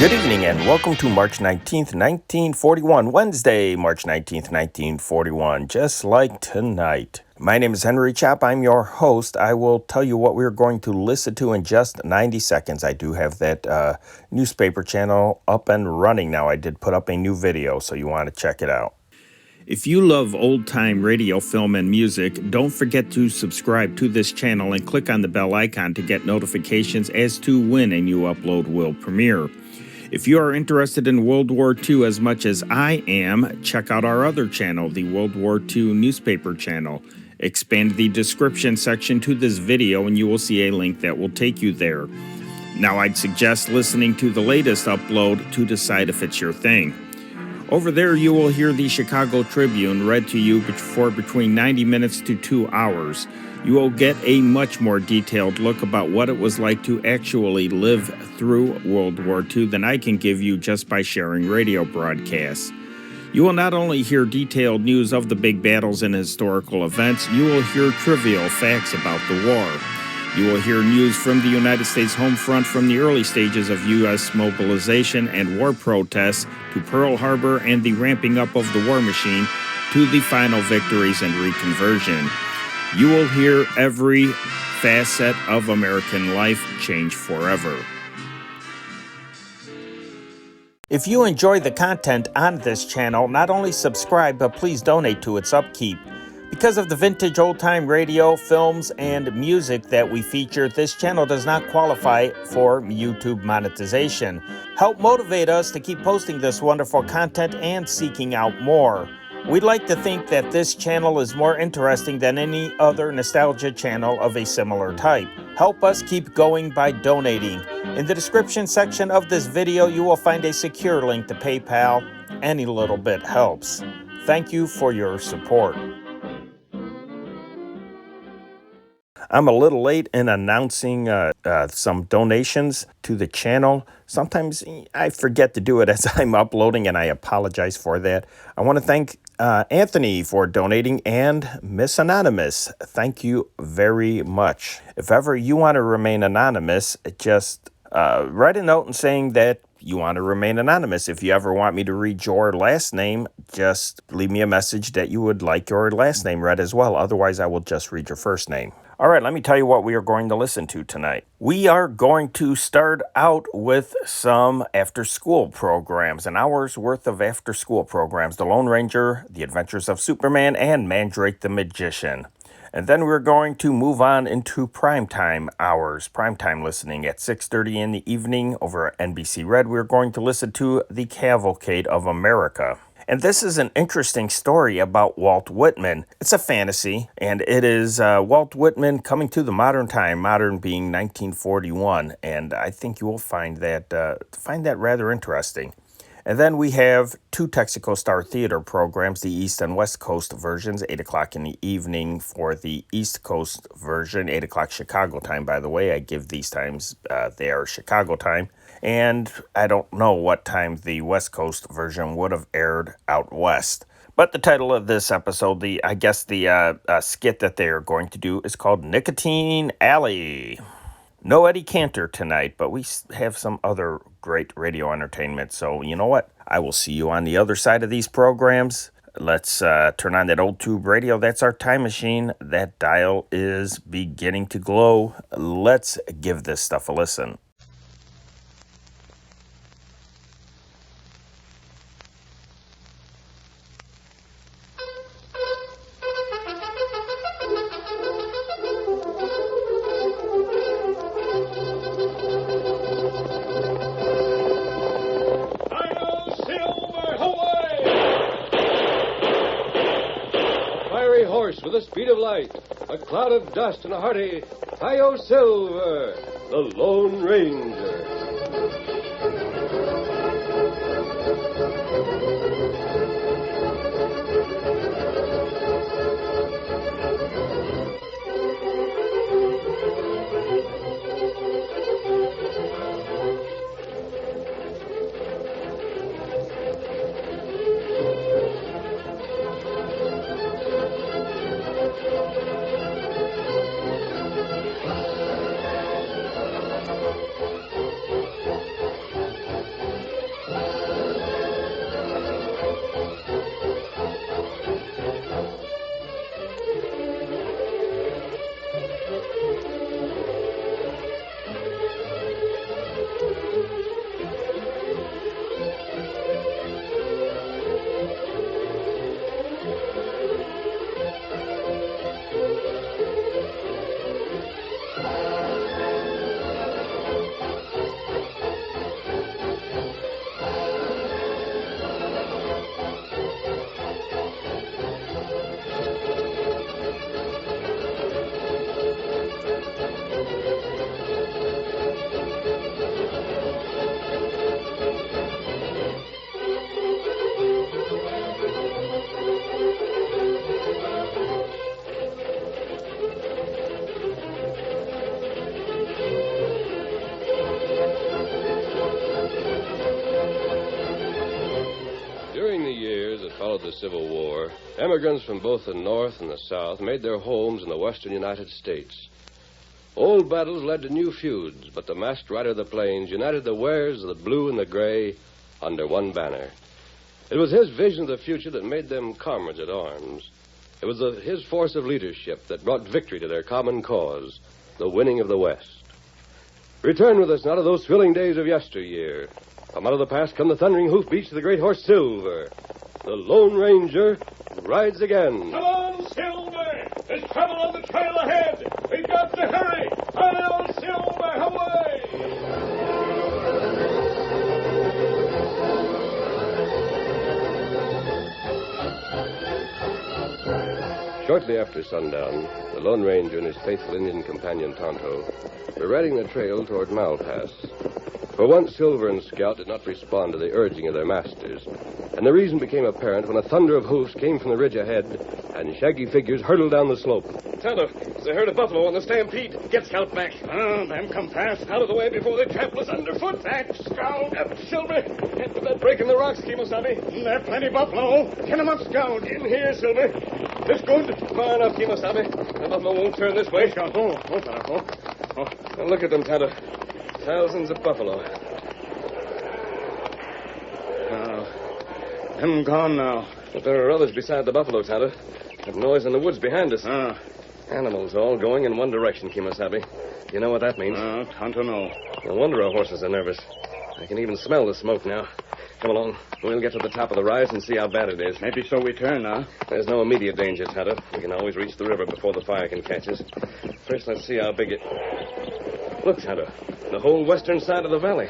Good evening and welcome to March 19th, 1941, Wednesday, March 19th, 1941, just like tonight. My name is Henry Chop. I'm your host. I will tell you what we're going to listen to in just 90 seconds. I do have that newspaper channel up and running now. I did put up a new video, so you want to check it out. If you love old-time radio, film, and music, don't forget to subscribe to this channel and click on the bell icon to get notifications as to when a new upload will premiere. If you are interested in World War II as much as I am, check out our other channel, the World War II newspaper channel. Expand the description section to this video and you will see a link that will take you there. Now I'd suggest listening to the latest upload to decide if it's your thing. Over there you will hear the Chicago Tribune read to you for between 90 minutes to 2 hours. You will get a much more detailed look about what it was like to actually live through World War II than I can give you just by sharing radio broadcasts. You will not only hear detailed news of the big battles and historical events, you will hear trivial facts about the war. You will hear news from the United States home front from the early stages of U.S. mobilization and war protests to Pearl Harbor and the ramping up of the war machine to the final victories and reconversion. You will hear every facet of American life change forever. If you enjoy the content on this channel, not only subscribe, but please donate to its upkeep. Because of the vintage old-time radio, films, and music that we feature, this channel does not qualify for YouTube monetization. Help motivate us to keep posting this wonderful content and seeking out more. We'd like to think that this channel is more interesting than any other nostalgia channel of a similar type. Help us keep going by donating. In the description section of this video, you will find a secure link to PayPal. Any little bit helps. Thank you for your support. I'm a little late in announcing some donations to the channel. Sometimes I forget to do it as I'm uploading, and I apologize for that. I want to thank Anthony for donating and Miss Anonymous. Thank you very much. If ever you want to remain anonymous, just write a note and saying that you want to remain anonymous. If you ever want me to read your last name, just leave me a message that you would like your last name read as well. Otherwise, I will just read your first name. All right, let me tell you what we are going to listen to tonight. We are going to start out with some after-school programs, an hour's worth of after-school programs. The Lone Ranger, The Adventures of Superman, and Mandrake the Magician. And then we're going to move on into primetime hours, primetime listening at 6:30 in the evening over at NBC Red. We're going to listen to The Cavalcade of America. And this is an interesting story about Walt Whitman. It's a fantasy, and it is Walt Whitman coming to the modern time, modern being 1941, and I think you will find that rather interesting. And then we have two Texaco Star Theater programs, the East and West Coast versions, 8 o'clock in the evening for the East Coast version, 8 o'clock Chicago time, by the way. I give these times, they are Chicago time. And I don't know what time the West Coast version would have aired out west. But the title of this episode, the skit that they are going to do is called Nicotine Alley. No Eddie Cantor tonight, but we have some other great radio entertainment. So you know what? I will see you on the other side of these programs. Let's turn on that old tube radio. That's our time machine. That dial is beginning to glow. Let's give this stuff a listen. With the speed of light, a cloud of dust, and a hearty Hi-Yo Silver, the Lone Ranger. Civil War, emigrants from both the North and the South made their homes in the western United States. Old battles led to new feuds, but the masked rider of the plains united the wares of the blue and the gray under one banner. It was his vision of the future that made them comrades at arms. It was his force of leadership that brought victory to their common cause, the winning of the West. Return with us now to those thrilling days of yesteryear. From out of the past come the thundering hoofbeats of the great horse Silver. The Lone Ranger rides again. Come on, Silver! There's trouble on the trail ahead! We've got to hurry! Hi-yo, Silver, away! Shortly after sundown, the Lone Ranger and his faithful Indian companion Tonto were riding the trail toward Malpass. For once, Silver and Scout did not respond to the urging of their masters, and the reason became apparent when a thunder of hoofs came from the ridge ahead, and shaggy figures hurtled down the slope. Tonto, there's a herd of buffalo on the stampede. Get Scout back. Them come fast. Out of the way before they trample us underfoot. Back, Scout. Silver, get to that break in the rocks, Kimosabe. There are plenty buffalo. Get them up, Scout. In here, Silver. That's good. Far enough, Kimosabe. The buffalo won't turn this way. Scout, go. Now look at them, Tonto. Thousands of buffalo. Them gone now. But there are others beside the buffalo, Tonto. That noise in the woods behind us. Animals all going in one direction, Kimosabe. You know what that means? Tonto, no. No wonder our horses are nervous. I can even smell the smoke now. Come along. We'll get to the top of the rise and see how bad it is. Maybe so we turn now. There's no immediate danger, Tonto. We can always reach the river before the fire can catch us. First, let's see how big it... Look, Tonto. The whole western side of the valley.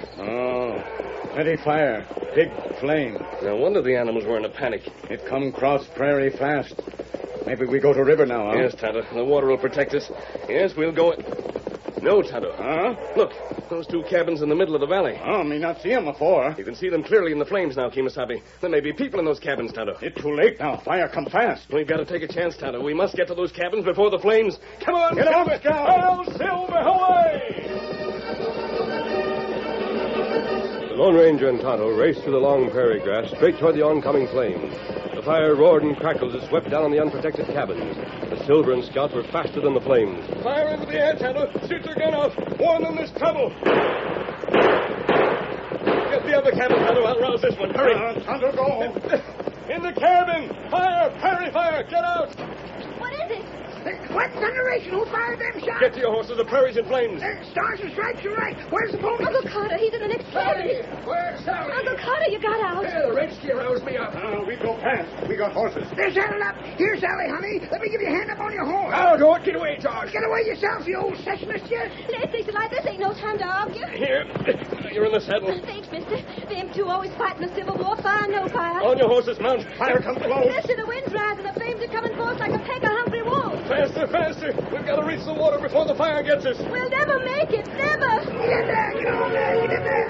Plenty fire. Big flame. No wonder the animals were in a panic. It come cross prairie fast. Maybe we go to river now, huh? Yes, Tonto. The water will protect us. Yes, we'll go... No, Tonto. Look, those two cabins in the middle of the valley. Me not see 'em before. You can see them clearly in the flames now, Kimosabe. There may be people in those cabins, Tonto. It's too late now. Fire come fast. We've got to take a chance, Tonto. We must get to those cabins before the flames... Come on, Get Silver! up, Scout! Silver, away! The Lone Ranger and Tonto raced through the long prairie grass straight toward the oncoming flames. The fire roared and crackled as it swept down on the unprotected cabins. The Silver and Scout were faster than the flames. Fire into the air, Tonto. Shoot your gun off. Warn them there's trouble. Get the other cabin, Tonto. I'll rouse this one. Hurry. Tonto, go. In the cabin. Fire. Prairie fire. Get out. What is it? What thunderation? Who fired them shots? Get to your horses. The prairie's in flames. Stars and stripes, you're right. Where's the pony? Uncle Carter, he's in the next cabin. Where's Sally? Uncle Carter, you got out. The redskin roused me up. We go fast. We got horses. They're saddled up. Here, Sally, honey. Let me give you a hand up on your horse. I'll do it. Get away, George. Get away yourself, you old sessionist, you. Let's face it like this ain't no time to argue. Here. You're in the saddle. Thanks, mister. Them two always fighting the Civil War. Fire, no fire. On your horses, mount. Fire come close. Mister, the wind's rising. The flames are coming for us like a pack of hungry wolves. Faster, faster. We've got to reach the water before the fire gets us. We'll never make it. Never. Get there. Get on there. Get in there.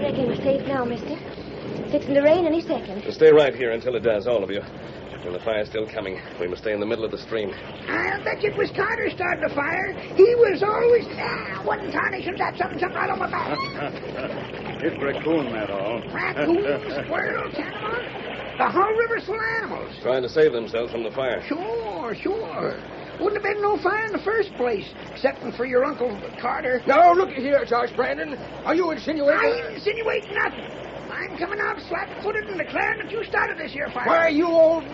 Reckon we're safe now, mister. Fixing to rain any second. We'll stay right here until it does, all of you. And the fire's still coming. We must stay in the middle of the stream. I'll bet you it was Carter started the fire. He was always... one tarnation, that something right on my back. It's raccoon, that all. Raccoons, squirrels, animals. The whole river's full of animals. Trying to save themselves from the fire. Sure. Wouldn't have been no fire in the first place, excepting for your Uncle Carter. Now, look here, George Brandon. Are you insinuating... I ain't insinuating nothing. I'm coming out flat-footed and declaring that you started this here fire. Why, you old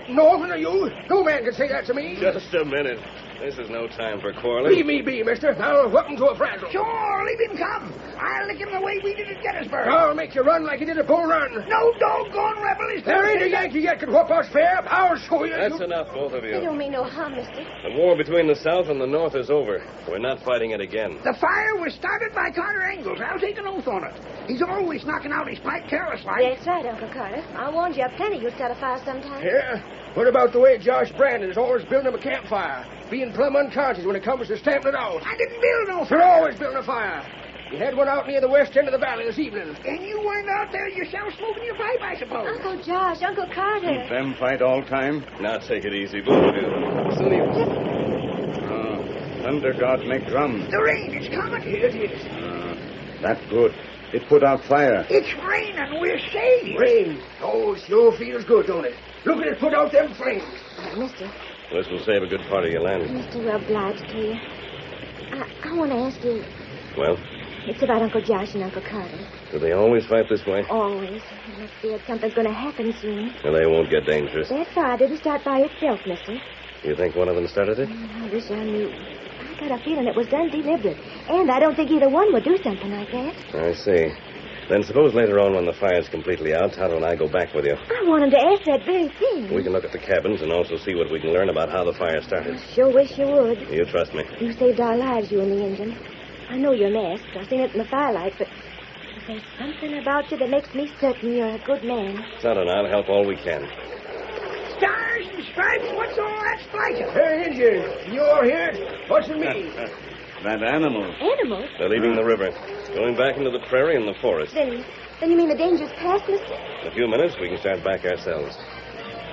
northerner, you? No man can say that to me. Just a minute. This is no time for quarreling. Leave me be, mister. Now, welcome to a frazzle. Sure, leave him come. I'll lick him the way we did at Gettysburg. I'll make you run like you did at Bull Run. No doggone rebel is... There ain't a Yankee yet can whoop us fair. I'll show you. That's enough, both of They you. don't mean no harm, mister. The war between the South and the North is over. We're not fighting it again. The fire was started by Carter Ingalls. I'll take an oath on it. He's always knocking out his pipe careless-like. That's right, Uncle Carter. I warned you plenty you'd start a fire sometime. Yeah? What about the way Josh Brandon is always building him a campfire, being plumb unconscious when it comes to stamping it out? I didn't build no You're fire. always building a fire. You had one out near the west end of the valley this evening. And you weren't out there yourself smoking your pipe, I suppose. Uncle Josh, Uncle Carter. Them fight all time. Now take it easy, both of you. Soon you... Thunder God make drum. The rain is coming. Here it is. That's good. It put out fire. It's raining. We're safe. Rain. Oh, sure feels good, don't it? Look at it put out them flames. Mister, This will save a good part of your land. Mister, we're obliged to you. I want to ask you, Well, it's about Uncle Josh and Uncle Carter. do they always fight this way? Always. I'm afraid something's going to happen soon. Well, they won't get dangerous. That fire didn't start by itself, mister. You think one of them started it? I wish I knew. I got a feeling it was done deliberate. And I don't think either one would do something like that. I see. Then suppose later on when the fire's completely out, Tonto and I go back with you. I wanted to ask that very thing. We can look at the cabins and also see what we can learn about how the fire started. I sure wish you would. You trust me? You saved our lives, you and the engine. I know you're masked. I've seen it in the firelight, but there's something about you that makes me certain you're a good man. Tonto and I'll help all we can. Stars and stripes, what's all that splashing? Hey, Indian, you're here? What's it mean? That animal. Animals? They're leaving the river, going back into the prairie and the forest. Then you mean the danger's past, mister? In a few minutes, we can start back ourselves.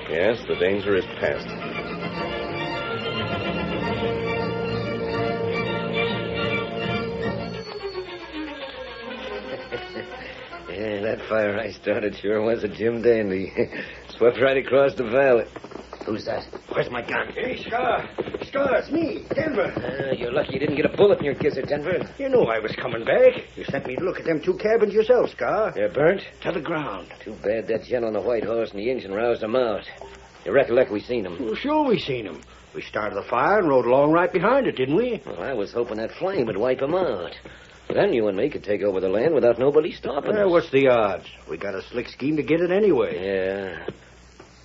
Yes, the danger is past. Yeah, that fire I started sure was a Jim Dandy. Swept right across the valley. Who's that? Where's my gun? Hey, Scar. Scar, it's me, Denver. You're lucky you didn't get a bullet in your gizzard, Denver. You knew I was coming back. You sent me to look at them 2 cabins yourself, Scar. They're burnt? To the ground. Too bad that gent on the white horse and the engine roused them out. You recollect we seen them. Well, sure we seen them. We started the fire and rode along right behind it, didn't we? Well, I was hoping that flame would wipe them out. Then you and me could take over the land without nobody stopping us. What's the odds? We got a slick scheme to get it anyway. Yeah.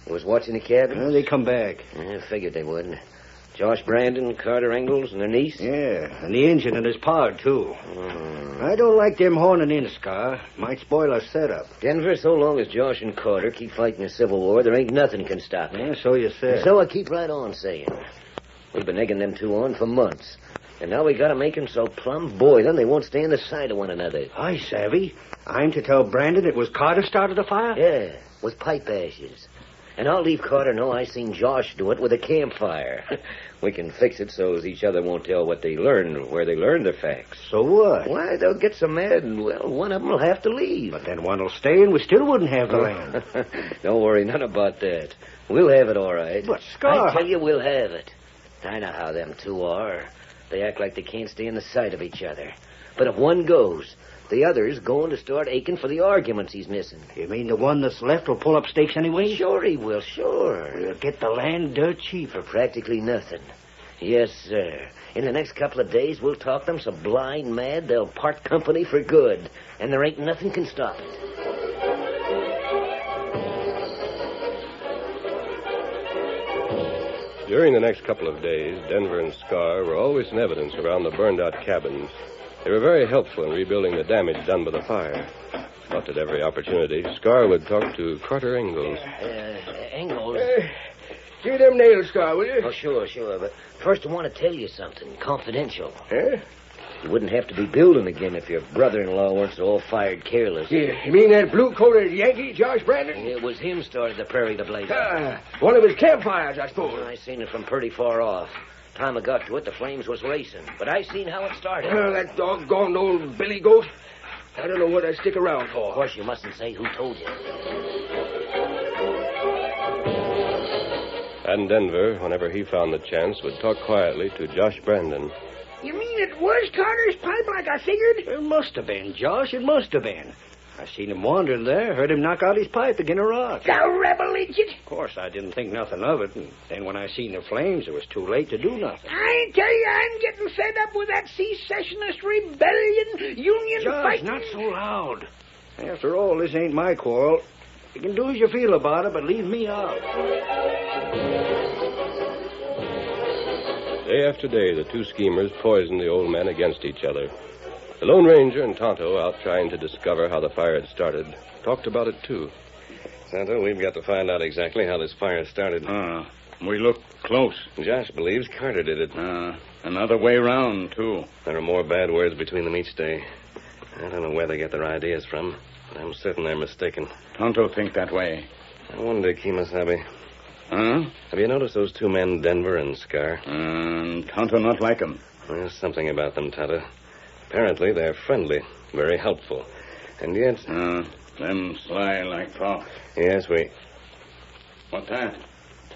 Was watching the cabin? They come back. I figured they would. Josh Brandon, Carter Ingalls, and their niece? Yeah, and the engine and his pod, too. I don't like them horning in, Scar. Might spoil our setup. Denver, so long as Josh and Carter keep fighting a civil war, there ain't nothing can stop it. Yeah, so you said. And so I keep right on saying. We've been egging them 2 on for months. And now we got to make 'em so plumb boiling they won't stand the sight of one another. I savvy. I'm to tell Brandon it was Carter started the fire? Yeah, with pipe ashes. And I'll leave Carter know I seen Josh do it with a campfire. We can fix it so as each other won't tell what they learned or where they learned their facts. So what? Why, they'll get so mad and, well, one of them will have to leave. But then one will stay and we still wouldn't have the land. Don't worry none about that. We'll have it all right. But, Scar... I tell you, we'll have it. I know how them 2 are. They act like they can't stay in the sight of each other. But if one goes, the other's going to start aching for the arguments he's missing. You mean the one that's left will pull up stakes anyway? Sure he will, sure. We'll get the land dirt cheap. For practically nothing. Yes, sir. In the next couple of days, we'll talk them so blind mad they'll part company for good. And there ain't nothing can stop it. During the next couple of days, Denver and Scar were always in evidence around the burned-out cabins. They were very helpful in rebuilding the damage done by the fire. But at every opportunity, Scar would talk to Carter Ingalls. Ingalls? Give me them nails, Scar, will you? Oh, sure. But first I want to tell you something confidential. Huh? You wouldn't have to be building again if your brother-in-law weren't so all-fired careless. Yeah, you mean that blue-coated Yankee, Josh Brandon? It was him started the prairie to blaze up. One of his campfires, I suppose. I seen it from pretty far off. Time I got to it, the flames was racing. But I seen how it started. That doggone old billy goat. I don't know what I'd stick around for. Of course, you mustn't say who told you. And Denver, whenever he found the chance, would talk quietly to Josh Brandon. You mean it was Carter's pipe like I figured? It must have been, Josh. It must have been. I seen him wandering there, heard him knock out his pipe against a rock. The rebel idiot. Of course, I didn't think nothing of it. And then when I seen the flames, it was too late to do nothing. I tell you, I'm getting fed up with that secessionist rebellion, union Josh, fight. not so loud. After all, this ain't my quarrel. You can do as you feel about it, but leave me out. Day after day, the 2 schemers poisoned the old men against each other. The Lone Ranger and Tonto, out trying to discover how the fire had started, talked about it, too. Tonto, we've got to find out exactly how this fire started. We look close. Josh believes Carter did it. Another way round, too. There are more bad words between them each day. I don't know where they get their ideas from, but I'm certain they're mistaken. Tonto think that way. I wonder, Kemosabe, Huh? have you noticed those 2 men, Denver and Scar? Tonto not like 'em. There's something about them, Tonto. Apparently, they're friendly, very helpful. And yet... Them sly like talk. Yes, we... What's that?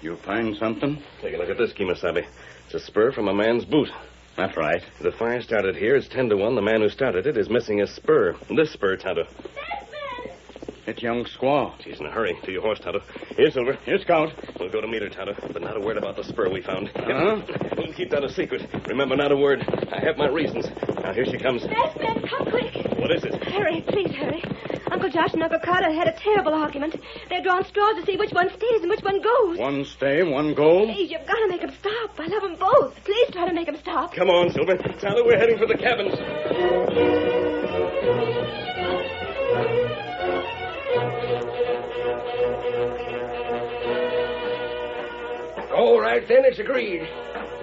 You find something? Take a look at this, Kimasabi. It's a spur from a man's boot. That's right. The fire started here. It's 10 to 1. The man who started it is missing a spur. This spur, Tonto. It's young squaw. She's in a hurry. To your horse, Tonto. Here, Silver. Here, Scout. We'll go to meet her, Tonto, but not a word about the spur we found. Uh-huh. We'll keep that a secret. Remember, not a word. I have my reasons. Now, here she comes. Fastman, come quick. What is it? Hurry, please hurry. Uncle Josh and Uncle Carter had a terrible argument. They're drawing straws to see which one stays and which one goes. One stay, one go. Please, you've got to make them stop. I love them both. Please try to make them stop. Come on, Silver. Tonto, we're heading for the cabins. All right, then, it's agreed.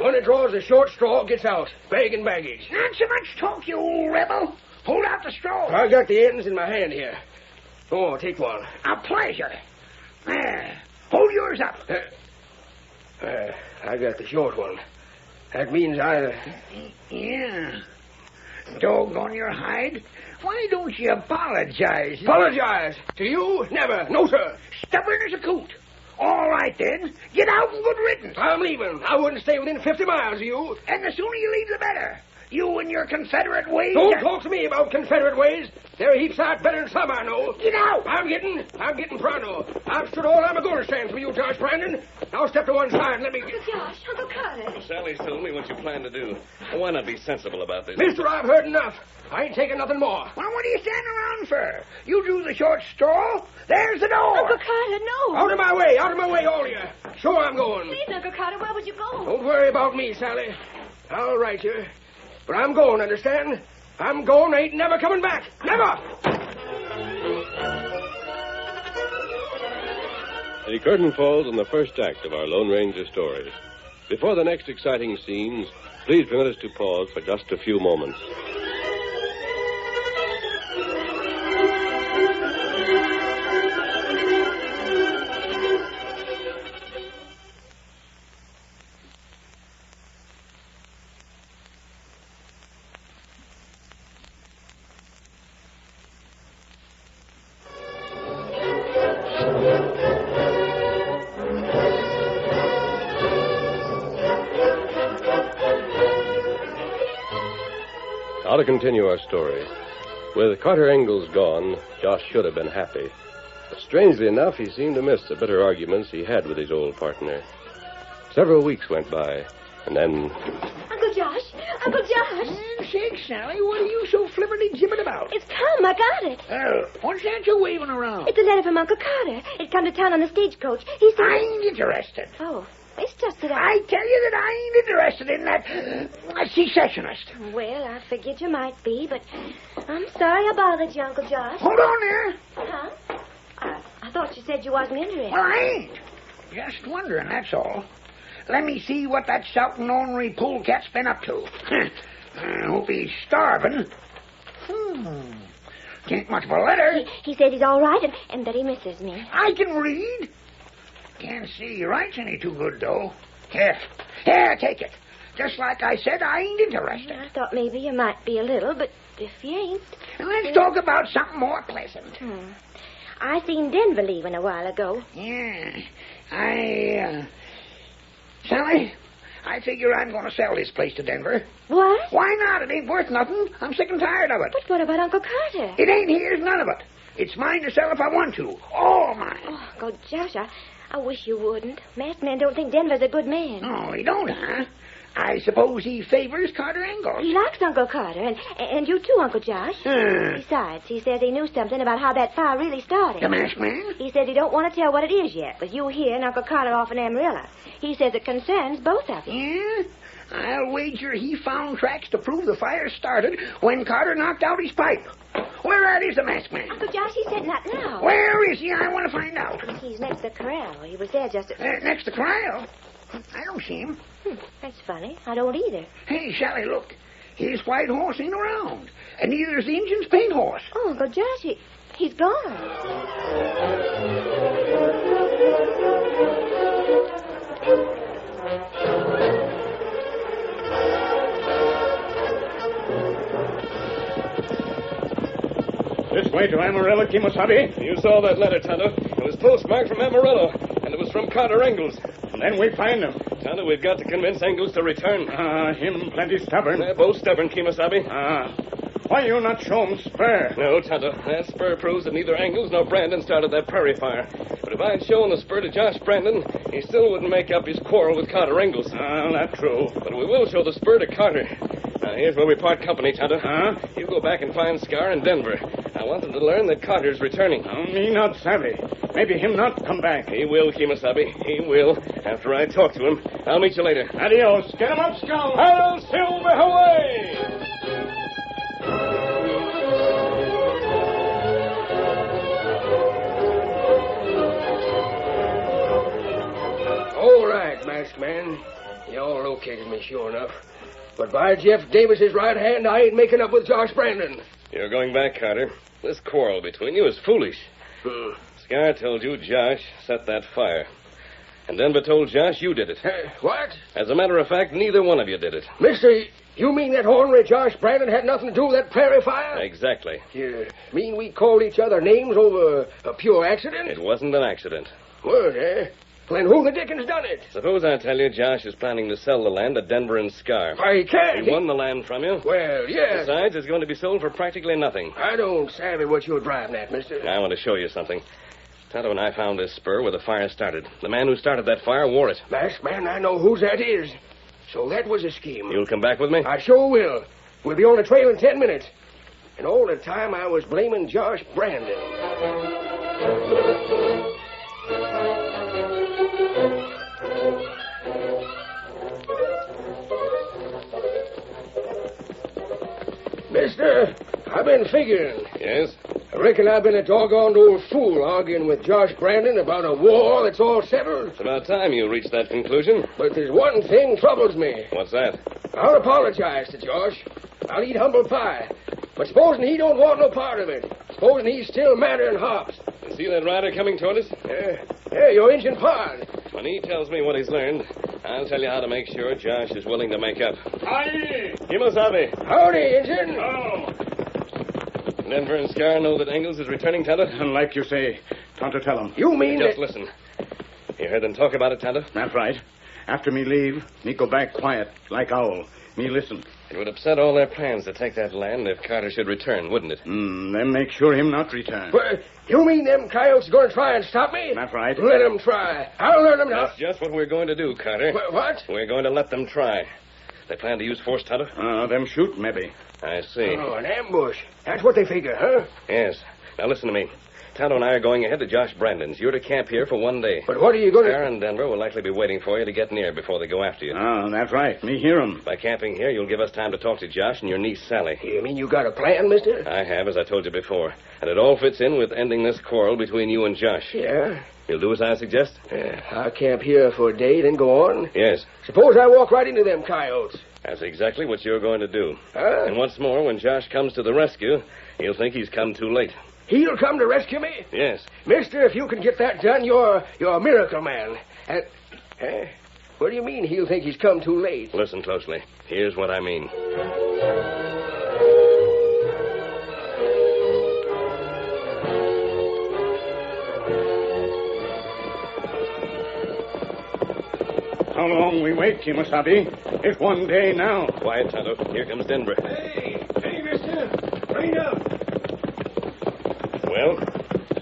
One that draws the short straw gets out. Bag and baggage. Not so much talk, you old rebel. Hold out the straw. I got the ends in my hand here. Oh, take one. A pleasure. There. Hold yours up. I got the short one. That means I... Yeah. Doggone your hide. Why don't you apologize? Apologize? To you? Never. No, sir. Stubborn as a coot. All right, then. Get out and good riddance. I'm leaving. I wouldn't stay within 50 miles of you. And the sooner you leave, the better. You and your Confederate ways... Don't talk to me about Confederate ways. They're heaps out better than some I know. Get out. I'm getting pronto. I've stood all I'm going to stand for you, Josh Brandon. Now step to one side and let me... Uncle Josh, Uncle Carter. Sally's told me what you plan to do. Why not be sensible about this? Mister, I've heard enough. I ain't taking nothing more. Well, what are you standing around for? You drew the short straw. There's the door. Uncle Carter, no. Out of my way, all of you. Sure I'm going. Please, Uncle Carter, where would you go? Don't worry about me, Sally. I'll write you. But I'm going, understand? I'm going, ain't never coming back. Never! The curtain falls on the first act of our Lone Ranger story. Before the next exciting scenes, please permit us to pause for just a few moments. Now to continue our story. With Carter Ingalls gone, Josh should have been happy. But strangely enough, he seemed to miss the bitter arguments he had with his old partner. Several weeks went by, and then... Uncle Josh! Uncle Josh! Sakes, Sally, what are you so flibberty-gibbet about? It's come. I got it. What's that you're waving around? It's a letter from Uncle Carter. It come to town on the stagecoach. He said... I ain't interested. Oh, it's just that I tell you that I ain't interested in that secessionist. Well, I figured you might be, but I'm sorry I bothered you, Uncle Josh. Hold on there. Huh? I thought you said you wasn't interested. Well, I ain't. Just wondering, that's all. Let me see what that shouting ornery polecat's been up to. I hope he's starving. Can't much of a letter. He said he's all right and that he misses me. I can read. Can't see he writes any too good, though. Here, take it. Just like I said, I ain't interested. I thought maybe you might be a little, but if you ain't... Let's talk about something more pleasant. I seen Denver leaving a while ago. Yeah, Sally, I figure I'm going to sell this place to Denver. What? Why not? It ain't worth nothing. I'm sick and tired of it. But what about Uncle Carter? It ain't his, none of it. It's mine to sell if I want to. All mine. Oh, Uncle Josh, I wish you wouldn't. Masked man don't think Denver's a good man. Oh, he don't, huh? I suppose he favors Carter Ingalls. He likes Uncle Carter, and you too, Uncle Josh. Besides, he says he knew something about how that fire really started. The masked man? He said he don't want to tell what it is yet, but you here and Uncle Carter off in Amarillo. He says it concerns both of you. Yeah? I'll wager he found tracks to prove the fire started when Carter knocked out his pipe. Where at is the masked man? Uncle Josh, he said not now. Where is he? I want to find out. He's next to the corral. He was there just at... Next to corral? I don't see him. That's funny. I don't either. Hey, Sally, look. His white horse ain't around. And neither is the engine's paint horse. Oh, Uncle Josh, he's gone. This way to Amarillo, Kimosabe. You saw that letter, Tonto. It was postmarked from Amarillo, and it was from Carter Engels. And then we find him. Tonto, we've got to convince Engels to return. Him plenty stubborn. They're both stubborn, Kimosabe. Why you not show him spur? No, Tonto. That spur proves that neither Engels nor Brandon started that prairie fire. But if I'd shown the spur to Josh Brandon, he still wouldn't make up his quarrel with Carter Engels. That's true. But we will show the spur to Carter. Now, here's where we part company, Tonto. You go back and find Scar in Denver. I want them to learn that Carter's returning. Me not savvy. Maybe him not come back. He will, Kimosabe. He will. After I talk to him. I'll meet you later. Adios. Get him up, Scout. Hail Silver, away! All right, masked man. Y'all located me, sure enough. But by Jeff Davis's right hand, I ain't making up with Josh Brandon. You're going back, Carter. This quarrel between you is foolish. Scar told you Josh set that fire. And Denver told Josh you did it. What? As a matter of fact, neither one of you did it. Mister, you mean that ornery Josh Brandon had nothing to do with that prairie fire? Exactly. You mean we called each other names over a pure accident? It wasn't an accident. What, eh? Then who the dickens done it? Suppose I tell you Josh is planning to sell the land to Denver and Scar. Why, he can't. He won the land from you. Well, yes. Besides, it's going to be sold for practically nothing. I don't savvy what you're driving at, mister. I want to show you something. Tonto and I found this spur where the fire started. The man who started that fire wore it. Masked man, I know whose that is. So that was a scheme. You'll come back with me? I sure will. We'll be on the trail in 10 minutes. And all the time I was blaming Josh Brandon. Mister, I've been figuring. Yes? I reckon I've been a doggone old fool arguing with Josh Brandon about a war that's all settled. It's about time you reached that conclusion. But there's one thing troubles me. What's that? I'll apologize to Josh. I'll eat humble pie. But supposing he don't want no part of it. Supposing he's still madder than hops. You see that rider coming toward us? Yeah, your Injun pard. When he tells me what he's learned, I'll tell you how to make sure Josh is willing to make up. Aye. Kimosabe. Howdy, Injun. Oh. Denver and Scar know that Engels is returning, Tonto? And like you say, Tonto tell him. You mean Just that... listen. You heard them talk about it, Tonto? That's right. After me leave, me go back quiet, like owl. Me listen. It would upset all their plans to take that land if Carter should return, wouldn't it? Then make sure him not return. But you mean them coyotes are going to try and stop me? That's right. Let them try. I'll learn them now. That's just what we're going to do, Carter. What? We're going to let them try. They plan to use force, Tonto? Them shoot, maybe. I see. Oh, an ambush. That's what they figure, huh? Yes. Now listen to me. Tonto and I are going ahead to Josh Brandon's. You're to camp here for 1 day. But what are you going to... Scar and Denver will likely be waiting for you to get near before they go after you. That's right. Me hear 'em. By camping here, you'll give us time to talk to Josh and your niece, Sally. You mean you got a plan, mister? I have, as I told you before. And it all fits in with ending this quarrel between you and Josh. Yeah. You'll do as I suggest? I'll camp here for a day, then go on. Yes. Suppose I walk right into them coyotes. That's exactly what you're going to do. Huh? And once more, when Josh comes to the rescue, he'll think he's come too late. He'll come to rescue me? Yes. Mister, if you can get that done, you're a miracle man. And... what do you mean he'll think he's come too late? Listen closely. Here's what I mean. How long we wait, Kimosabe? It's 1 day now. Quiet, Tonto. Here comes Denver. Hey, mister. Bring up. Well,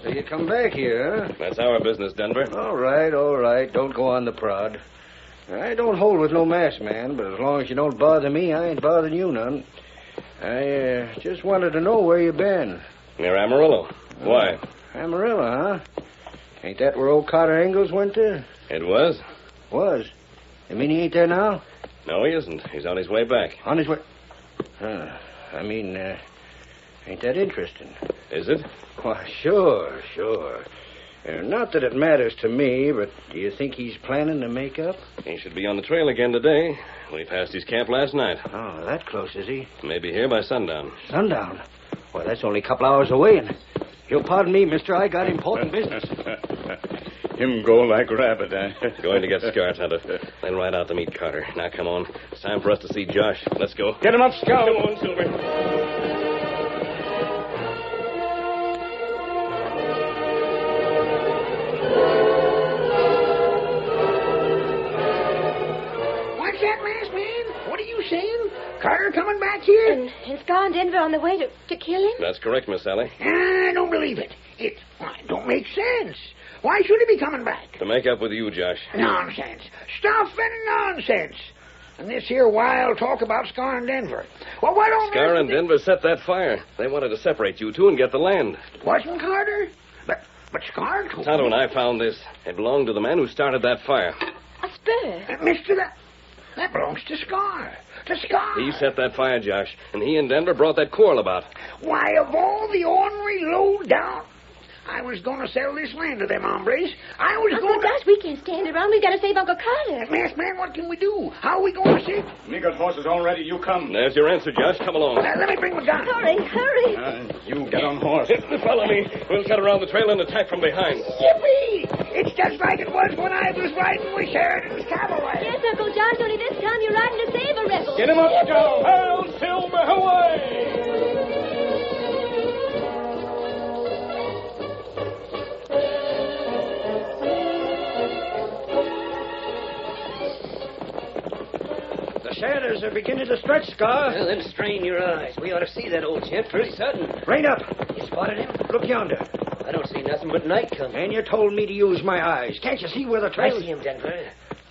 So you come back here, huh? that's our business, Denver. All right. Don't go on the prod. I don't hold with no masked man, but as long as you don't bother me, I ain't bothering you none. I just wanted to know where you been. Near Amarillo. Why? Amarillo, huh? Ain't that where old Carter Engels went to? It was. Was. You mean he ain't there now? No, he isn't. He's on his way back. On his way... ain't that interesting? Is it? Why, sure. Not that it matters to me, but do you think he's planning to make up? He should be on the trail again today. We passed his camp last night. Oh, that close, is he? Maybe here by sundown. Sundown? Well, that's only a couple hours away, and... You'll pardon me, mister, I got important business. Him go like rabbit, Going to get Scar, Tonto. Then ride out to meet Carter. Now, come on. It's time for us to see Josh. Let's go. Get him up, Scout. Come on, Silver. in Denver on the way to kill him? That's correct, Miss Sally. I don't believe it. It don't make sense. Why should he be coming back? To make up with you, Josh. Nonsense. Stuff and nonsense. And this here wild talk about Scar and Denver. Well, what on Scar earth and Denver set that fire. They wanted to separate you two and get the land. Wasn't Carter? But Scar told Tonto me. and I found this. It belonged to the man who started that fire. A spur. Mister, that belongs to Scar. To Scar. He set that fire, Josh, and he and Denver brought that quarrel about. Why, of all the ornery low-down... I was going to sell this land to them hombres. I was Uncle going to... Josh, we can't stand around. We've got to save Uncle Carter. Masked man, what can we do? How are we going to save... Me got horses all ready. You come. There's your answer, Josh. Come along. Let me bring my gun. Hurry. You get on horse. Follow me. We'll cut around the trail and attack from behind. Yippee! It's just like it was when I was riding with Sheridan's cavalry. Yes, Uncle Josh, only this time you're riding to save a rebel. Get him up, Joe. Hail Silver, away! The shadows are beginning to stretch, Scar. Well, then strain your eyes. We ought to see that old gent pretty sudden. Rein up. You spotted him? Look yonder. I don't see nothing but night coming. And you told me to use my eyes. Can't you see where the I trail... see him, Denver.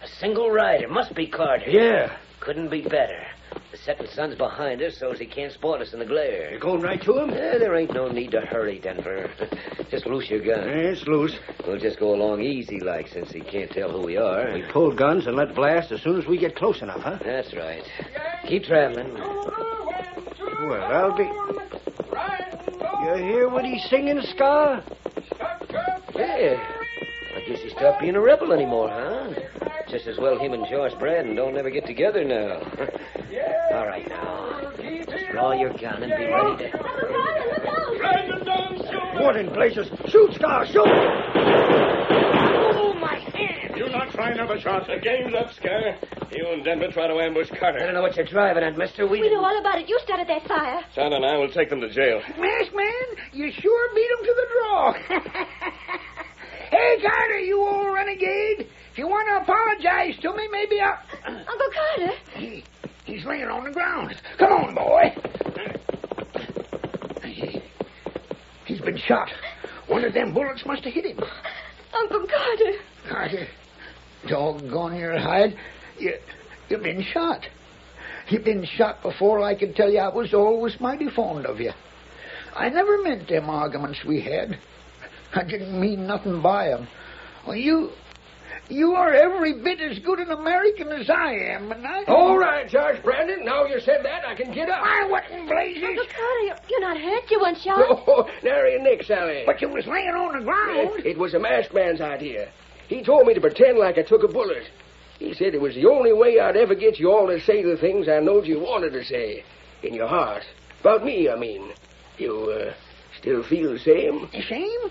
A single rider. Must be Carter. Yeah. Couldn't be better. The setting sun's behind us, so's he can't spot us in the glare. You going right to him? There ain't no need to hurry, Denver. Just loose your gun. It's loose. We'll just go along easy like, since he can't tell who we are. We pull guns and let blast as soon as we get close enough, huh? That's right. Keep traveling. Well, I'll be... You hear what he's singing, Scar? Yeah. I guess he stopped being a rebel anymore, huh? Just as well him and Josh Braden don't ever get together now. All right, now. Just draw your gun and be ready to... What in blazes? Shoot, Scar, shoot! Oh, my hand! Do not try another shot. The game's up, Scar. You and Denver try to ambush Carter. I don't know what you're driving at, mister. We know all about it. You started that fire. Tonto and I will take them to jail. Masked man, you sure beat him to the draw. Hey, Carter, you old renegade. If you want to apologize to me, maybe I'll... Uncle Carter. He's laying on the ground. Come on, boy. He's been shot. One of them bullets must have hit him. Uncle Carter. Carter, doggone your hide. You've been shot. You've been shot before I could tell you I was always mighty fond of you. I never meant them arguments we had. I didn't mean nothing by 'em. Well, you are every bit as good an American as I am, and I... All right, Josh Brandon. Now you said that, I can get up. Why, what in blazes? Uncle Carter, you're not hurt. You weren't shot. Oh, nary a nick, Sally. But you was laying on the ground. It was a masked man's idea. He told me to pretend like I took a bullet. He said it was the only way I'd ever get you all to say the things I knowed you wanted to say. In your heart. About me, I mean. You, still feel the same? The same?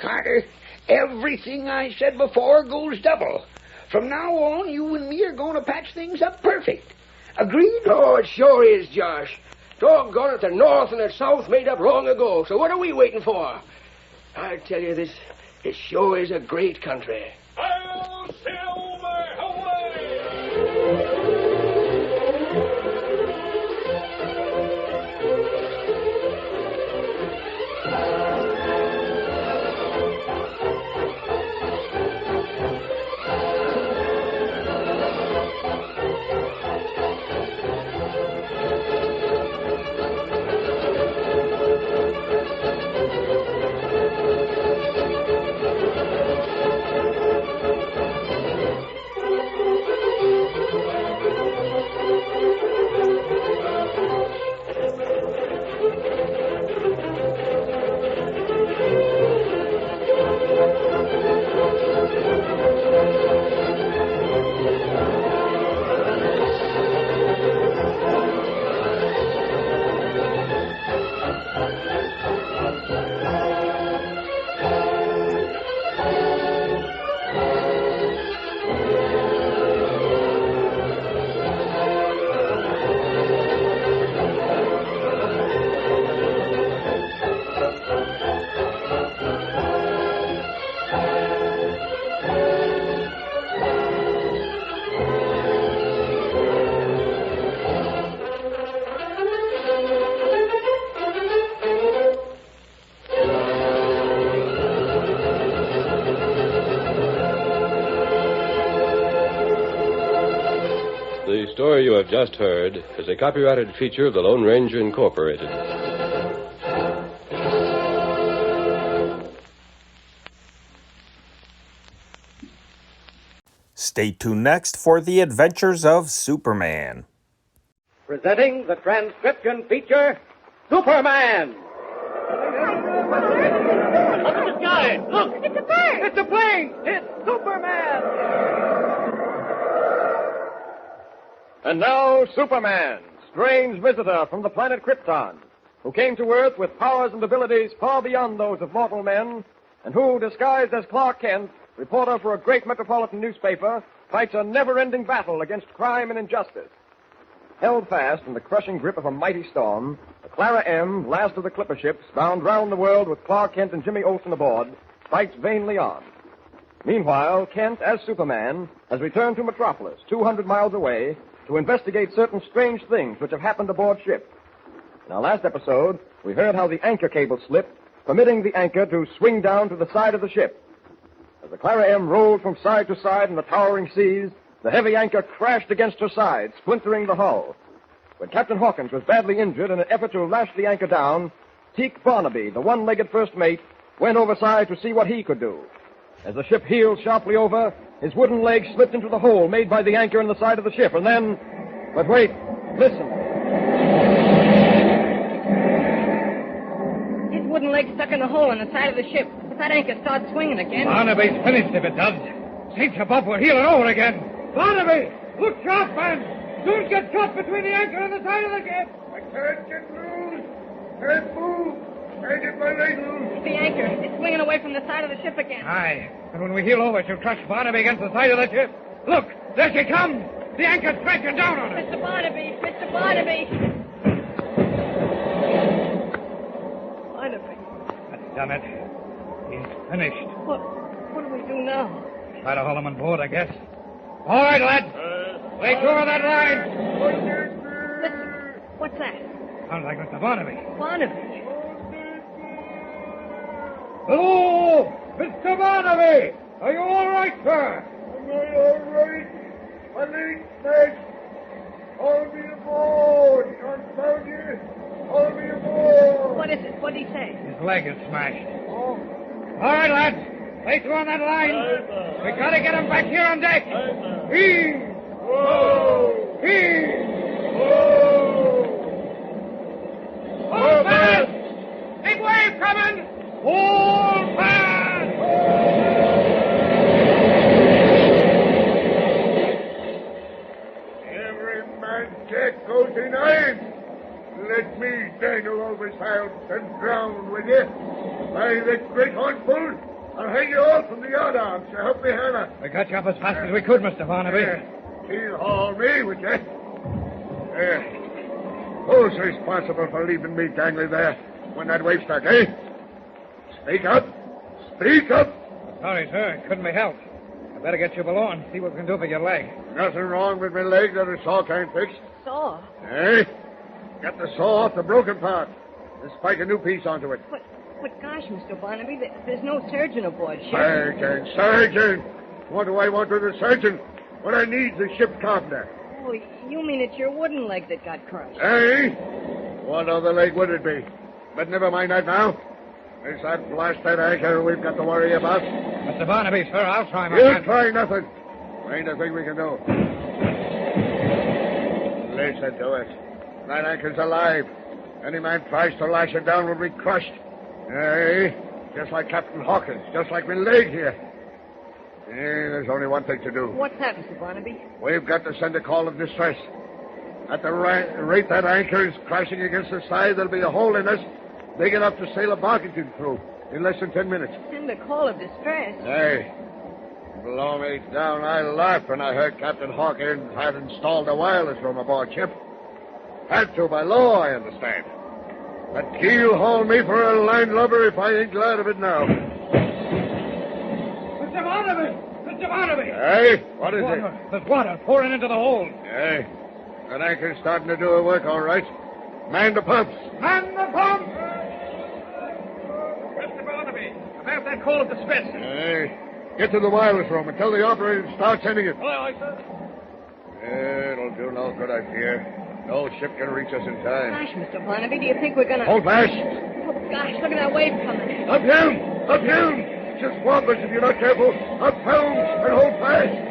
Carter, everything I said before goes double. From now on, you and me are going to patch things up perfect. Agreed? Oh, it sure is, Josh. Doggone it, the North and the South made up long ago, so what are we waiting for? I tell you, this sure is a great country. Hail Silver, away! story you have just heard is a copyrighted feature of the Lone Ranger Incorporated. Stay tuned next for the adventures of Superman. Presenting the transcription feature, Superman! Up in the sky! Look! It's a bird! It's a plane! It's Superman! And now, Superman, strange visitor from the planet Krypton, who came to Earth with powers and abilities far beyond those of mortal men, and who, disguised as Clark Kent, reporter for a great metropolitan newspaper, fights a never-ending battle against crime and injustice. Held fast in the crushing grip of a mighty storm, the Clara M., last of the clipper ships, bound round the world with Clark Kent and Jimmy Olsen aboard, fights vainly on. Meanwhile, Kent, as Superman, has returned to Metropolis, 200 miles away, to investigate certain strange things which have happened aboard ship. In our last episode, we heard how the anchor cable slipped, permitting the anchor to swing down to the side of the ship. As the Clara M. rolled from side to side in the towering seas, the heavy anchor crashed against her side, splintering the hull. When Captain Hawkins was badly injured in an effort to lash the anchor down, Teak Barnaby, the one-legged first mate, went overside to see what he could do. As the ship heeled sharply over, his wooden leg slipped into the hole made by the anchor in the side of the ship, and then... But wait, listen. His wooden leg stuck in the hole in the side of the ship. If that anchor starts swinging again... Barnaby's finished if it does. Saints above, we're heeling over again. Barnaby, look sharp, man. Don't get caught between the anchor and the side of the ship. I can't get loose. Can't move. Can't get my leg loose. The anchor. It's swinging away from the side of the ship again. Aye, and when we heel over, she'll crush Barnaby against the side of the ship. Look, there she comes. The anchor's crashing down on her. Mr. Barnaby! Mr. Barnaby! Barnaby. That's done it. He's finished. What do we do now? Try to haul him on board, I guess. All right, lads. Lay to of that line. Listen, what's that? Sounds like Mr. Barnaby. Barnaby? Hello, Mr. Barnaby. Are you all right, sir? Am I all right? My leg's smashed. Haul me aboard. Confound you. Haul me aboard. What is it? What did he say? His leg is smashed. Oh. All right, lads. Lay to on that line. We gotta get him back here on deck. Heave! Whoa! Heave! Whoa! Hold fast! Big wave coming! Hold fast! Every man's deck goes in irons. Let me dangle over sides and drown with you. By the great hornful, I'll hang you all from the yardarms to help me hammer. We got you up as fast as we could, Mr. Barnaby. He'll haul me, would you? Who's responsible for leaving me dangling there when that wave struck, eh? Speak up! Speak up! Sorry, sir. It couldn't be helped. I better get you below and see what we can do for your leg. Nothing wrong with my leg that a saw can't fix. Saw? Eh? Get the saw off the broken part and spike a new piece onto it. But gosh, Mr. Barnaby, there's no surgeon aboard ship. Surgeon! What do I want with a surgeon? What I need's a ship's carpenter. Oh, you mean it's your wooden leg that got crushed? Eh? What other leg would it be? But never mind that now. It's that blasted anchor we've got to worry about. Mr. Barnaby, sir, I'll try my You'll hand. try nothing. Ain't a thing we can do. Listen to it. That anchor's alive. Any man tries to lash it down will be crushed. Eh? Just like Captain Hawkins. Just like my leg here. There's only one thing to do. What's that, Mr. Barnaby? We've got to send a call of distress. At the rate that anchor is crashing against the side, there'll be a hole in us big enough to sail a bargeon through in less than 10 minutes. Send a call of distress? Hey, blow me down. I laughed when I heard Captain Hawkins had installed a wireless room aboard ship. Had to by law, I understand. But he'll haul me for a landlubber if I ain't glad of it now. Mr. Barnaby! Mr. Barnaby! Hey, what is it? There's water pouring into the hold. Hey, that anchor's starting to do her work all right. Man the pumps. Man the pump! Mr. Barnaby, about that call of distress. Hey, get to the wireless room and tell the operator to start sending it. Aye, sir. It'll do no good, I fear. No ship can reach us in time. Gosh, Mr. Barnaby, do you think we're gonna... Hold fast! Oh, gosh, look at that wave coming. Up him! Up him! Just warp us if you're not careful. Up helm and hold fast!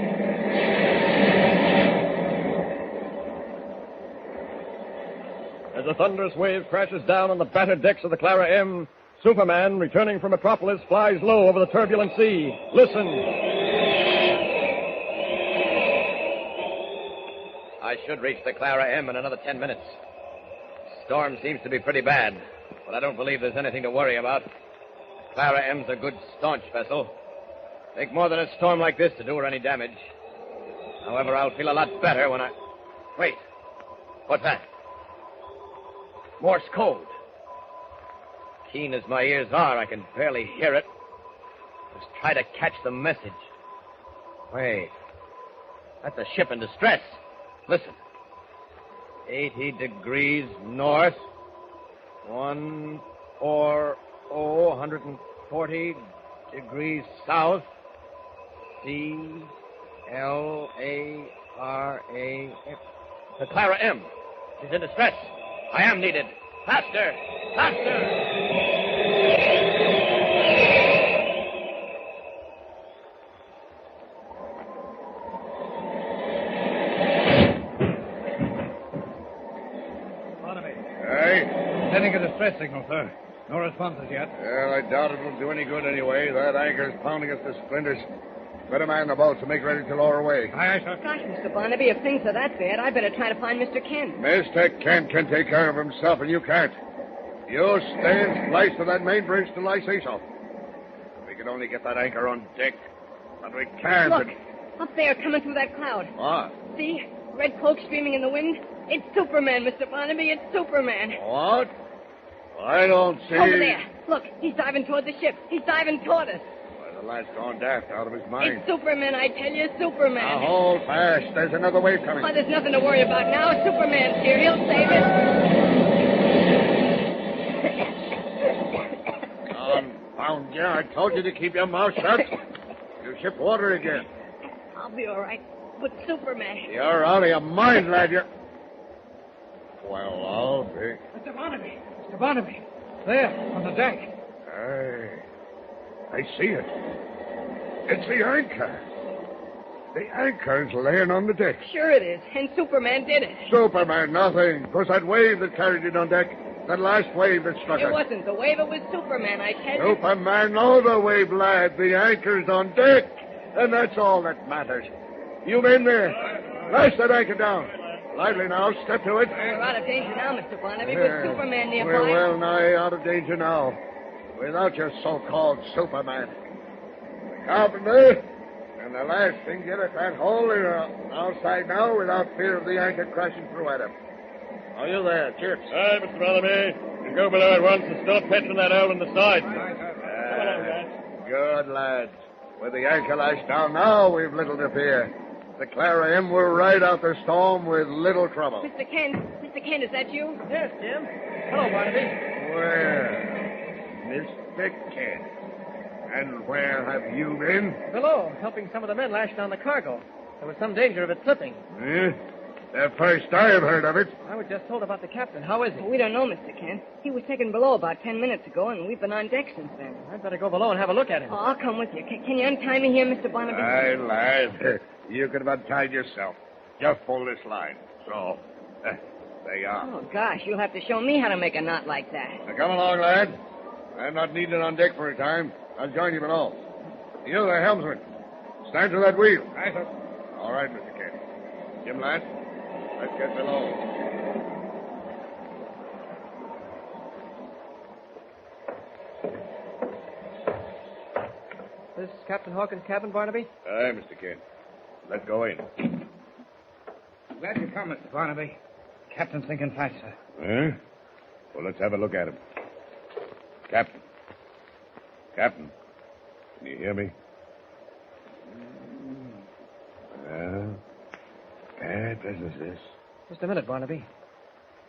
As a thunderous wave crashes down on the battered decks of the Clara M, Superman, returning from Metropolis, flies low over the turbulent sea. Listen. I should reach the Clara M in another 10 minutes. Storm seems to be pretty bad, but I don't believe there's anything to worry about. Clara M's a good, staunch vessel. Take more than a storm like this to do her any damage. However, I'll feel a lot better when I... Wait. What's that? Morse code. Keen as my ears are, I can barely hear it. Just try to catch the message. Wait. That's a ship in distress. Listen. 80 degrees north. 140 degrees south. C-L-A-R-A-M. The Clara M. She's in distress. I am needed. Faster! Faster! Barnaby. Hey? Sending a distress signal, sir. No responses yet. Well, I doubt it will do any good anyway. That anchor's pounding us to splinters. Better man the boats and make ready to lower away. Aye, aye, sir. Gosh, Mr. Barnaby, if things are that bad, I better try to find Mr. Kent. Mr. Kent can take care of himself, and you can't. You stay and splice to that main bridge till I say so. We can only get that anchor on deck, but we can't. Look, up there, coming through that cloud. What? See? Red cloak streaming in the wind. It's Superman, Mr. Barnaby. It's Superman. What? I don't see... Over there. Look, he's diving toward the ship. He's diving toward us. Why, the lad's gone daft out of his mind. It's Superman, I tell you. Superman. Now, hold fast. There's another wave coming. Oh, there's nothing to worry about now. Superman's here. He'll save us. Confound you. I told you to keep your mouth shut. You ship water again. I'll be all right. But Superman... You're out of your mind, lad. You're... Well, I'll be... Mr. Barnaby. Mr. Barnaby. There, on the deck. I see it. It's the anchor. The anchor's laying on the deck. Sure it is. And Superman did it. Superman, nothing. It was that wave that carried it on deck. That last wave that struck It us. wasn't the wave. It was Superman, I tell you. Superman, no, the wave, lad. The anchor's on deck. And that's all that matters. You men there. Lash that anchor down. Lively now. Step to it. We're out of danger now, Mr. Barnaby, with Superman nearby. We're well nigh out of danger now. Without your so-called Superman. The carpenter and the last thing get at that hole in outside now without fear of the anchor crashing through at him. Are you there, Chips? Aye, Mr. Barnaby. You go below at once and start petting that hole in the side. Good, lads. With the anchor lashed down now, we've little to fear. The Clara M will ride out the storm with little trouble. Mr. Kent, is that you? Yes, Jim. Hello, Barnaby. Well, Mr. Kent. And where have you been? Below, helping some of the men lash down the cargo. There was some danger of it slipping. The first I've heard of it. I was just told about the captain. How is he? We don't know, Mr. Kent. He was taken below about 10 minutes ago, and we've been on deck since then. I'd better go below and have a look at him. Oh, I'll come with you. Can you untie me here, Mr. Barnaby? Aye, lad. You could have untied yourself. Just pull this line. So, there you are. Oh, gosh, you'll have to show me how to make a knot like that. Now, come along, lad. I'm not needed on deck for a time. I'll join you below. You, the helmsman. Stand to that wheel. Aye, sir. All right, Mr. Kent. Jim, lad, let's get below. This Captain Hawkins' cabin, Barnaby? Aye, Mr. Kent. Let's go in. Glad you come, Mr. Barnaby. Captain's thinking fast, sir. Huh? Well, let's have a look at him. Captain. Captain. Can you hear me? Well, bad business, this. Just a minute, Barnaby.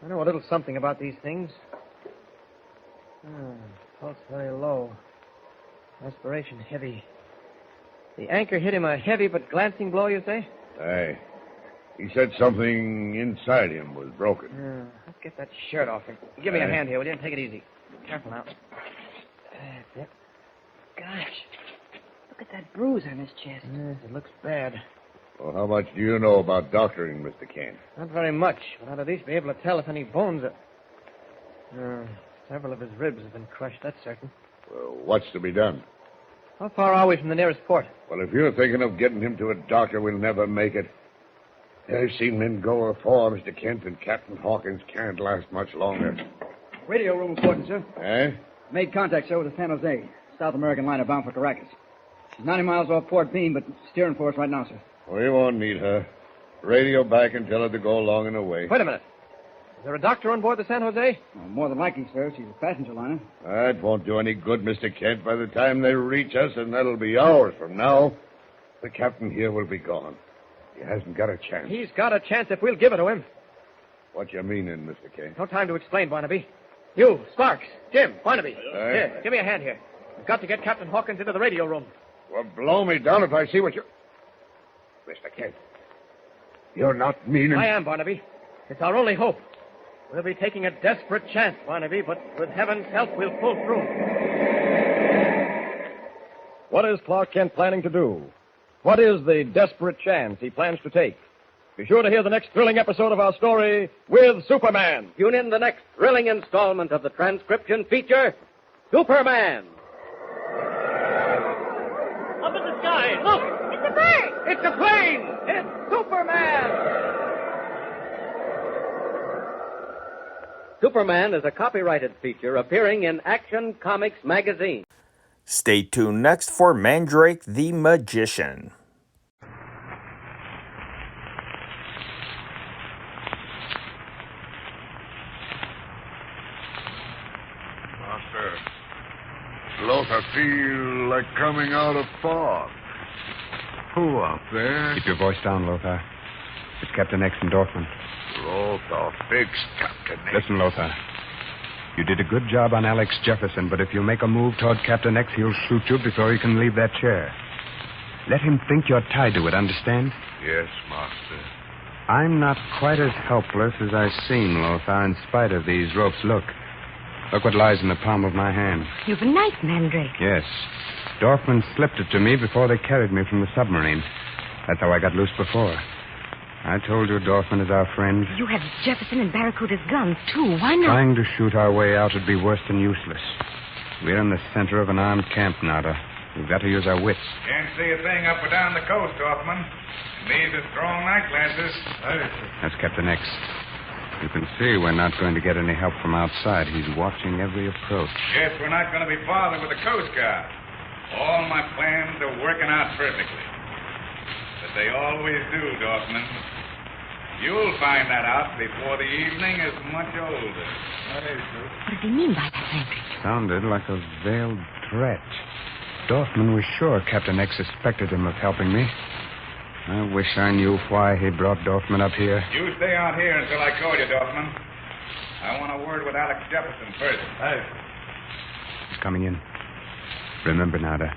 I know a little something about these things. Pulse very low. Respiration heavy. The anchor hit him a heavy but glancing blow, you say? Aye. He said something inside him was broken. Let's get that shirt off him. Give me a hand here, will you? Take it easy. Careful now. That's it. Gosh. Look at that bruise on his chest. It looks bad. Well, how much do you know about doctoring, Mr. Kent? Not very much, but I'd at least be able to tell if any bones are... several of his ribs have been crushed, that's certain. Well, what's to be done? How far are we from the nearest port? Well, if you're thinking of getting him to a doctor, we'll never make it. I've seen men go afore, Mr. Kent, and Captain Hawkins can't last much longer. Radio room reporting, sir. Eh? Made contact, sir, with the San Jose, South American liner bound for Caracas. She's 90 miles off Port Beam, but steering for us right now, sir. We won't need her. Radio back and tell her to go along and away. Wait a minute. Is there a doctor on board the San Jose? Well, more than likely, sir. She's a passenger liner. That won't do any good, Mr. Kent. By the time they reach us, and that'll be hours from now, the captain here will be gone. He hasn't got a chance. He's got a chance if we'll give it to him. What you meaning, Mr. Kent? No time to explain, Barnaby. You, Sparks, Jim, Barnaby. Here, give me a hand here. We've got to get Captain Hawkins into the radio room. Well, blow me down if I see what you... Mr. Kent, you're not meaning... I am, Barnaby. It's our only hope. We'll be taking a desperate chance, Barnaby, but with heaven's help, we'll pull through. What is Clark Kent planning to do? What is the desperate chance he plans to take? Be sure to hear the next thrilling episode of our story with Superman. Tune in the next thrilling installment of the transcription feature, Superman. Up in the sky, look! It's a bird! It's a plane! It's Superman! Superman is a copyrighted feature appearing in Action Comics magazine. Stay tuned next for Mandrake the Magician. Master, Lothar, feel like coming out of fog. Who out there? Keep your voice down, Lothar. It's Captain X and Dorfman. Lothar, fix Captain X. Listen, Lothar. You did a good job on Alex Jefferson, but if you make a move toward Captain X, he'll shoot you before you can leave that chair. Let him think you're tied to it, understand? Yes, Master. I'm not quite as helpless as I seem, Lothar, in spite of these ropes. Look what lies in the palm of my hand. You've a knife, Mandrake. Yes. Dorfman slipped it to me before they carried me from the submarine. That's how I got loose before. I told you Dorfman is our friend. You have Jefferson and Barracuda's guns, too. Why not? Trying to shoot our way out would be worse than useless. We're in the center of an armed camp, Nada. We've got to use our wits. Can't see a thing up or down the coast, Dorfman. These are strong night glasses. That's Captain X. You can see we're not going to get any help from outside. He's watching every approach. Guess we're not going to be bothered with the Coast Guard. All my plans are working out perfectly. But they always do, Dorfman. You'll find that out before the evening is much older. What does he mean by that, Mandrake? Sounded like a veiled threat. Dorfman was sure Captain X suspected him of helping me. I wish I knew why he brought Dorfman up here. You stay out here until I call you, Dorfman. I want a word with Alex Jefferson first. He's coming in. Remember, Nada,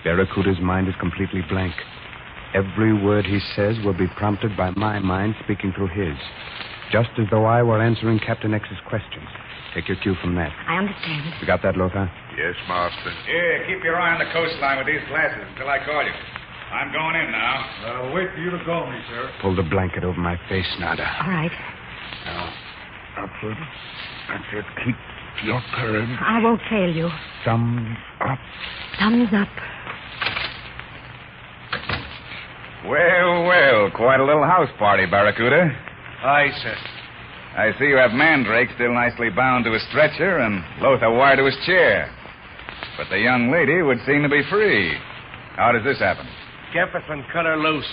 Barracuda's mind is completely blank. Every word he says will be prompted by my mind speaking through his. Just as though I were answering Captain X's questions. Take your cue from that. I understand. You got that, Lothar? Yes, Master. Yeah, keep your eye on the coastline with these glasses until I call you. I'm going in now. I'll wait for you to call me, sir. Pull the blanket over my face, Nada. All right. Now, upward. That's it. Keep your courage. I won't fail you. Thumbs up. Thumbs up. Well, quite a little house party, Barracuda. Aye, sir. I see you have Mandrake still nicely bound to a stretcher and Lothar wired to his chair. But the young lady would seem to be free. How does this happen? Jefferson cut her loose,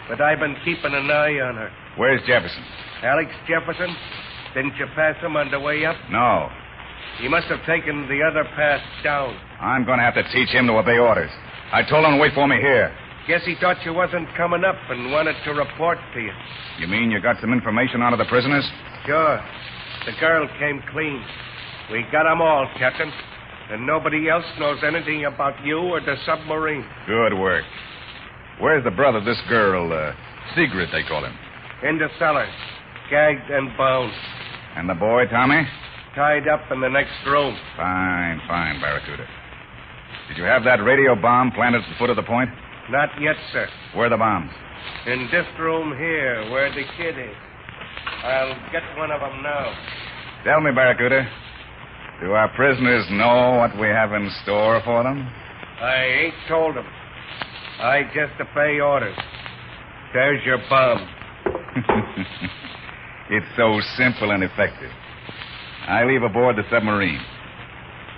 but I've been keeping an eye on her. Where's Jefferson? Alex Jefferson? Didn't you pass him on the way up? No. He must have taken the other path down. I'm going to have to teach him to obey orders. I told him to wait for me here. Guess he thought you wasn't coming up and wanted to report to you. You mean you got some information out of the prisoners? Sure. The girl came clean. We got 'em all, Captain. And nobody else knows anything about you or the submarine. Good work. Where's the brother of this girl, Sigrid, they call him? In the cellar. Gagged and bound. And the boy, Tommy? Tied up in the next room. Fine, Barracuda. Did you have that radio bomb planted at the foot of the point? Not yet, sir. Where are the bombs? In this room here, where the kid is. I'll get one of them now. Tell me, Barracuda, do our prisoners know what we have in store for them? I ain't told them. I just obey orders. There's your bomb. It's so simple and effective. I leave aboard the submarine.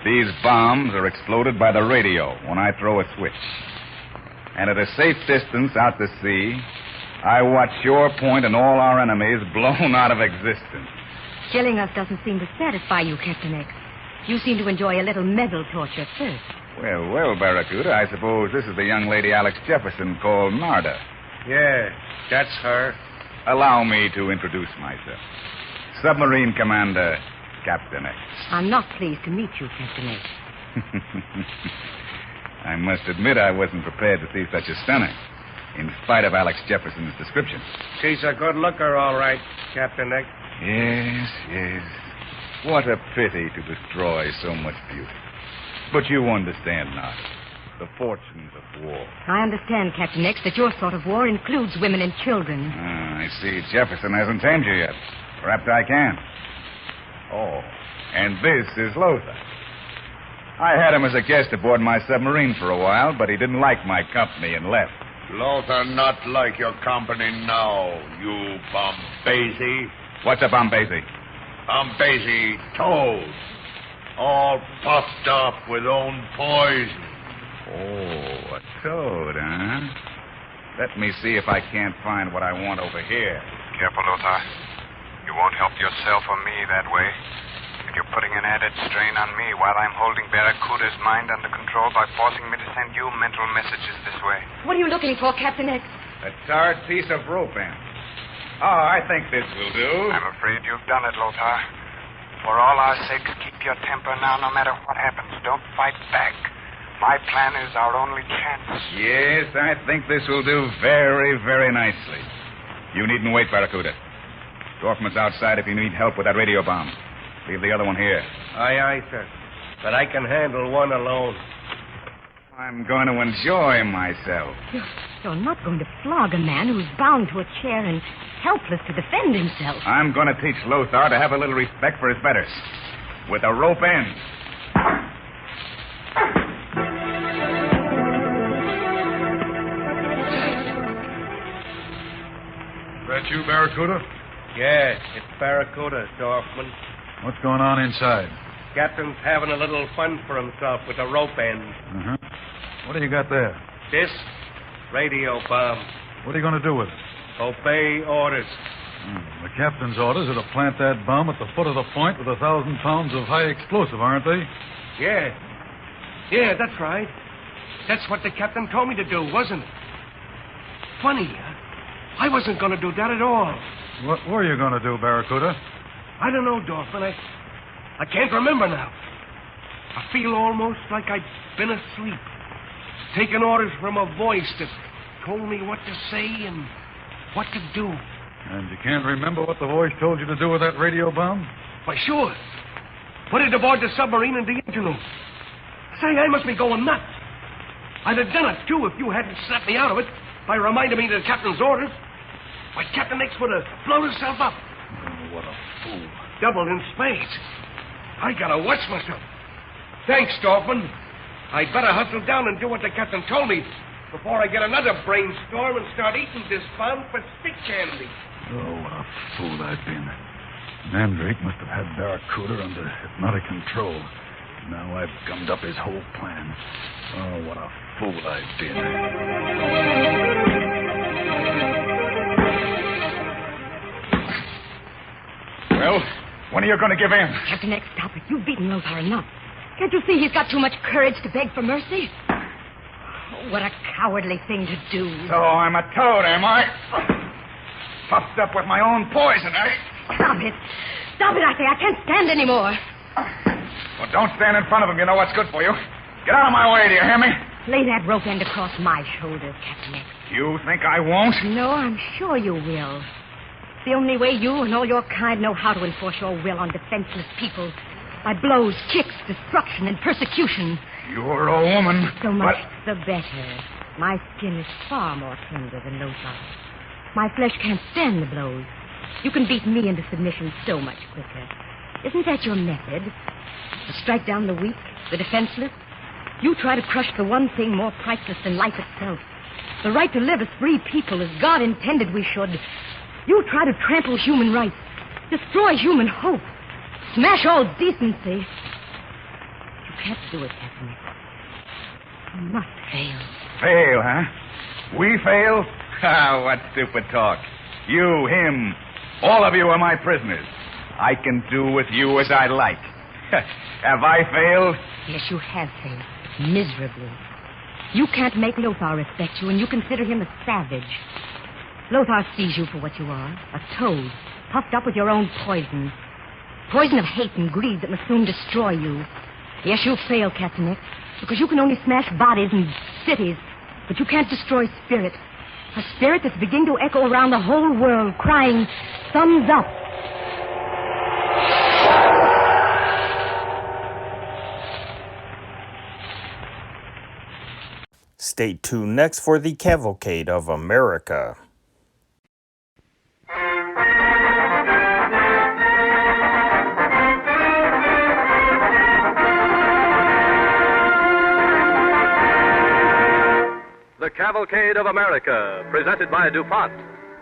These bombs are exploded by the radio when I throw a switch. And at a safe distance out to sea, I watch your point and all our enemies blown out of existence. Killing us doesn't seem to satisfy you, Captain X. You seem to enjoy a little mental torture first. Well, Barracuda, I suppose this is the young lady Alex Jefferson called Narda. Yeah, that's her. Allow me to introduce myself. Submarine Commander Captain X. I'm not pleased to meet you, Captain X. I must admit I wasn't prepared to see such a stunner, in spite of Alex Jefferson's description. She's a good looker, all right, Captain X. Yes. What a pity to destroy so much beauty. But you understand now the fortunes of war. I understand, Captain X, that your sort of war includes women and children. I see Jefferson hasn't tamed you yet. Perhaps I can. Oh, and this is Lothar. I had him as a guest aboard my submarine for a while, but he didn't like my company and left. Lothar not like your company now, you Bombasi. What's a Bombasi? Bombasi toad. All puffed up with own poison. Oh, a toad, huh? Let me see if I can't find what I want over here. Careful, Lothar. You won't help yourself or me that way. And you're putting an added strain on me while I'm holding Barracuda's mind under control by forcing me to send you mental messages this way. What are you looking for, Captain X? A tarred piece of rope end. Oh, I think this will do. I'm afraid you've done it, Lothar. For all our sakes, keep your temper now, no matter what happens. Don't fight back. My plan is our only chance. Yes, I think this will do very, very nicely. You needn't wait, Barracuda. Dorfman's outside if you need help with that radio bomb. Leave the other one here. Aye, sir. But I can handle one alone. I'm going to enjoy myself. You're not going to flog a man who's bound to a chair and helpless to defend himself. I'm going to teach Lothar to have a little respect for his betters. With a rope end. That you, Barracuda? Yeah, it's Barracuda, Dorfman. What's going on inside? Captain's having a little fun for himself with a rope end. Uh-huh. What do you got there? This radio bomb. What are you going to do with it? Obey orders. The captain's orders are to plant that bomb at the foot of the point with 1,000 pounds of high explosive, aren't they? Yeah, that's right. That's what the captain told me to do, wasn't it? Funny, I wasn't going to do that at all. What were you going to do, Barracuda? I don't know, Dorfman. I can't remember now. I feel almost like I'd been asleep, taking orders from a voice that told me what to say and what to do. And you can't remember what the voice told you to do with that radio bomb? Why, sure. Put it aboard the submarine in the engine room. Say, I must be going nuts. I'd have done it, too, if you hadn't snapped me out of it by reminding me of the captain's orders. Why, Captain X would have blown himself up. Oh, what a fool. Doubled in spades. I gotta watch myself. Thanks, Dorfman. I'd better hustle down and do what the captain told me before I get another brainstorm and start eating this bomb for stick candy. Oh, what a fool I've been. Mandrake must have had Barracuda under hypnotic control. Now I've gummed up his whole plan. Oh, what a fool I've been. Well, when are you going to give in? Captain X, stop it. You've beaten Lothar enough. Can't you see he's got too much courage to beg for mercy? Oh, what a cowardly thing to do. So I'm a toad, am I? Puffed up with my own poison, eh? Stop it. Stop it, I say. I can't stand anymore. Well, don't stand in front of him. You know what's good for you. Get out of my way, do you hear me? Lay that rope end across my shoulders, Captain X. You think I won't? No, I'm sure you will. the only way you and all your kind know how to enforce your will on defenseless people. By blows, kicks, destruction, and persecution. You're a woman. So much the better. My skin is far more tender than Lothar's. My flesh can't stand the blows. You can beat me into submission so much quicker. Isn't that your method? To strike down the weak, the defenseless? You try to crush the one thing more priceless than life itself. The right to live as free people as God intended we should. You try to trample human rights, destroy human hope, smash all decency. You can't do it, Captain. You must fail. Fail, huh? We fail? Ah, what stupid talk. You, him, all of you are my prisoners. I can do with you as I like. Have I failed? Yes, you have failed. Miserably. You can't make Lothar respect you, and you consider him a savage. Lothar sees you for what you are, a toad, puffed up with your own poison. Poison of hate and greed that must soon destroy you. Yes, you fail, Captain X, because you can only smash bodies and cities, but you can't destroy spirit. A spirit that's beginning to echo around the whole world, crying, thumbs up. Stay tuned next for the Cavalcade of America. The Cavalcade of America, presented by DuPont,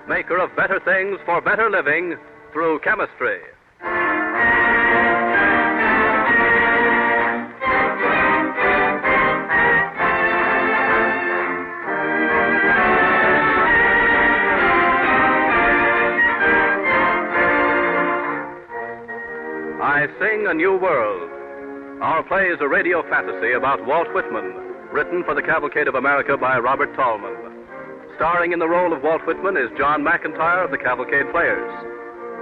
maker of better things for better living through chemistry. I Sing a New World. Our play is a radio fantasy about Walt Whitman, written for the Cavalcade of America by Robert Tallman. Starring in the role of Walt Whitman is John McIntyre of the Cavalcade Players.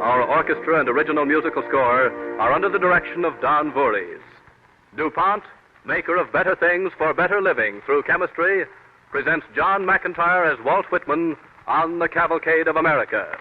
Our orchestra and original musical score are under the direction of Don Voorhees. DuPont, maker of better things for better living through chemistry, presents John McIntyre as Walt Whitman on the Cavalcade of America.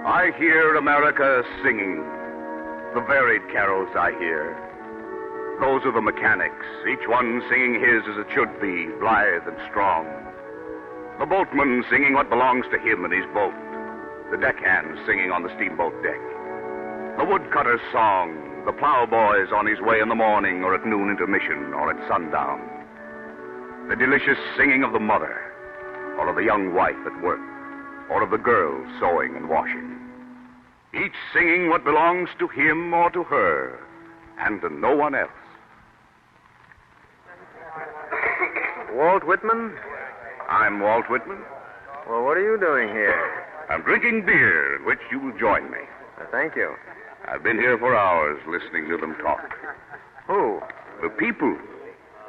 I hear America singing, the varied carols I hear. Those are the mechanics, each one singing his as it should be, blithe and strong. The boatman singing what belongs to him and his boat. The deckhand singing on the steamboat deck. The woodcutter's song, the plowboy's on his way in the morning or at noon intermission or at sundown. The delicious singing of the mother, or of the young wife at work, or of the girl sewing and washing. Each singing what belongs to him or to her, and to no one else. Walt Whitman? I'm Walt Whitman. Well, what are you doing here? I'm drinking beer, in which you will join me. Thank you. I've been here for hours listening to them talk. Who? The people.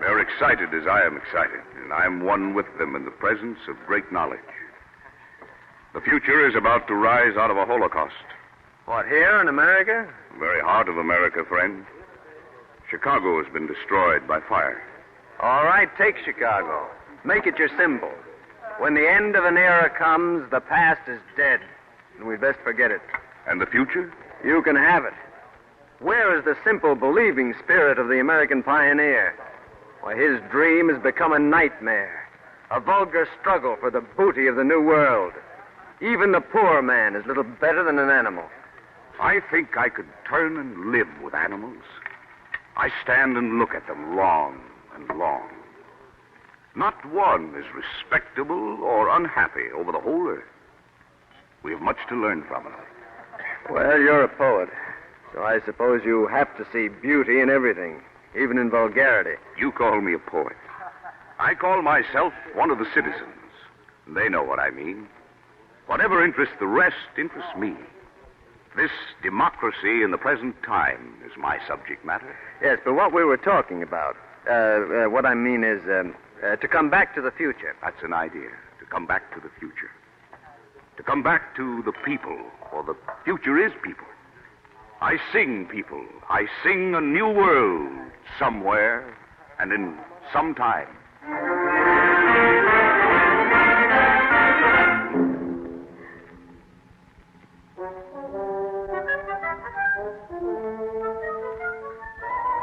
They're excited as I am excited, and I'm one with them in the presence of great knowledge. The future is about to rise out of a Holocaust. What, here in America? The very heart of America, friend. Chicago has been destroyed by fire. All right, take Chicago. Make it your symbol. When the end of an era comes, the past is dead, and we'd best forget it. And the future? You can have it. Where is the simple, believing spirit of the American pioneer? Why, his dream has become a nightmare, a vulgar struggle for the booty of the new world. Even the poor man is little better than an animal. I think I could turn and live with animals. I stand and look at them long and long. Not one is respectable or unhappy over the whole earth. We have much to learn from them. Well, you're a poet, so I suppose you have to see beauty in everything, even in vulgarity. You call me a poet. I call myself one of the citizens. They know what I mean. Whatever interests the rest interests me. This democracy in the present time is my subject matter. Yes, but what we were talking about, what I mean is to come back to the future. That's an idea, to come back to the future. To come back to the people, for the future is people. I sing, people. I sing a new world somewhere and in some time.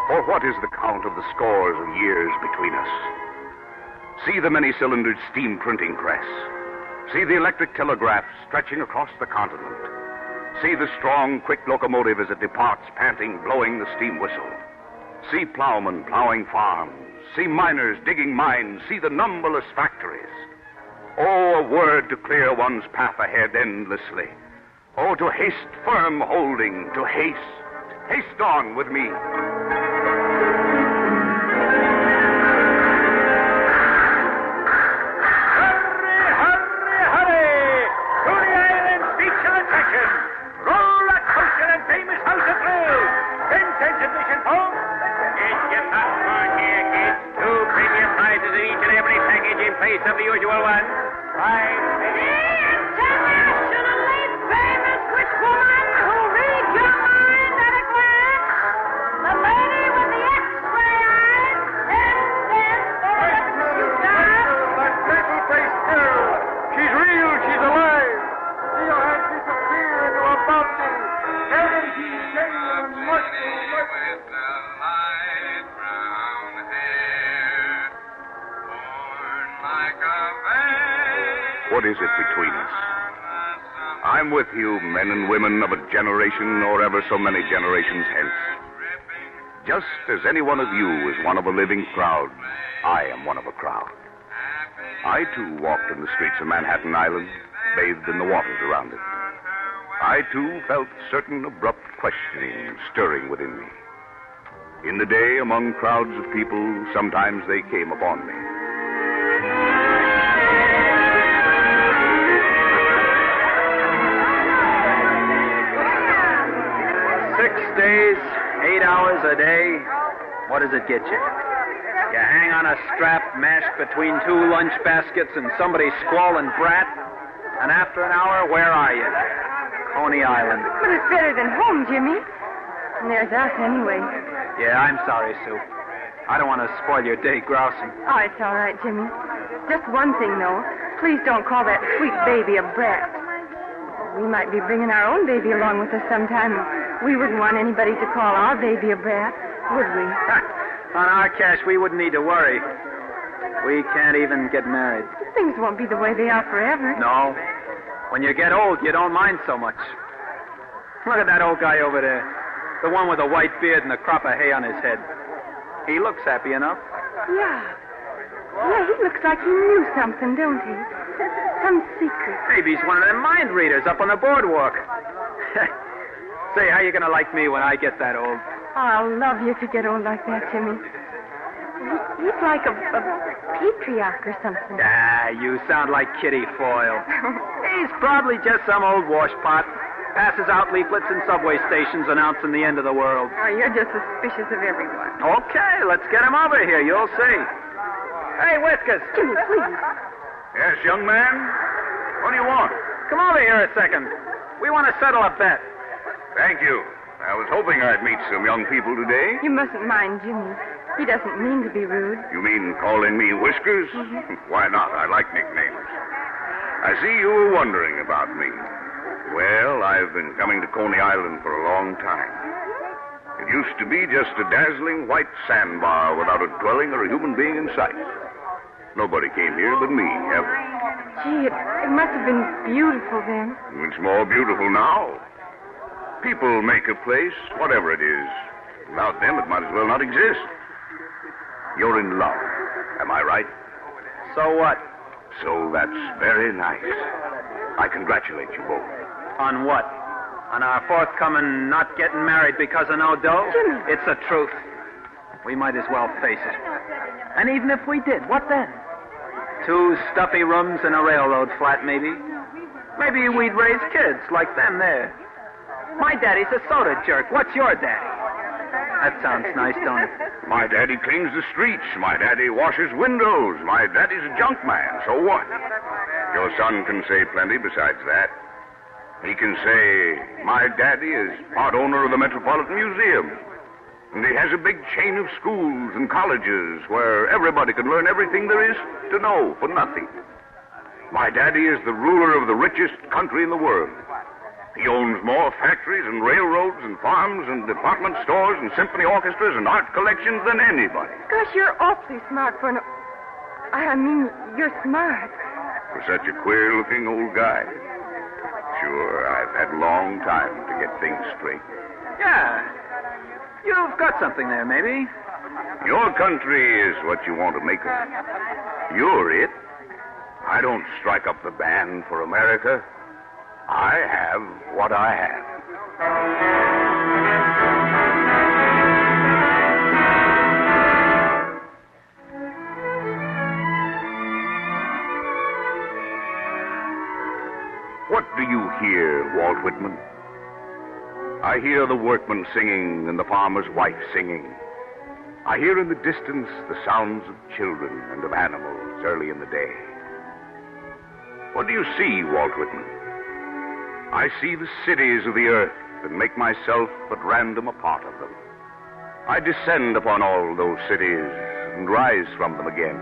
For what is the count of the scores of years between us? See the many-cylindered steam printing press. See the electric telegraph stretching across the continent. See the strong, quick locomotive as it departs, panting, blowing the steam whistle. See plowmen plowing farms. See miners digging mines. See the numberless factories. Oh, a word to clear one's path ahead endlessly. Oh, to haste firm holding, to haste. Haste on with me. Of the usual one. Internationally famous quick woman who reads your mind at a glance. The lady with the X-ray eyes. That freckle-faced girl. She's real. She's alive. See her head disappear into a fountain. Heaven, she's genuine. What is it between us? I'm with you, men and women of a generation or ever so many generations hence. Just as any one of you is one of a living crowd, I am one of a crowd. I, too, walked in the streets of Manhattan Island, bathed in the waters around it. I, too, felt certain abrupt questioning stirring within me. In the day, among crowds of people, sometimes they came upon me. 6 days, 8 hours a day. What does it get you? You hang on a strap mashed between two lunch baskets and somebody's squalling brat, and after an hour, where are you? Coney Island. But it's better than home, Jimmy. And there's us, anyway. Yeah, I'm sorry, Sue. I don't want to spoil your day grousing. Oh, it's all right, Jimmy. Just one thing, though. Please don't call that sweet baby a brat. We might be bringing our own baby along with us sometime. We wouldn't want anybody to call our baby a brat, would we? On our cash, we wouldn't need to worry. We can't even get married. Things won't be the way they are forever. No. When you get old, you don't mind so much. Look at that old guy over there. The one with the white beard and the crop of hay on his head. He looks happy enough. Yeah. Yeah, he looks like he knew something, don't he? Some secret. Maybe he's one of them mind readers up on the boardwalk. Say, how you going to like me when I get that old? Oh, I'll love you if you get old like that, Jimmy. He's like a patriarch or something. Ah, you sound like Kitty Foyle. He's probably just some old washpot. Passes out leaflets in subway stations announcing the end of the world. Oh, you're just suspicious of everyone. Okay, let's get him over here. You'll see. Hey, Whiskers. Jimmy, please. Yes, young man? What do you want? Come over here a second. We want to settle a bet. Thank you. I was hoping I'd meet some young people today. You mustn't mind Jimmy. He doesn't mean to be rude. You mean calling me Whiskers? Mm-hmm. Why not? I like nicknames. I see you were wondering about me. Well, I've been coming to Coney Island for a long time. It used to be just a dazzling white sandbar without a dwelling or a human being in sight. Nobody came here but me, ever. Gee, it must have been beautiful then. It's more beautiful now. People make a place, whatever it is. Without them, it might as well not exist. You're in love. Am I right? So what? So that's very nice. I congratulate you both. On what? On our forthcoming not getting married because of no dough? Jimmy. It's the truth. We might as well face it. And even if we did, what then? 2 stuffy rooms in a railroad flat, maybe. Maybe we'd raise kids like them there. My daddy's a soda jerk. What's your daddy? That sounds nice, don't it? My daddy cleans the streets. My daddy washes windows. My daddy's a junk man. So what? Your son can say plenty besides that. He can say, my daddy is part owner of the Metropolitan Museum. And he has a big chain of schools and colleges where everybody can learn everything there is to know for nothing. My daddy is the ruler of the richest country in the world. He owns more factories and railroads and farms and department stores and symphony orchestras and art collections than anybody. Gosh, you're awfully smart for an... I mean, you're smart. For such a queer-looking old guy. Sure, I've had a long time to get things straight. Yeah. You've got something there, maybe. Your country is what you want to make of it. You're it. I don't strike up the band for America. I have what I have. What do you hear, Walt Whitman? I hear the workman singing and the farmer's wife singing. I hear in the distance the sounds of children and of animals early in the day. What do you see, Walt Whitman? I see the cities of the earth and make myself but random a part of them. I descend upon all those cities and rise from them again.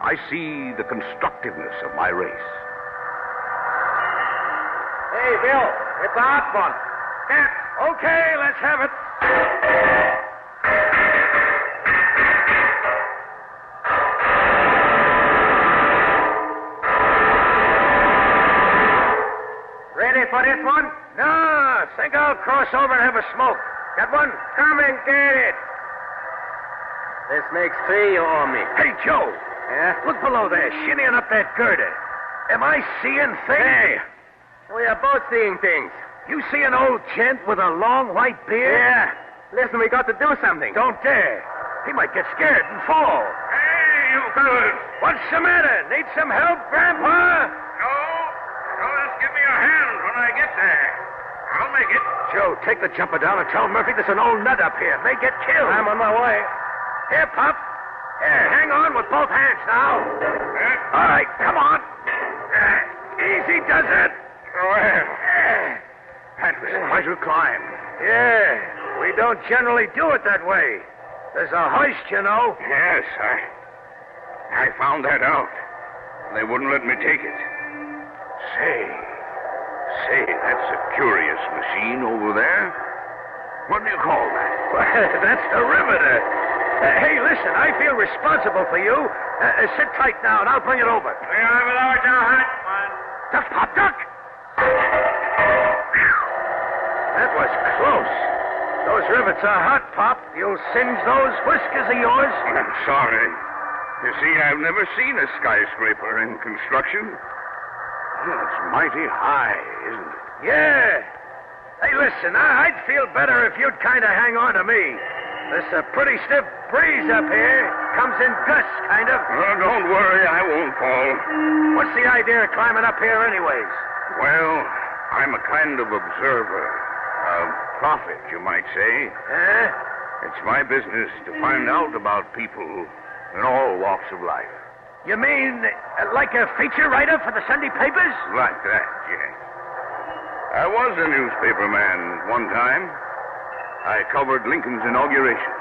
I see the constructiveness of my race. Hey, Bill, it's a hot one. Yeah, okay, let's have it. Ready for this one? No, think I'll cross over and have a smoke. Got one? Come and get it. This makes 3 you owe me. Hey, Joe. Yeah? Look below there, shinnying up that girder. Am I seeing things? Hey, we are both seeing things. You see an old gent with a long white beard? Yeah. Listen, we got to do something. Don't dare. He might get scared and fall. Hey, you fellas. What's the matter? Need some help, Grandpa? No, just give me your hand when I get there. I'll make it. Joe, take the jumper down and tell Murphy there's an old nut up here. May get killed. I'm on my way. Here, Pop. Here, hang on with both hands now. All right, come on. Easy does it. Well, that was quite a climb. Yeah, we don't generally do it that way. There's a hoist, you know. Yes, I found that out. They wouldn't let me take it. Say, that's a curious machine over there. What do you call that? Well, that's the riveter. Hey, listen, I feel responsible for you. Sit tight now, and I'll bring it over. we are without your hat, man. Duck, Pop, duck! That was close. Those rivets are hot, Pop. You'll singe those whiskers of yours. I'm sorry. You see, I've never seen a skyscraper in construction. Oh, it's mighty high, isn't it? Yeah. Hey, listen, I'd feel better if you'd kind of hang on to me. There's a pretty stiff breeze up here. Comes in gusts, kind of. Oh, don't worry, I won't fall. What's the idea of climbing up here anyways? Well, I'm a kind of observer. A prophet, you might say. Eh? It's my business to find out about people in all walks of life. You mean like a feature writer for the Sunday papers? Like that, yes. I was a newspaper man one time. I covered Lincoln's inauguration.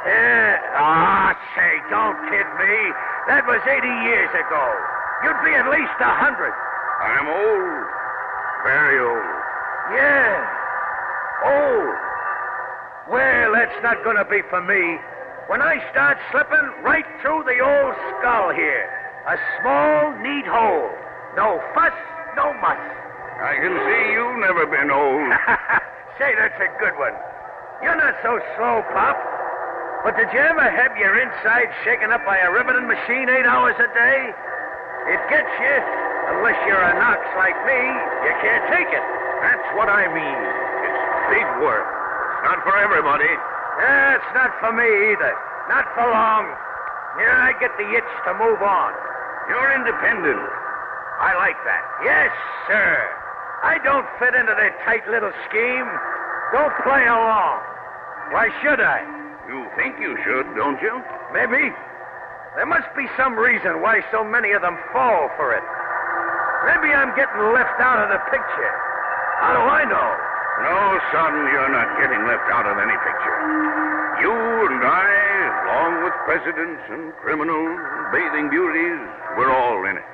Say, don't kid me. That was 80 years ago. You'd be at least 100. I'm old. Very old. Yeah. Old. Well, that's not going to be for me. When I start slipping right through the old skull here. A small, neat hole. No fuss, no muss. I can see you've never been old. Say, that's a good one. You're not so slow, Pop. But did you ever have your inside shaken up by a riveting machine 8 hours a day? It gets you. Unless you're a Knox like me, you can't take it. That's what I mean. It's big work. It's not for everybody. It's not for me either. Not for long. Yeah, I get the itch to move on. You're independent. I like that. Yes, sir. I don't fit into their tight little scheme. Don't play along. Why should I? You think you should, don't you? Maybe. There must be some reason why so many of them fall for it. Maybe I'm getting left out of the picture. How do I know? No, son, you're not getting left out of any picture. You and I, along with presidents and criminals and bathing beauties, we're all in it.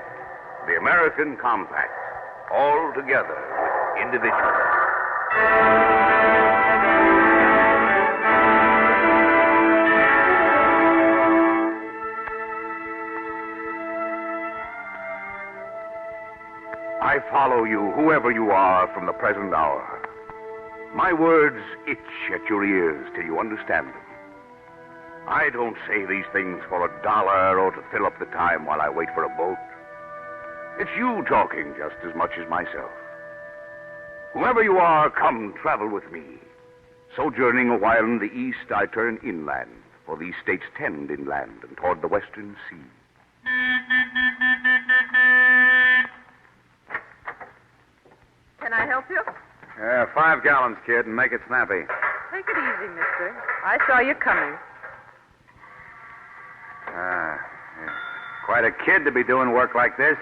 The American Compact. All together with Indivisible. I follow you, whoever you are, from the present hour. My words itch at your ears till you understand them. I don't say these things for $1 or to fill up the time while I wait for a boat. It's you talking just as much as myself. Whoever you are, come travel with me. Sojourning a while in the east, I turn inland, for these states tend inland and toward the western sea. Can I help you? 5 gallons, kid, and make it snappy. Take it easy, mister. I saw you coming. Quite a kid to be doing work like this.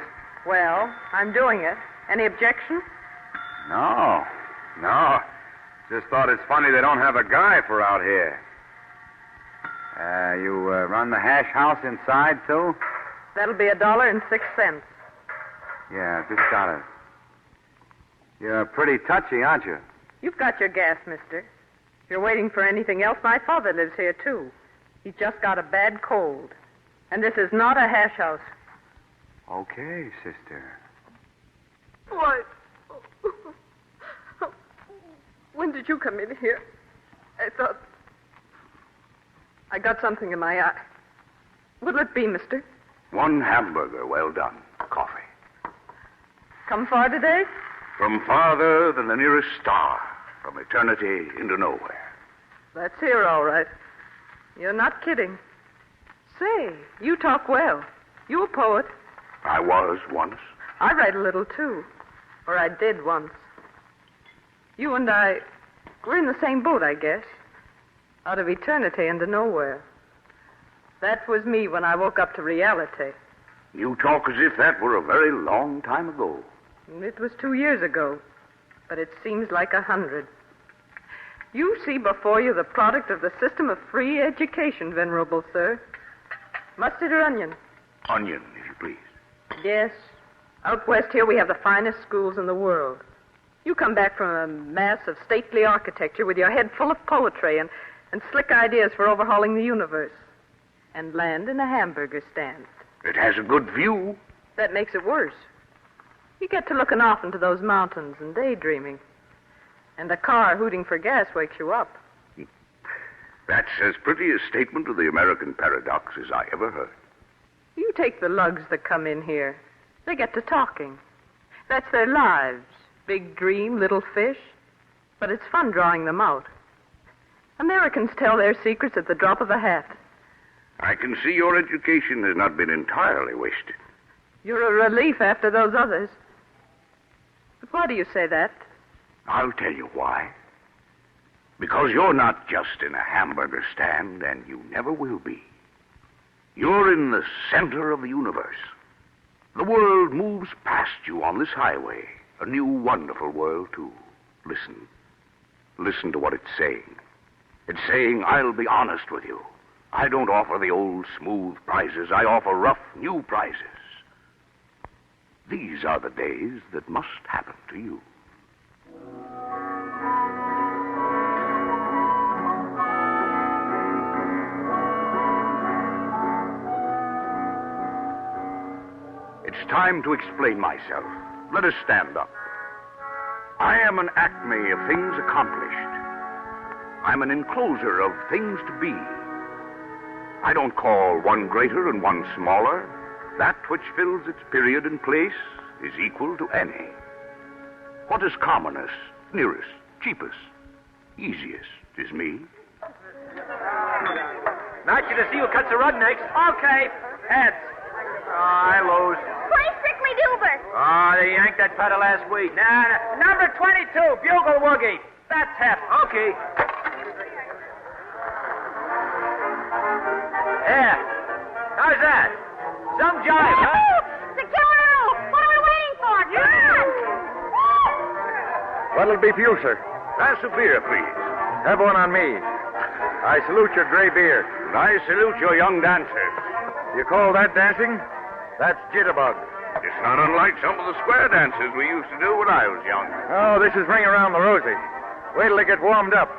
Well, I'm doing it. Any objection? No. Just thought it's funny they don't have a guy for out here. You run the hash house inside, too? That'll be $1.06. Yeah, just got it. You're pretty touchy, aren't you? You've got your gas, mister. If you're waiting for anything else, my father lives here, too. He's just got a bad cold. And this is not a hash house. Okay, sister. What? When did you come in here? I thought... I got something in my eye. What'll it be, mister? 1 hamburger, well done. Coffee. Come far today? From farther than the nearest star. From eternity into nowhere. That's here, all right. You're not kidding. Say, you talk well. You a poet. I was once. I write a little, too. Or I did once. You and I, we're in the same boat, I guess. Out of eternity into nowhere. That was me when I woke up to reality. You talk as if that were a very long time ago. It was 2 years ago, but it seems like 100. You see before you the product of the system of free education, venerable sir. Mustard or onion? Onion, if you please. Yes. Out west here we have the finest schools in the world. You come back from a mass of stately architecture with your head full of poetry and slick ideas for overhauling the universe. And land in a hamburger stand. It has a good view. That makes it worse. You get to looking off into those mountains and daydreaming. And a car hooting for gas wakes you up. That's as pretty a statement of the American paradox as I ever heard. You take the lugs that come in here. They get to talking. That's their lives. Big dream, little fish. But it's fun drawing them out. Americans tell their secrets at the drop of a hat. I can see your education has not been entirely wasted. You're a relief after those others. But why do you say that? I'll tell you why. Because you're not just in a hamburger stand, and you never will be. You're in the center of the universe. The world moves past you on this highway. A new, wonderful world, too. Listen. Listen to what it's saying. It's saying, I'll be honest with you. I don't offer the old, smooth prizes. I offer rough, new prizes. These are the days that must happen to you. It's time to explain myself. Let us stand up. I am an acme of things accomplished. I'm an encloser of things to be. I don't call one greater and one smaller. That which fills its period and place is equal to any. What is commonest, nearest, cheapest, easiest is me. Not you to see who cuts the rug next. Okay. Heads. I lose. Play Strictly Doober. horse. Oh, they yanked that pedal last week. Nah. Number 22, Bugle Woogie. That's Hep. Okay. Yeah. How's that? Some jive, huh? Security! What are we waiting for? Come on! What'll it be for you, sir? Glass of beer, please. Have one on me. I salute your gray beard. And I salute your young dancers. You call that dancing? That's jitterbug. It's not unlike some of the square dances we used to do when I was young. Oh, this is Ring Around the Rosie. Wait till they get warmed up.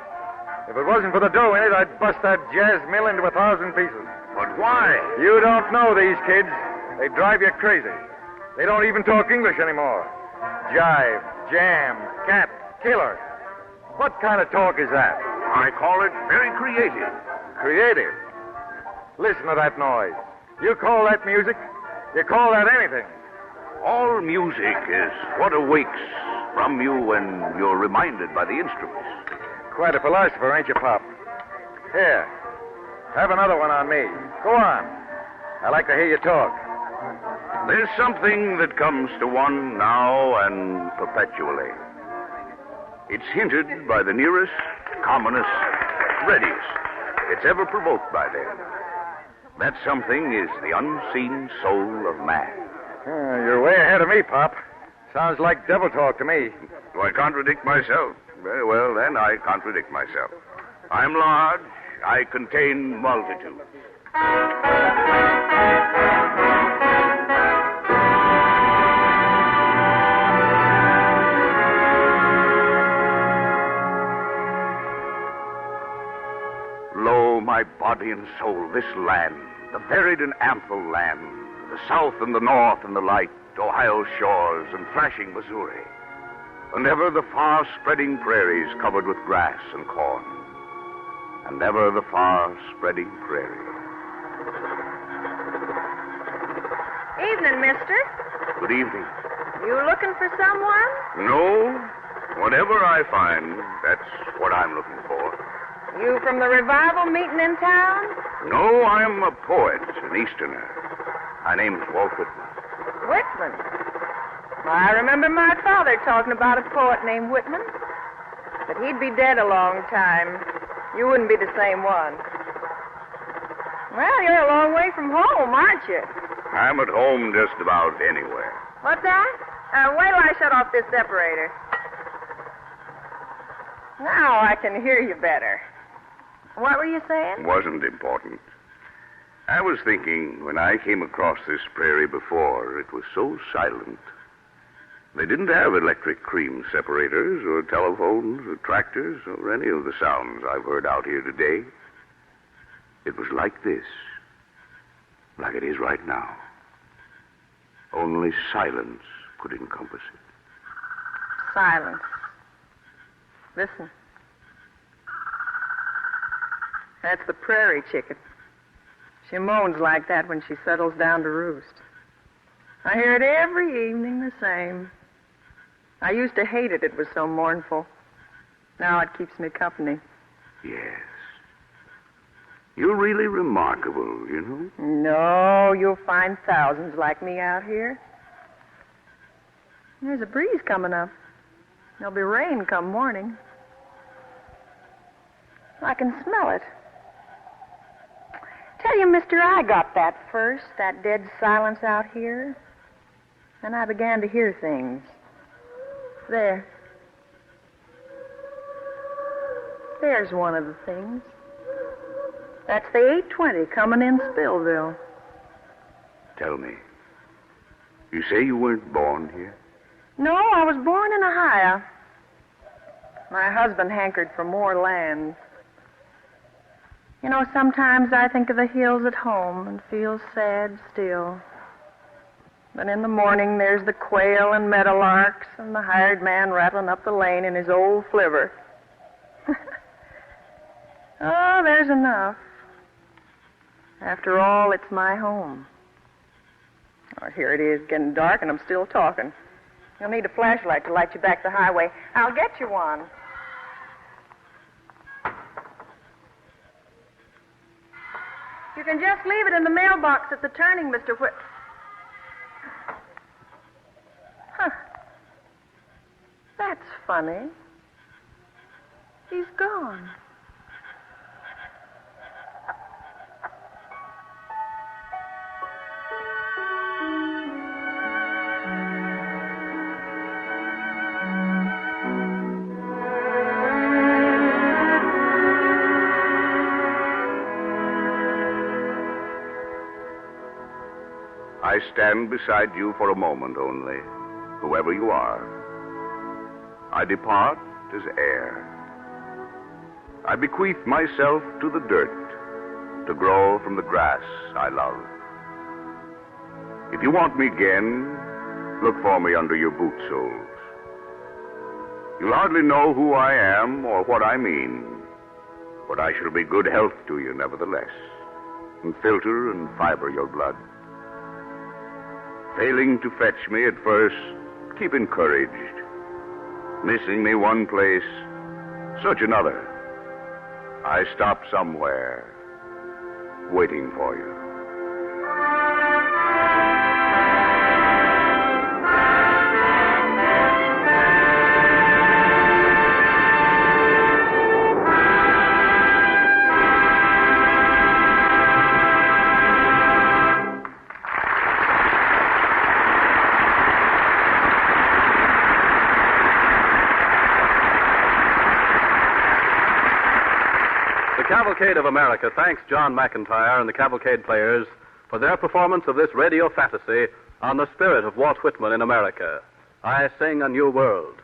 If it wasn't for the dough in it, I'd bust that jazz mill into 1,000 pieces. But why? You don't know these kids. They drive you crazy. They don't even talk English anymore. Jive, jam, cat, killer. What kind of talk is that? I call it very creative. Creative? Listen to that noise. You call that music? You call that anything? All music is what awakes from you when you're reminded by the instruments. Quite a philosopher, ain't you, Pop? Here, have another one on me. Go on. I like to hear you talk. There's something that comes to one now and perpetually. It's hinted by the nearest, commonest, readiest it's ever provoked by them. That something is the unseen soul of man. You're way ahead of me, Pop. Sounds like devil talk to me. Do I contradict myself? Very well, then, I contradict myself. I'm large. I contain multitude. Lo, my body and soul, this land, the varied and ample land, the south and the north and the light, Ohio's shores and flashing Missouri, and ever the far-spreading prairies covered with grass and corn, and ever the far-spreading prairie. Evening, mister. Good evening. You looking for someone? No, whatever I find, that's what I'm looking for. You from the revival meeting in town? No, I'm a poet, an Easterner. My name's Walt Whitman. Whitman? I remember my father talking about a poet named Whitman. But he'd be dead a long time. You wouldn't be the same one. Well, you're a long way from home, aren't you? I'm at home just about anywhere. What's that? Wait till I shut off this separator. Now I can hear you better. What were you saying? Wasn't important. I was thinking, when I came across this prairie before, it was so silent. They didn't have electric cream separators or telephones or tractors or any of the sounds I've heard out here today. It was like this, like it is right now. Only silence could encompass it. Silence. Listen. That's the prairie chicken. She moans like that when she settles down to roost. I hear it every evening the same. I used to hate it. It was so mournful. Now it keeps me company. Yes. You're really remarkable, you know. No, you'll find thousands like me out here. There's a breeze coming up. There'll be rain come morning. I can smell it. Tell you, mister, I got that first, that dead silence out here. And I began to hear things. There. There's one of the things. That's the 820 coming in Spillville. Tell me, you say you weren't born here? No, I was born in Ohio. My husband hankered for more land. You know, sometimes I think of the hills at home and feel sad still. But in the morning, there's the quail and meadowlarks and the hired man rattling up the lane in his old flivver. Oh, there's enough. After all, it's my home. Oh, here it is, getting dark, and I'm still talking. You'll need a flashlight to light you back the highway. I'll get you one. You can just leave it in the mailbox at the turning, Mr. funny. He's gone. I stand beside you for a moment only, whoever you are. I depart as air. I bequeath myself to the dirt, to grow from the grass I love. If you want me again, look for me under your boot soles. You'll hardly know who I am or what I mean, but I shall be good health to you nevertheless, and filter and fiber your blood. Failing to fetch me at first, keep encouraged. Missing me one place, search another. I stop somewhere, waiting for you. The Cavalcade of America thanks John McIntyre and the Cavalcade players for their performance of this radio fantasy on the spirit of Walt Whitman in America. I Sing a New World.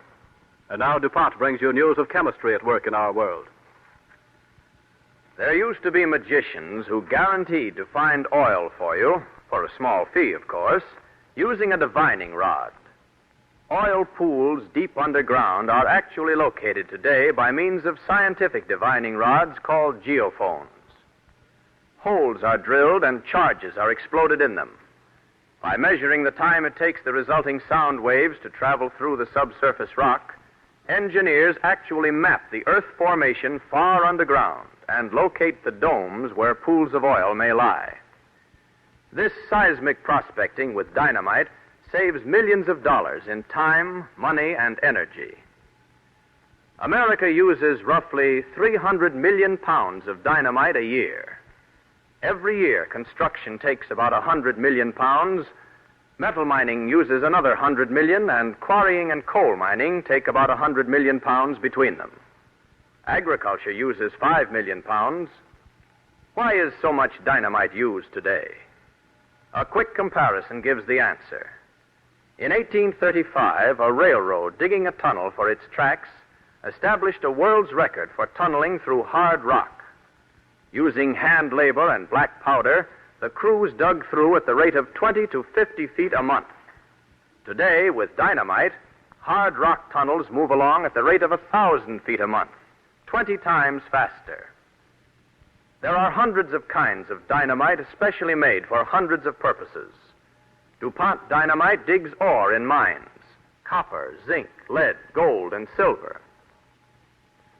And now DuPont brings you news of chemistry at work in our world. There used to be magicians who guaranteed to find oil for you, for a small fee, of course, using a divining rod. Oil pools deep underground are actually located today by means of scientific divining rods called geophones. Holes are drilled and charges are exploded in them. By measuring the time it takes the resulting sound waves to travel through the subsurface rock, engineers actually map the earth formation far underground and locate the domes where pools of oil may lie. This seismic prospecting with dynamite saves millions of dollars in time, money, and energy. America uses roughly 300 million pounds of dynamite a year. Every year, construction takes about 100 million pounds. Metal mining uses another 100 million, and quarrying and coal mining take about 100 million pounds between them. Agriculture uses 5 million pounds. Why is so much dynamite used today? A quick comparison gives the answer. In 1835, a railroad digging a tunnel for its tracks established a world's record for tunneling through hard rock. Using hand labor and black powder, the crews dug through at the rate of 20 to 50 feet a month. Today, with dynamite, hard rock tunnels move along at the rate of 1,000 feet a month, 20 times faster. There are hundreds of kinds of dynamite especially made for hundreds of purposes. DuPont dynamite digs ore in mines, copper, zinc, lead, gold, and silver.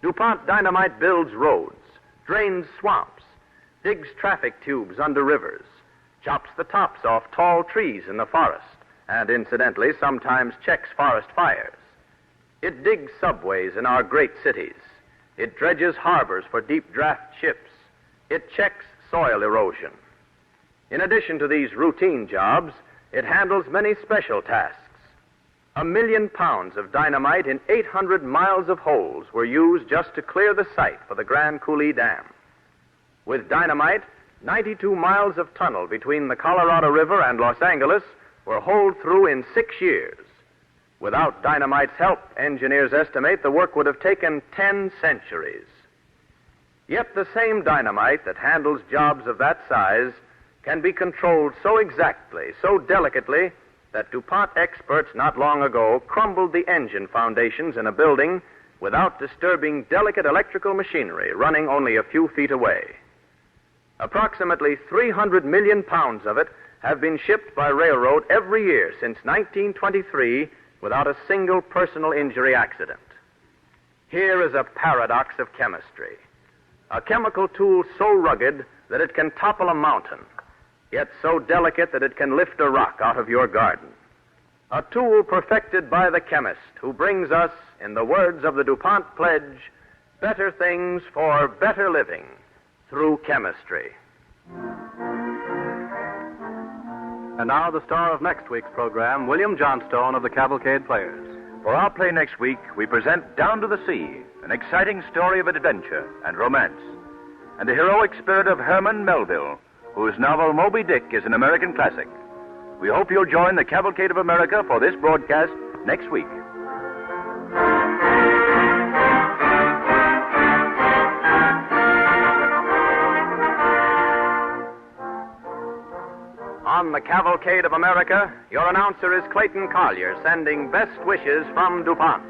DuPont dynamite builds roads, drains swamps, digs traffic tubes under rivers, chops the tops off tall trees in the forest, and incidentally sometimes checks forest fires. It digs subways in our great cities. It dredges harbors for deep draft ships. It checks soil erosion. In addition to these routine jobs, it handles many special tasks. 1 million pounds of dynamite in 800 miles of holes were used just to clear the site for the Grand Coulee Dam. With dynamite, 92 miles of tunnel between the Colorado River and Los Angeles were holed through in 6 years. Without dynamite's help, engineers estimate the work would have taken 10 centuries. Yet the same dynamite that handles jobs of that size can be controlled so exactly, so delicately, that DuPont experts not long ago crumbled the engine foundations in a building without disturbing delicate electrical machinery running only a few feet away. Approximately 300 million pounds of it have been shipped by railroad every year since 1923 without a single personal injury accident. Here is a paradox of chemistry. A chemical tool so rugged that it can topple a mountain, yet so delicate that it can lift a rock out of your garden. A tool perfected by the chemist who brings us, in the words of the DuPont pledge, better things for better living through chemistry. And now the star of next week's program, William Johnstone of the Cavalcade Players. For our play next week, we present Down to the Sea, an exciting story of adventure and romance, and the heroic spirit of Herman Melville, whose novel Moby Dick is an American classic. We hope you'll join the Cavalcade of America for this broadcast next week. On the Cavalcade of America, your announcer is Clayton Collier, sending best wishes from DuPont.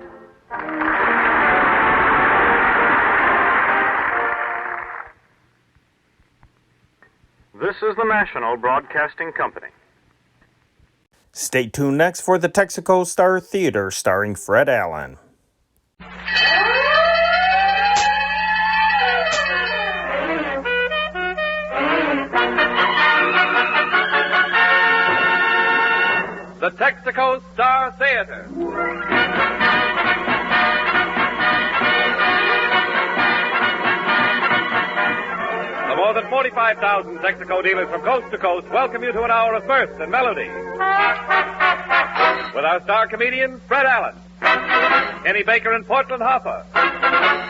This is the National Broadcasting Company. Stay tuned next for the Texaco Star Theater starring Fred Allen. The Texaco Star Theater. The more than 45,000 Texaco dealers from coast to coast welcome you to an hour of mirth and melody. With our star comedians, Fred Allen, Kenny Baker and Portland Hoffa,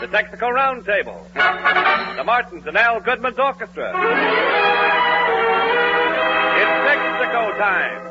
the Texaco Roundtable, the Martins and Al Goodman's Orchestra. It's Texaco time.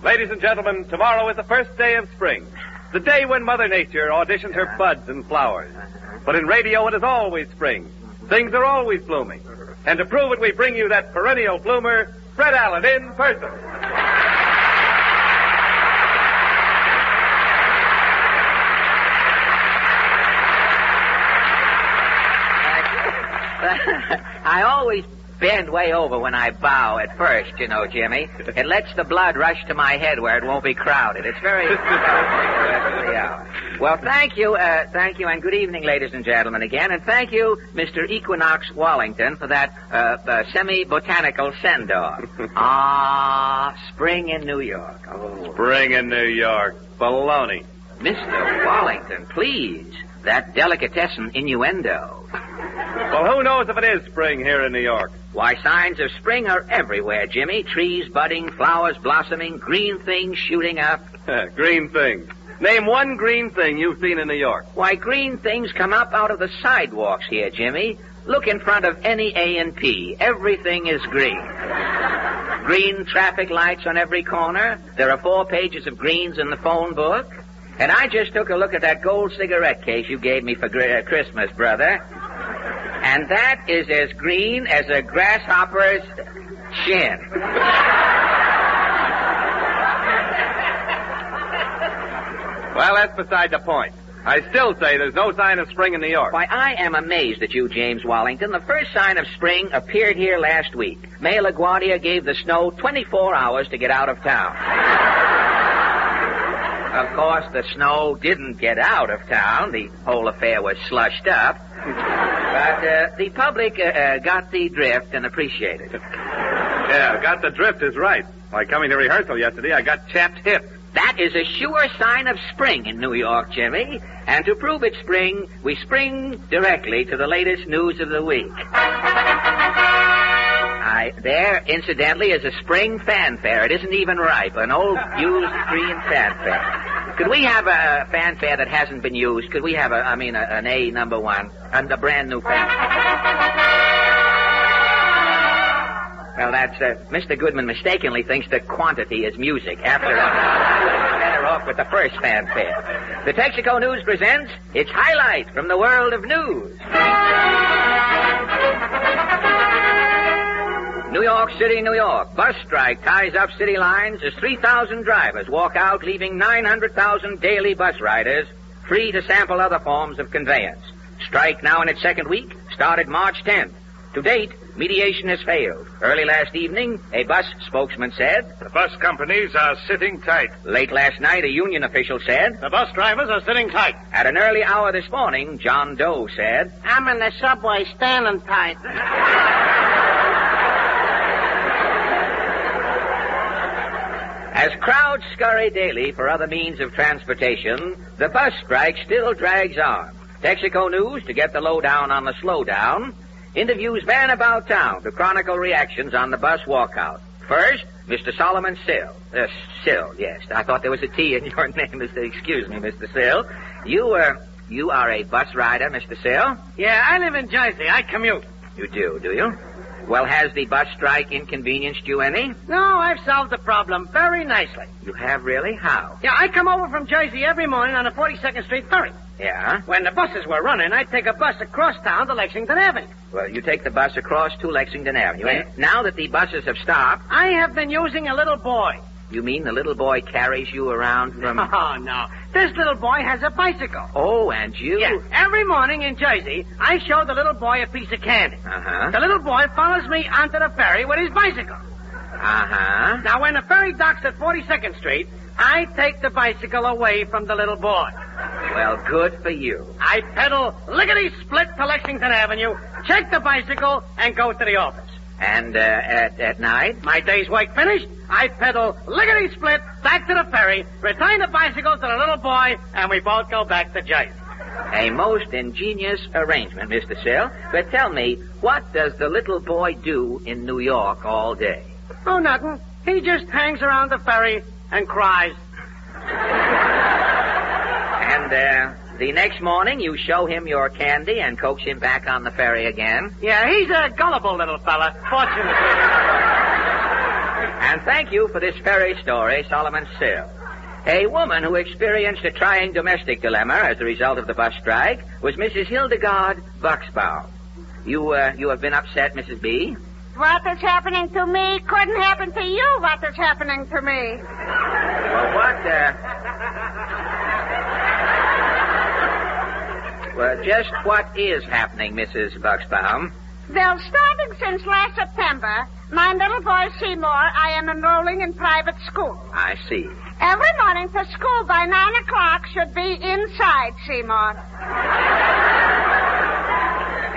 Ladies and gentlemen, tomorrow is the first day of spring, the day when Mother Nature auditioned her buds and flowers. But in radio, it is always spring. Things are always blooming. And to prove it, we bring you that perennial bloomer, Fred Allen, in person. I always bend way over when I bow at first, you know, Jimmy. It lets the blood rush to my head where it won't be crowded. It's very... Well, thank you, and good evening, ladies and gentlemen, again, and thank you, Mr. Equinox Wallington, for that semi-botanical send-off. Spring in New York. Oh. Spring in New York. Baloney. Mr. Wallington, please. That delicatessen innuendo. Well, who knows if it is spring here in New York? Why, signs of spring are everywhere, Jimmy. Trees budding, flowers blossoming, green things shooting up. Green things. Name one green thing you've seen in New York. Why, green things come up out of the sidewalks here, Jimmy. Look in front of any A&P. Everything is green. Green traffic lights on every corner. There are 4 pages of greens in the phone book. And I just took a look at that gold cigarette case you gave me for Christmas, brother. And that is as green as a grasshopper's chin. Well, that's beside the point. I still say there's no sign of spring in New York. Why, I am amazed at you, James Wallington. The first sign of spring appeared here last week. May LaGuardia gave the snow 24 hours to get out of town. Of course, the snow didn't get out of town. The whole affair was slushed up. But the public got the drift and appreciated it. Yeah, got the drift is right. By coming to rehearsal yesterday, I got chapped hips. That is a sure sign of spring in New York, Jimmy. And to prove it's spring, we spring directly to the latest news of the week. There, incidentally, is a spring fanfare. It isn't even ripe. An old used green fanfare. Could we have a fanfare that hasn't been used? Could we have an A number 1 and a brand new fanfare? Well, that's, Mr. Goodman mistakenly thinks that quantity is music. After all, better off with the first fanfare. The Texaco News presents its highlight from the world of news. New York City, New York. Bus strike ties up city lines as 3,000 drivers walk out, leaving 900,000 daily bus riders free to sample other forms of conveyance. Strike now in its second week, started March 10th. To date, mediation has failed. Early last evening, a bus spokesman said, "The bus companies are sitting tight." Late last night, a union official said, "The bus drivers are sitting tight." At an early hour this morning, John Doe said, "I'm in the subway standing tight." As crowds scurry daily for other means of transportation, the bus strike still drags on. Texaco News, to get the lowdown on the slowdown, interviews men about town to chronicle reactions on the bus walkout. First, Mr. Solomon Sill. Sill, yes. I thought there was a T in your name. Excuse me, Mr. Sill. You are a bus rider, Mr. Sill? Yeah, I live in Jersey. I commute. You do you? Well, has the bus strike inconvenienced you any? No, I've solved the problem very nicely. You have really? How? Yeah, I come over from Jersey every morning on the 42nd Street ferry. Yeah? When the buses were running, I'd take a bus across town to Lexington Avenue. Well, you take the bus across to Lexington Avenue. Yeah. And now that the buses have stopped... I have been using a little boy. You mean the little boy carries you around from... Oh, no. This little boy has a bicycle. Oh, and you... Yeah. Every morning in Jersey, I show the little boy a piece of candy. Uh-huh. The little boy follows me onto the ferry with his bicycle. Uh-huh. Now, when the ferry docks at 42nd Street, I take the bicycle away from the little boy. Well, good for you. I pedal lickety-split to Lexington Avenue, check the bicycle, and go to the office. And at night? My day's work finished, I pedal lickety-split back to the ferry, return the bicycle to the little boy, and we both go back to Jersey. A most ingenious arrangement, Mr. Sill. But tell me, what does the little boy do in New York all day? Oh, nothing. He just hangs around the ferry and cries. And, the next morning, you show him your candy and coax him back on the ferry again? Yeah, he's a gullible little fella, fortunately. And thank you for this ferry story, Solomon Sill. A woman who experienced a trying domestic dilemma as a result of the bus strike was Mrs. Hildegard Buxbaum. You have been upset, Mrs. B? What is happening to me couldn't happen to you, what is happening to me. Well, just what is happening, Mrs. Buxbaum? Well, starting since last September, my little boy Seymour, I am enrolling in private school. I see. Every morning for school by 9 o'clock should be inside Seymour.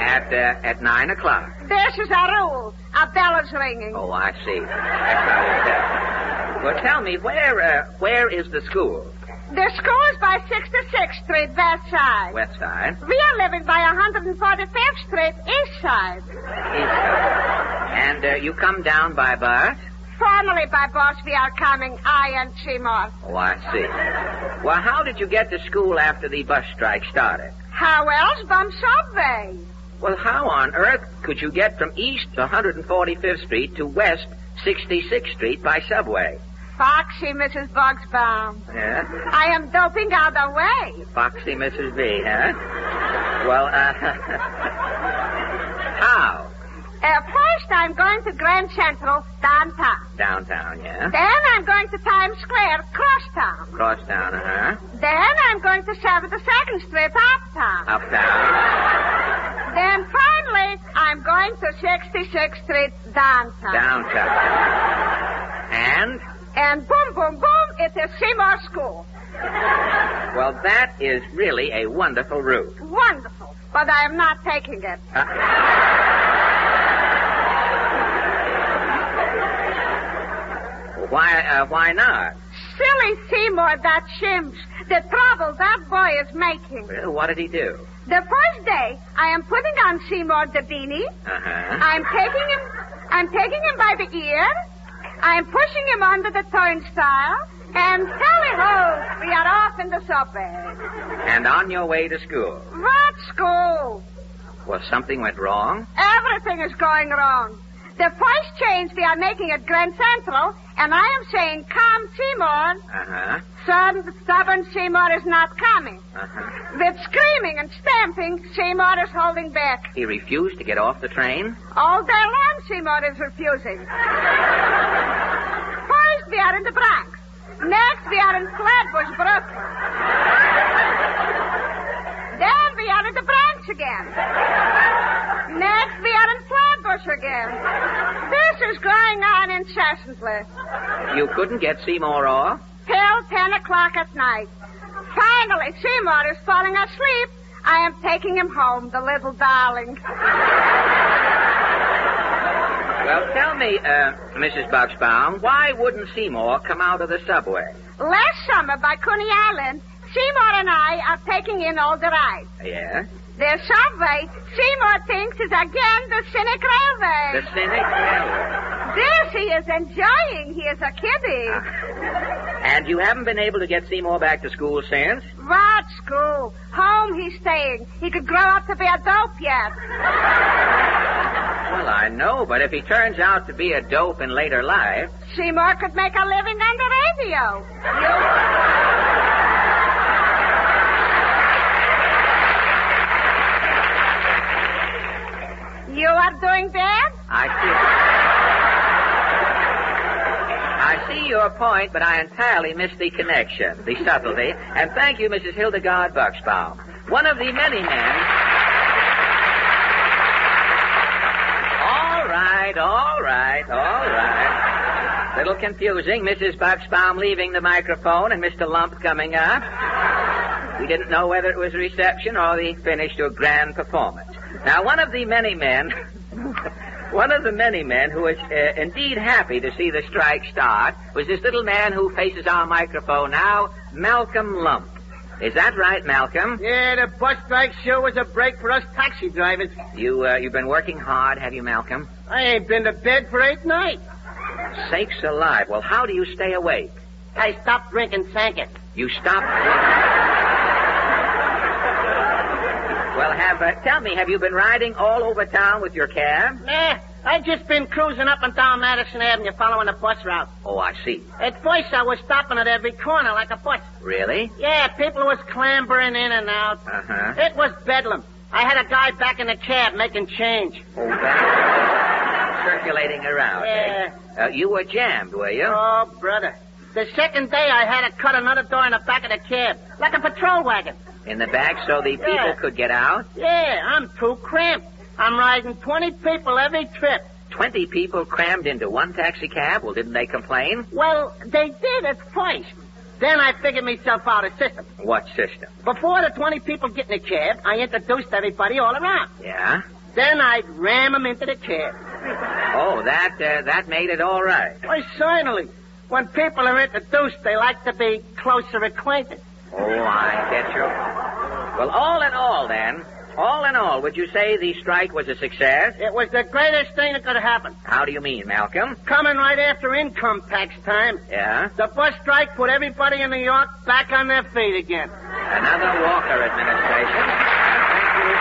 At 9 o'clock? This is our rule. A bell is ringing. Oh, I see. That's how it's done. Well, tell me, where is the school? The school is by 66th Street, west side. West side? We are living by 145th Street, east side. East side. And you come down by bus? Formerly by bus, we are coming, I and Seymour. Oh, I see. Well, how did you get to school after the bus strike started? How else? By subway. Well, how on earth could you get from east 145th Street to west 66th Street by subway? Foxy, Mrs. Buxbaum. Yeah? I am doping other way. Foxy Mrs. B, huh? Well, how? First, I'm going to Grand Central, downtown. Downtown, yeah? Then I'm going to Times Square, crosstown. Crosstown, uh-huh. Then I'm going to 72nd Street, uptown. Uptown. Then finally, I'm going to 66th Street, downtown. Downtown. And? And boom, boom, boom, it is Seymour School. Well, that is really a wonderful route. Wonderful. But I am not taking it. Why not? Silly Seymour, that shimps. The trouble that boy is making. Well, what did he do? The first day, I am putting on Seymour the beanie. Uh-huh. I'm taking him by the ear. I'm pushing him under the turnstile. And tally-ho, we are off in the subway. And on your way to school. What school? Well, something went wrong? Everything is going wrong. The first change we are making at Grand Central, and I am saying, come, Seymour. Uh-huh. Son, the stubborn Seymour is not coming. Uh-huh. With screaming and stamping, Seymour is holding back. He refused to get off the train? All day long, Seymour is refusing. First, we are in the Bronx. Next, we are in Flatbush, Brooklyn. Then we are in the Bronx again. Next, we are in Flatbush again. This is going on incessantly. You couldn't get Seymour off? Till 10 o'clock at night. Finally, Seymour is falling asleep. I am taking him home, the little darling. Well, tell me, Mrs. Bucksbaum, why wouldn't Seymour come out of the subway? Last summer by Coney Island, Seymour and I are taking in all the rides. Yeah? The subway, Seymour thinks, is again the Scenic Railway. The Scenic Railway. This he is enjoying. He is a kiddie. And you haven't been able to get Seymour back to school since? What school? Home he's staying. He could grow up to be a dope yet. Well, I know, but if he turns out to be a dope in later life... Seymour could make a living on the radio. You are doing that? I see your point, but I entirely missed the connection, the subtlety. And thank you, Mrs. Hildegard Bucksbaum. One of the many men... All right. Little confusing. Mrs. Bucksbaum leaving the microphone and Mr. Lump coming up. We didn't know whether it was a reception or the finish to a grand performance. Now, one of the many men who was indeed happy to see the strike start was this little man who faces our microphone now, Malcolm Lump. Is that right, Malcolm? Yeah, the bus strike sure was a break for us taxi drivers. You've been working hard, have you, Malcolm? I ain't been to bed for 8 nights. Sakes alive. Well, how do you stay awake? I stopped drinking Sanket. You stopped drinking? Well, tell me, have you been riding all over town with your cab? Nah, I just been cruising up and down Madison Avenue following the bus route. Oh, I see. At first, I was stopping at every corner like a bus. Really? Yeah, people was clambering in and out. Uh-huh. It was bedlam. I had a guy back in the cab making change. Oh, circulating around. Yeah. You were jammed, were you? Oh, brother. The second day, I had to cut another door in the back of the cab, like a patrol wagon. In the back so the people could get out? Yeah, I'm too cramped. I'm riding 20 people every trip. 20 people crammed into one taxi cab? Well, didn't they complain? Well, they did at first. Then I figured myself out a system. What system? Before the 20 people get in the cab, I introduced everybody all around. Yeah? Then I'd ram them into the cab. Oh, that made it all right. Why, certainly. When people are introduced, they like to be closer acquainted. Oh, I get you. Well, all in all, would you say the strike was a success? It was the greatest thing that could have happened. How do you mean, Malcolm? Coming right after income tax time. Yeah? The bus strike put everybody in New York back on their feet again. Another Walker administration. Thank you.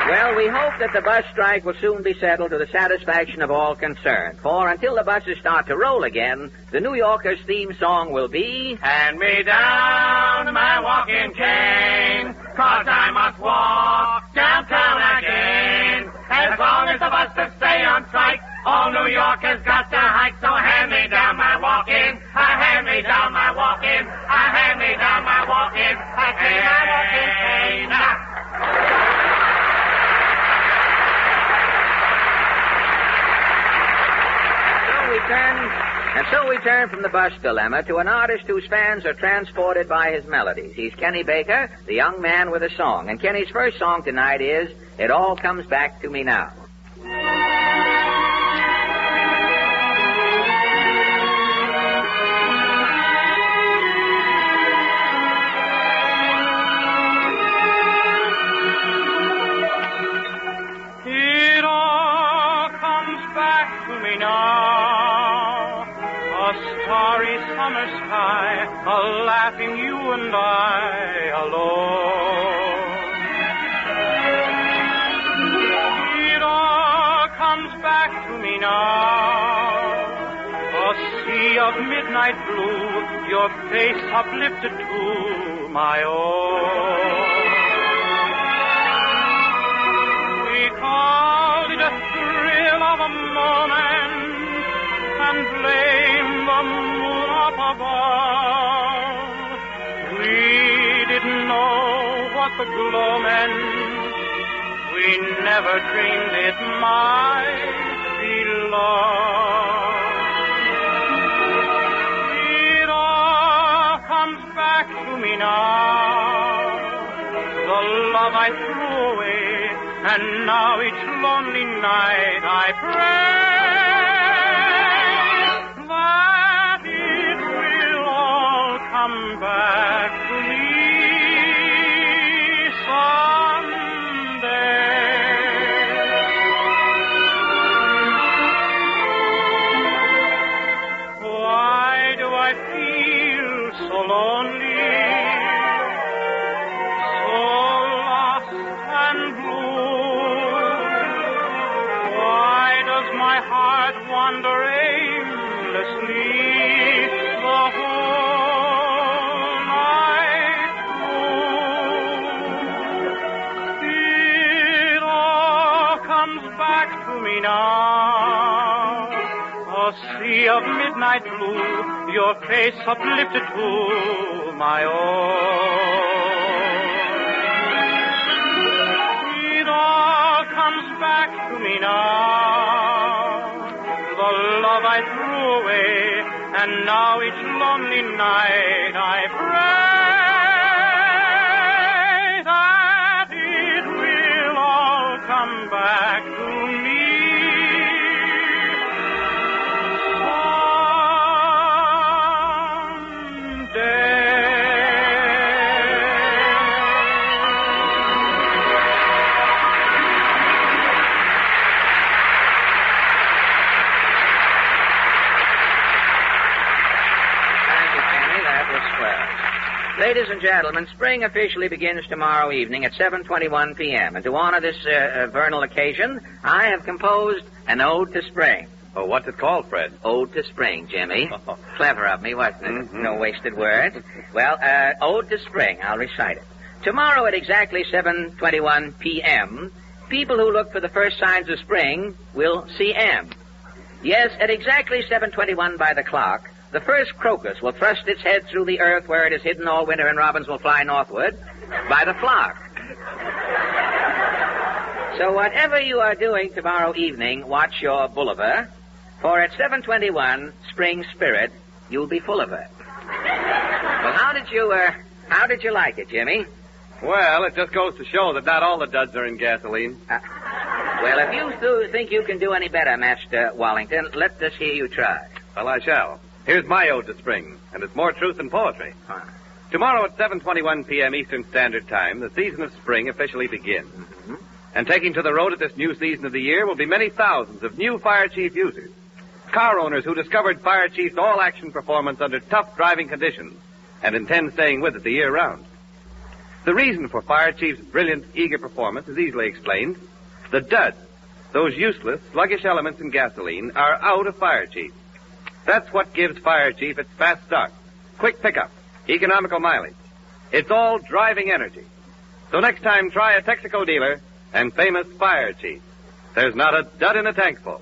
Well, we hope that the bus strike will soon be settled to the satisfaction of all concerned. For until the buses start to roll again, the New Yorkers' theme song will be... Hand me down my walking cane, 'cause I must walk downtown again. As long as the buses stay on strike, all New Yorkers got to hike. So hand me down my walking, hand me down my walking, hand me down my walking, cane. And so we turn from the bus dilemma to an artist whose fans are transported by his melodies. He's Kenny Baker, the young man with a song. And Kenny's first song tonight is It All Comes Back to Me Now. It all comes back to me now. a starry summer sky, a laughing you and I alone. It all comes back to me now, a sea of midnight blue, your face uplifted to my own. We called it a thrill of a moment and blamed the moon up above. We didn't know what the glow meant. We never dreamed it might be love. It all comes back to me now, the love I threw away, and now each lonely night I pray that it will all come back to me someday. Why do I feel so lonely, so lost and blue? Why does my heart wander aimlessly the whole night through? It all comes back to me now, a sea of midnight blue, your face uplifted to my own. It all comes back to me now, the love I threw away, and now each lonely night I pray that it will all come back to me Ladies and gentlemen, spring officially begins tomorrow evening at 7:21 p.m. And to honor this vernal occasion, I have composed an ode to spring. Oh, what's it called, Fred? Ode to spring, Jimmy. Clever of me, wasn't it? Mm-hmm. No wasted words. Well, ode to spring. I'll recite it. Tomorrow at exactly 7:21 p.m., people who look for the first signs of spring will see M. Yes, at exactly 7:21 by the clock, the first crocus will thrust its head through the earth where it is hidden all winter, and robins will fly northward by the flock. So whatever you are doing tomorrow evening, watch your boulevard, for at 7:21, spring spirit, you'll be full of it. Well, how did you like it, Jimmy? Well, it just goes to show that not all the duds are in gasoline. Well, if you think you can do any better, Master Wallington, let us hear you try. Well, I shall. Here's my ode to spring, and it's more truth than poetry. Huh. Tomorrow at 7:21 p.m. Eastern Standard Time, the season of spring officially begins. Mm-hmm. And taking to the road at this new season of the year will be many thousands of new Fire Chief users. Car owners who discovered Fire Chief's all-action performance under tough driving conditions and intend staying with it the year round. The reason for Fire Chief's brilliant, eager performance is easily explained. The duds, those useless, sluggish elements in gasoline, are out of Fire Chief. That's what gives Fire Chief its fast start, quick pickup, economical mileage. It's all driving energy. So next time, try a Texaco dealer and famous Fire Chief. There's not a dud in a tank full.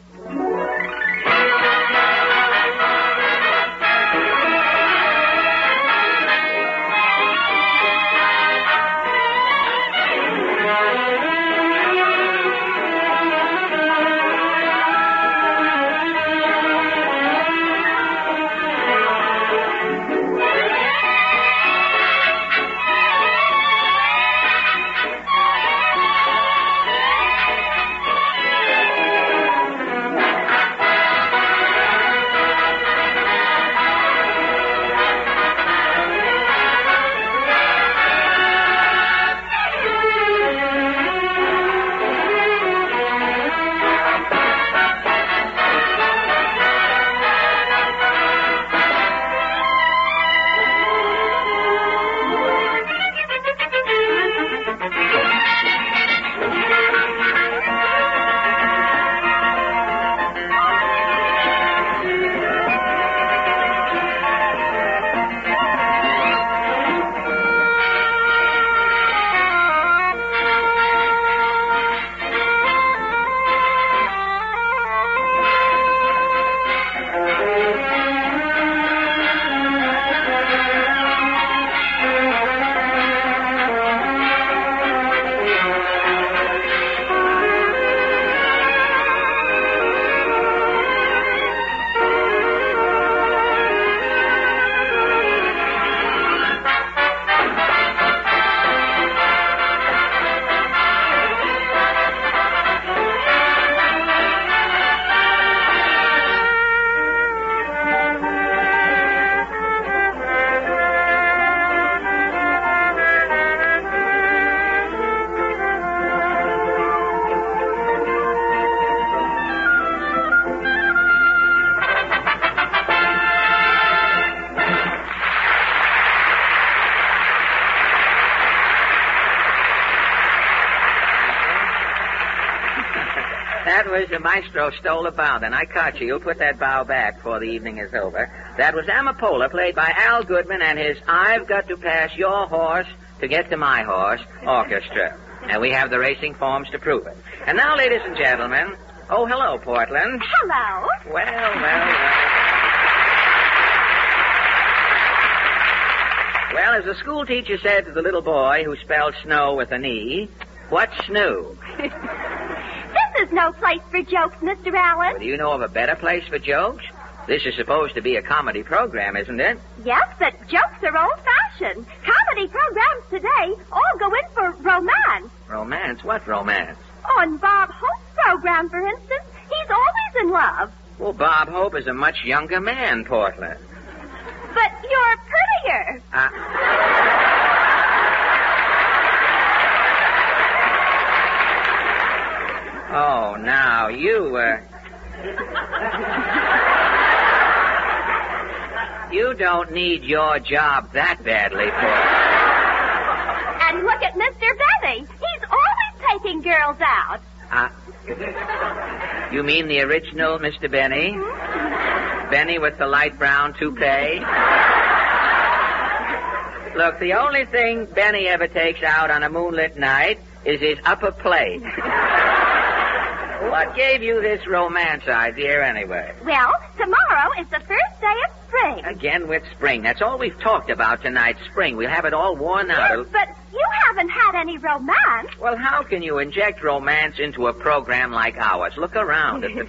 That was the maestro stole a bow. Then I caught you. You'll put that bow back before the evening is over. That was Amapola, played by Al Goodman and his I've Got to Pass Your Horse to Get to My Horse orchestra. And we have the racing forms to prove it. And now, ladies and gentlemen... Oh, hello, Portland. Hello. Well, as the school teacher said to the little boy who spelled snow with an E, what's snoo? This is no place for jokes, Mr. Allen. Well, do you know of a better place for jokes? This is supposed to be a comedy program, isn't it? Yes, but jokes are old-fashioned. Comedy programs today all go in for romance. Romance? What romance? On Bob Hope's program, for instance, he's always in love. Well, Bob Hope is a much younger man, Portland. But you're prettier. Oh, now, you, You don't need your job that badly, Portland. And look at Mr. Benny. He's always taking girls out. You mean the original Mr. Benny? Mm-hmm. Benny with the light brown toupee? Look, the only thing Benny ever takes out on a moonlit night is his upper plate. What gave you this romance idea, anyway? Well, tomorrow is the first day of spring. Again with spring. That's all we've talked about tonight, spring. We'll have it all worn out. Yes, but you haven't had any romance. Well, how can you inject romance into a program like ours? Look around at the... If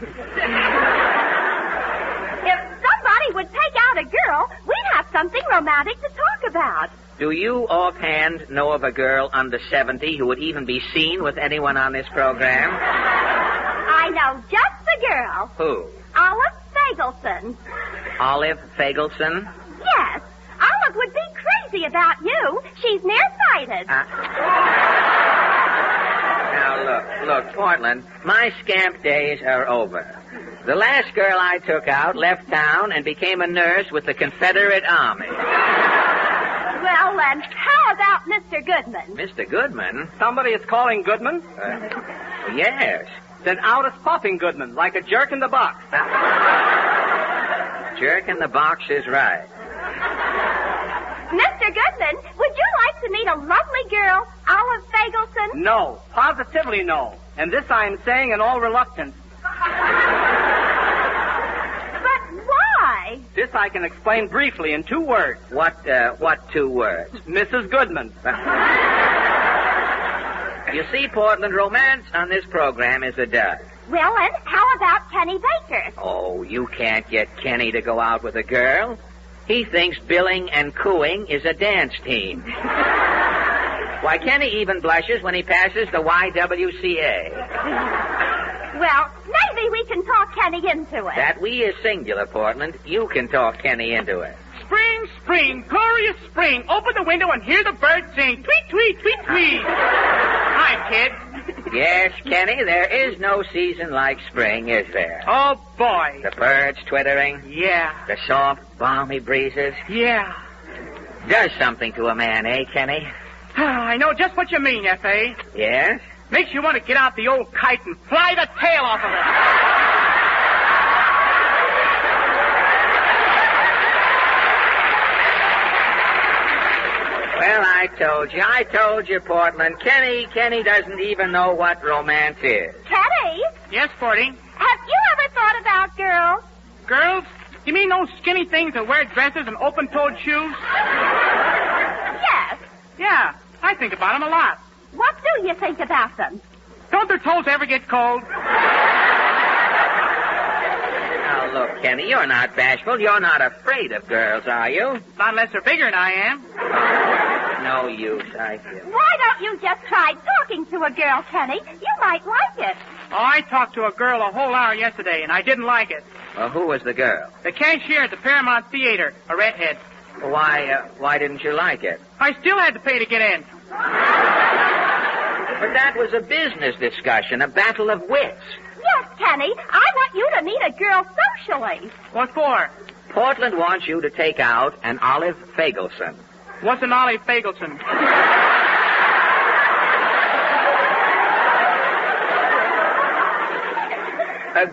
somebody would take out a girl, we'd have something romantic to talk about. Do you offhand know of a girl under 70 who would even be seen with anyone on this program? I know just the girl. Who? Olive Fagelson. Olive Fagelson? Yes. Olive would be crazy about you. She's nearsighted. Now, look, Portland, my scamp days are over. The last girl I took out left town and became a nurse with the Confederate Army. Well, then, how about Mr. Goodman? Mr. Goodman? Somebody is calling Goodman? Yes. Then out is popping Goodman, like a jerk in the box. Jerk in the box is right. Mr. Goodman, would you like to meet a lovely girl, Olive Fagelson? No, positively no. And this I am saying in all reluctance. But why? This I can explain briefly in 2 words. What 2 words? Mrs. Goodman. You see, Portland, romance on this program is a dud. Well, and how about Kenny Baker? Oh, you can't get Kenny to go out with a girl. He thinks billing and cooing is a dance team. Why, Kenny even blushes when he passes the YWCA. Well, maybe we can talk Kenny into it. That we is singular, Portland. You can talk Kenny into it. Spring, spring, glorious spring. Open the window and hear the birds sing. Tweet, tweet, tweet, tweet. Hi, kid. Yes, Kenny, there is no season like spring, is there? Oh, boy. The birds twittering. Yeah. The soft, balmy breezes. Yeah. Does something to a man, eh, Kenny? I know just what you mean, F.A. Yes? Makes you want to get out the old kite and fly the tail off of it. Well, I told you, Portland. Kenny doesn't even know what romance is. Kenny? Yes, Porty? Have you ever thought about girls? Girls? You mean those skinny things that wear dresses and open-toed shoes? Yes. Yeah, I think about them a lot. What do you think about them? Don't their toes ever get cold? Now, look, Kenny, you're not bashful. You're not afraid of girls, are you? Not unless they're bigger than I am. No use, I feel. Why don't you just try talking to a girl, Kenny? You might like it. Oh, I talked to a girl a whole hour yesterday, and I didn't like it. Well, who was the girl? The cashier at the Paramount Theater, a redhead. Why didn't you like it? I still had to pay to get in. But that was a business discussion, a battle of wits. Yes, Kenny. I want you to meet a girl socially. What for? Portland wants you to take out an Olive Fagelson. What's an Olive Fagelson? A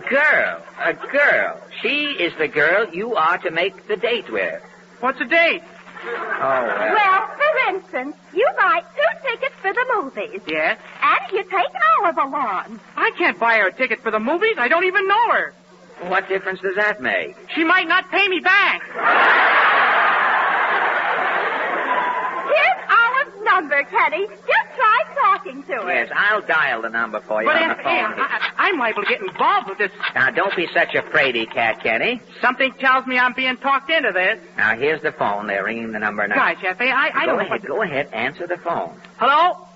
girl. She is the girl you are to make the date with. What's a date? Oh, well. Well, for instance, you buy 2 tickets for the movies. Yes? And you take Olive along. I can't buy her a ticket for the movies. I don't even know her. What difference does that make? She might not pay me back. Here's Olive's number, Kenny. Just try talking to her. Yes, I'll dial the number for you But on the phone. I'm liable to get involved with this. Now, don't be such a fraidy cat, Kenny. Something tells me I'm being talked into this. Now, here's the phone. They're ringing the number now. Gosh, F.A., I don't know. Go ahead. Answer the phone. Hello?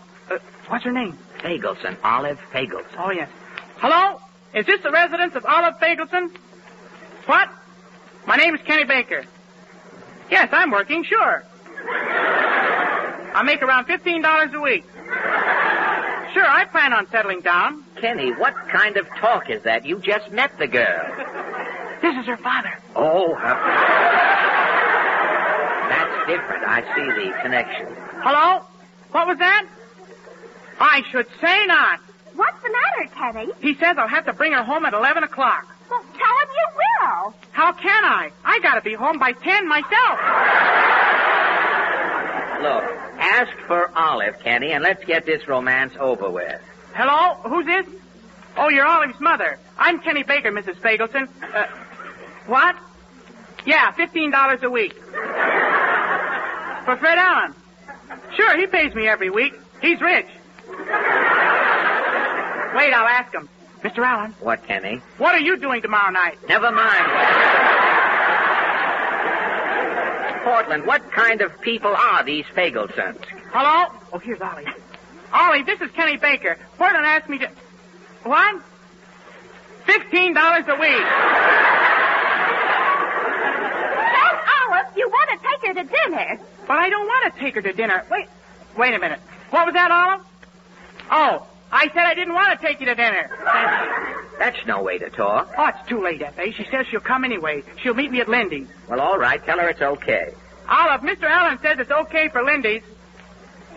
What's her name? Fagelson. Olive Fagelson. Oh, yes. Hello? Is this the residence of Olive Fagelson? What? My name is Kenny Baker. Yes, I'm working, sure. I make around $15 a week. Sure, I plan on settling down. Kenny, what kind of talk is that? You just met the girl. This is her father. Oh, that's different. I see the connection. Hello? What was that? I should say not. What's the matter, Kenny? He says I'll have to bring her home at 11 o'clock. Well, tell him you will. How can I? I gotta be home by 10 myself. Look, ask for Olive, Kenny, and let's get this romance over with. Hello? Who's this? Oh, you're Olive's mother. I'm Kenny Baker, Mrs. Fagelson. What? Yeah, $15 a week. For Fred Allen. Sure, he pays me every week. He's rich. Wait, I'll ask him. Mr. Allen. What, Kenny? What are you doing tomorrow night? Never mind. Portland, what kind of people are these Fagelsons? Hello? Oh, here's Ollie. Ollie, this is Kenny Baker. Portland asked me to... What? $15 a week. Tell Olive you want to take her to dinner. But I don't want to take her to dinner. Wait a minute. What was that, Olive? Oh, I said I didn't want to take you to dinner. That's no way to talk. Oh, it's too late, F.A. She says she'll come anyway. She'll meet me at Lindy's. Well, all right. Tell her it's okay. Olive, Mr. Allen says it's okay for Lindy's.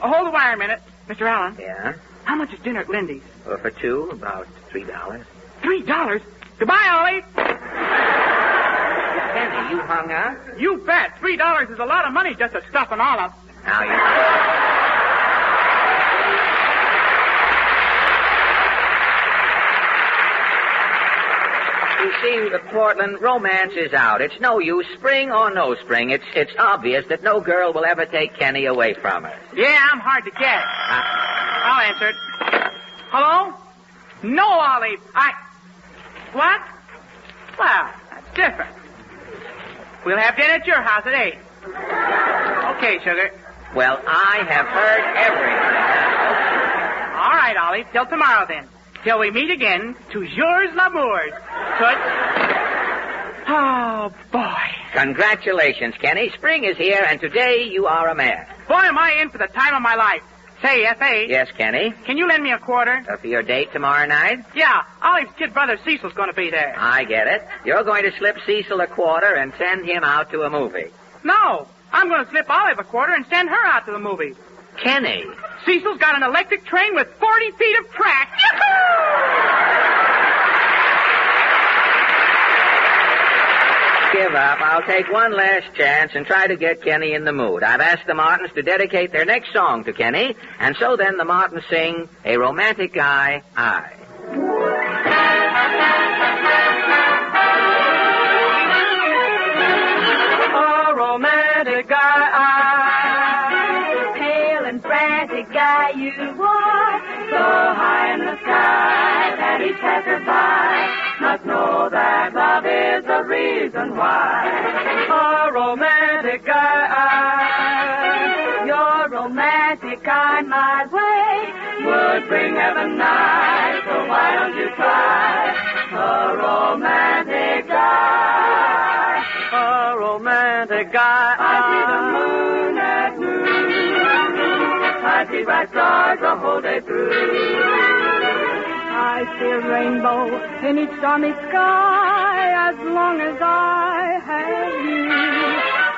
Oh, hold the wire a minute. Mr. Allen. Yeah? How much is dinner at Lindy's? Well, for two, about $3. $3? Goodbye, Olive. Kenny, you hung up? You bet. $3 is a lot of money just to stuff an olive. Now you... You see, Portland, romance is out. It's no use, spring or no spring. It's obvious that no girl will ever take Kenny away from her. Yeah, I'm hard to get. I'll answer it. Hello? No, Olive. What? Well, that's different. We'll have dinner at your house at 8. Okay, sugar. Well, I have heard everything. All right, Olive. Till tomorrow, then. Till we meet again, toujours l'amour. Tut. Oh, boy. Congratulations, Kenny. Spring is here, and today you are a man. Boy, am I in for the time of my life. Say, F.A. Yes, Kenny? Can you lend me a quarter? For your date tomorrow night? Yeah. Olive's kid brother Cecil's going to be there. I get it. You're going to slip Cecil a quarter and send him out to a movie. No. I'm going to slip Olive a quarter and send her out to the movie. Kenny. Cecil's got an electric train with 40 feet of track. Give up. I'll take one last chance and try to get Kenny in the mood. I've asked the Martins to dedicate their next song to Kenny, and so then the Martins sing A Romantic Guy, I. A romantic guy, I. Pale and frantic guy you are. So high in the sky that each passerby must know that love is the reason why. A romantic guy, I. Your romantic kind my way would bring heaven nigh. So why don't you try a romantic guy? A romantic guy. I see the moon at noon. I see bright stars the whole day through. I see a rainbow in each stormy sky as long as I have you.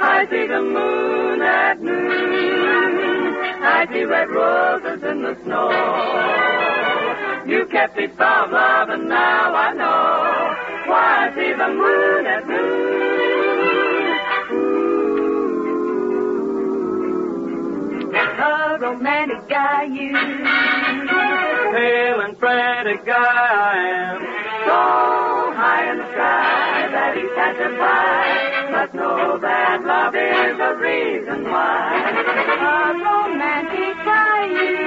I see the moon at noon. I see red roses in the snow. You kept me soft love, and now I know why I see the moon at noon. A romantic guy, you. Pale and frantic guy I am. So high in the sky that he's had to fly. Must know that love is the reason why. A romantic guy, you.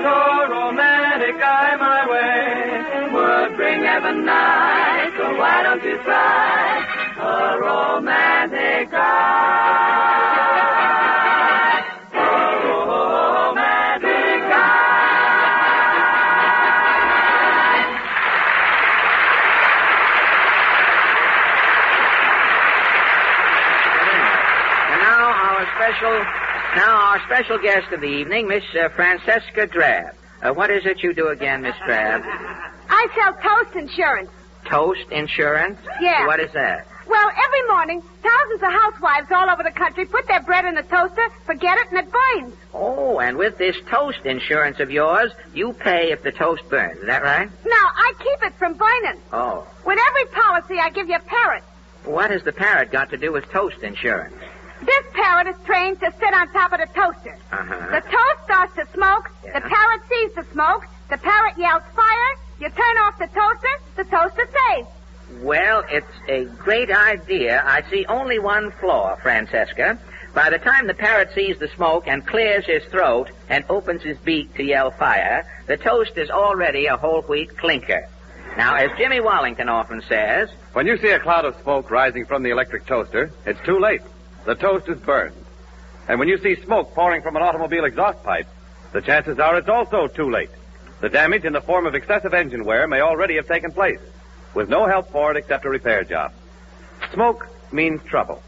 So romantic I my way. Would bring heaven nigh, so why don't you try a romantic guy? A romantic guy. And now our special guest of the evening, Miss Francesca Drab. What is it you do again, Miss Drab? I sell toast insurance. Toast insurance? Yeah. What is that? Well, every morning, thousands of housewives all over the country put their bread in the toaster, forget it, and it burns. Oh, and with this toast insurance of yours, you pay if the toast burns. Is that right? No, I keep it from burning. Oh. With every policy, I give you a parrot. What has the parrot got to do with toast insurance? This parrot is trained to sit on top of the toaster. Uh-huh. The toast starts to smoke. Yeah. The parrot sees the smoke. The parrot yells fire. You turn off the toaster stays. Well, it's a great idea. I see only one flaw, Francesca. By the time the parrot sees the smoke and clears his throat and opens his beak to yell fire, the toast is already a whole wheat clinker. Now, as Jimmy Wallington often says, when you see a cloud of smoke rising from the electric toaster, it's too late. The toast is burned. And when you see smoke pouring from an automobile exhaust pipe, the chances are it's also too late. The damage in the form of excessive engine wear may already have taken place, with no help for it except a repair job. Smoke means trouble.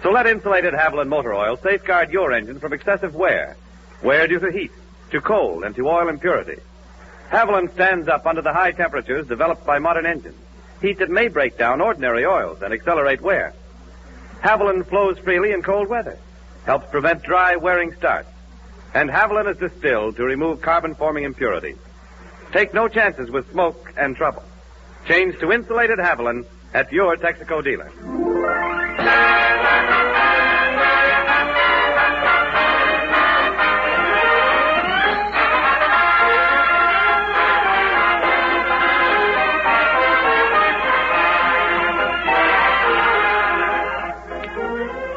So let insulated Haviland motor oil safeguard your engine from excessive wear due to heat, to cold, and to oil impurity. Haviland stands up under the high temperatures developed by modern engines, heat that may break down ordinary oils and accelerate wear. Haviland flows freely in cold weather, helps prevent dry, wearing starts. And Haviland is distilled to remove carbon-forming impurities. Take no chances with smoke and trouble. Change to insulated Haviland at your Texaco dealer.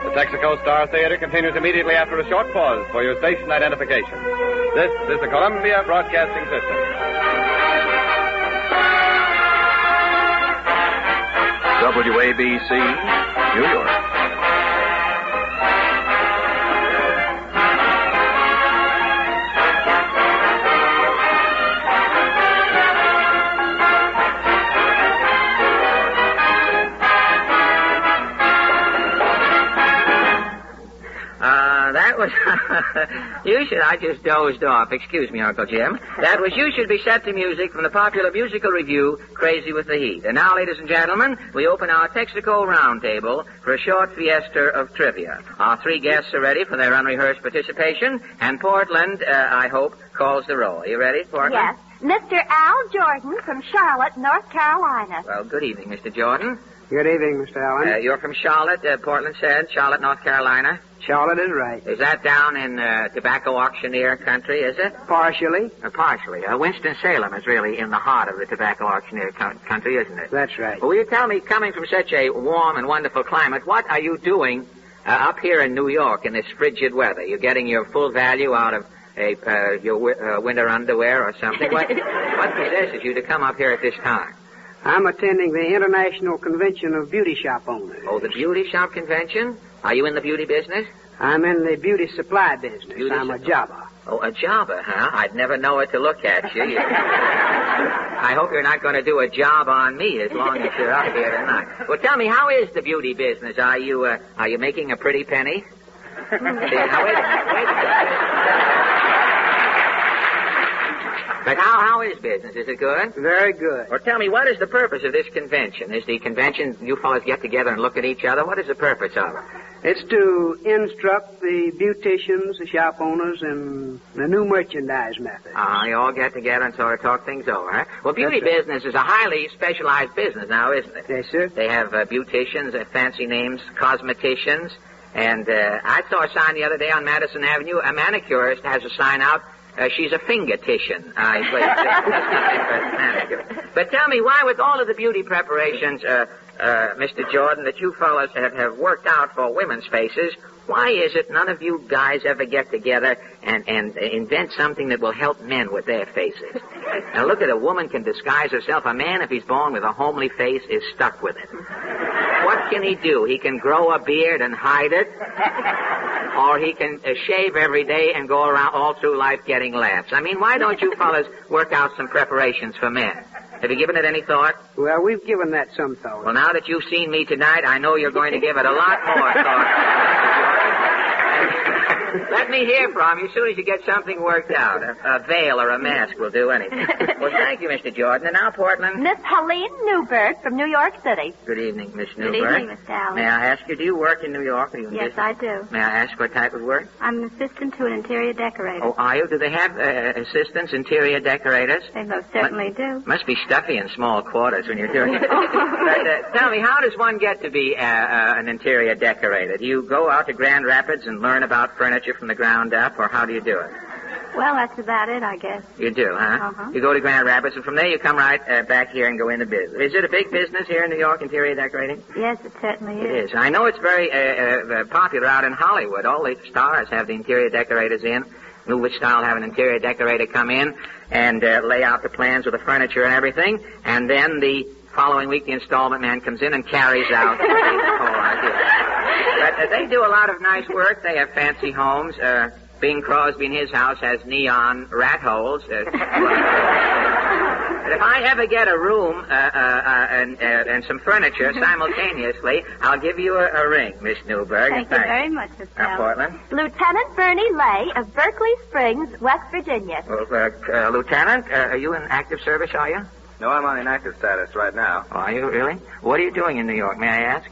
The Texaco Star Theater continues immediately after a short pause for your station identification. This is the Columbia Broadcasting System. WABC, New York. That was... I just dozed off. Excuse me, Uncle Jim. That was You Should Be Set to Music from the popular musical review, Crazy with the Heat. And now, ladies and gentlemen, we open our Texaco Roundtable for a short fiesta of trivia. Our three guests are ready for their unrehearsed participation, and Portland, I hope, calls the roll. Are you ready, Portland? Yes. Mr. Al Jordan from Charlotte, North Carolina. Well, good evening, Mr. Jordan. Good evening, Mr. Allen. You're from Charlotte, Portland said. Charlotte, North Carolina. Charlotte is right. Is that down in tobacco auctioneer country, is it? Partially. Partially. Winston-Salem is really in the heart of the tobacco auctioneer country, isn't it? That's right. Well, will you tell me, coming from such a warm and wonderful climate, what are you doing up here in New York in this frigid weather? You're getting your full value out of your winter underwear or something? What possesses you to come up here at this time? I'm attending the International Convention of Beauty Shop Owners. Oh, the beauty shop convention? Are you in the beauty business? I'm in the beauty supply business. I'm a jobber. Oh, a jobber, huh? I'd never know it to look at you. I hope you're not going to do a job on me as long as you're up here tonight. Well, tell me, how is the beauty business? Are you making a pretty penny? But how is business? Is it good? Very good. Well, tell me, what is the purpose of this convention? Is the convention you fellows get together and look at each other? What is the purpose of it? It's to instruct the beauticians, the shop owners, in the new merchandise method. You all get together and sort of talk things over, huh? Well, beauty That's right. business is a highly specialized business now, isn't it? Yes, sir. They have beauticians, fancy names, cosmeticians, and I saw a sign the other day on Madison Avenue. A manicurist has a sign out. She's a fingertician. But tell me, why with all of the beauty preparations, Mr. Jordan, that you fellas have worked out for women's faces, why is it none of you guys ever get together and invent something that will help men with their faces? Now look at a woman can disguise herself. A man, if he's born with a homely face, is stuck with it. What can he do? He can grow a beard and hide it, or he can shave every day and go around all through life getting laughs. I mean, why don't you fellas work out some preparations for men? Have you given it any thought? Well, we've given that some thought. Well, now that you've seen me tonight, I know you're going to give it a lot more thought. Let me hear from you as soon as you get something worked out. A veil or a mask will do anything. Well, thank you, Mr. Jordan. And now, Portland. Miss Helene Newberg from New York City. Good evening, Miss Newberg. Good evening, Miss Allen. May I ask you, do you work in New York? Or are you in Yes, business? I do. May I ask what type of work? I'm an assistant to an interior decorator. Oh, are you? Do they have assistants, interior decorators? They most certainly do. Must be stuffy in small quarters when you're doing it. But tell me, how does one get to be an interior decorator? Do you go out to Grand Rapids and learn about furniture from the ground up, or how do you do it? Well, that's about it, I guess. You do, huh? Uh-huh. You go to Grand Rapids, and from there you come right back here and go into business. Is it a big business here in New York, interior decorating? Yes, it certainly It is. I know it's very popular out in Hollywood. All the stars have the interior decorators in. Movie style have an interior decorator come in and lay out the plans with the furniture and everything, and then the following week the installment man comes in and carries out the whole idea. But they do a lot of nice work. They have fancy homes. Bing Crosby in his house has neon rat holes. But if I ever get a room and some furniture simultaneously, I'll give you a ring, Miss Newberg. Thank you very much, Miss Allen. Portland. Lieutenant Bernie Lay of Berkeley Springs, West Virginia. Well, Lieutenant, are you in active service, are you? No, I'm on inactive status right now. Oh, are you really? What are you doing in New York, may I ask?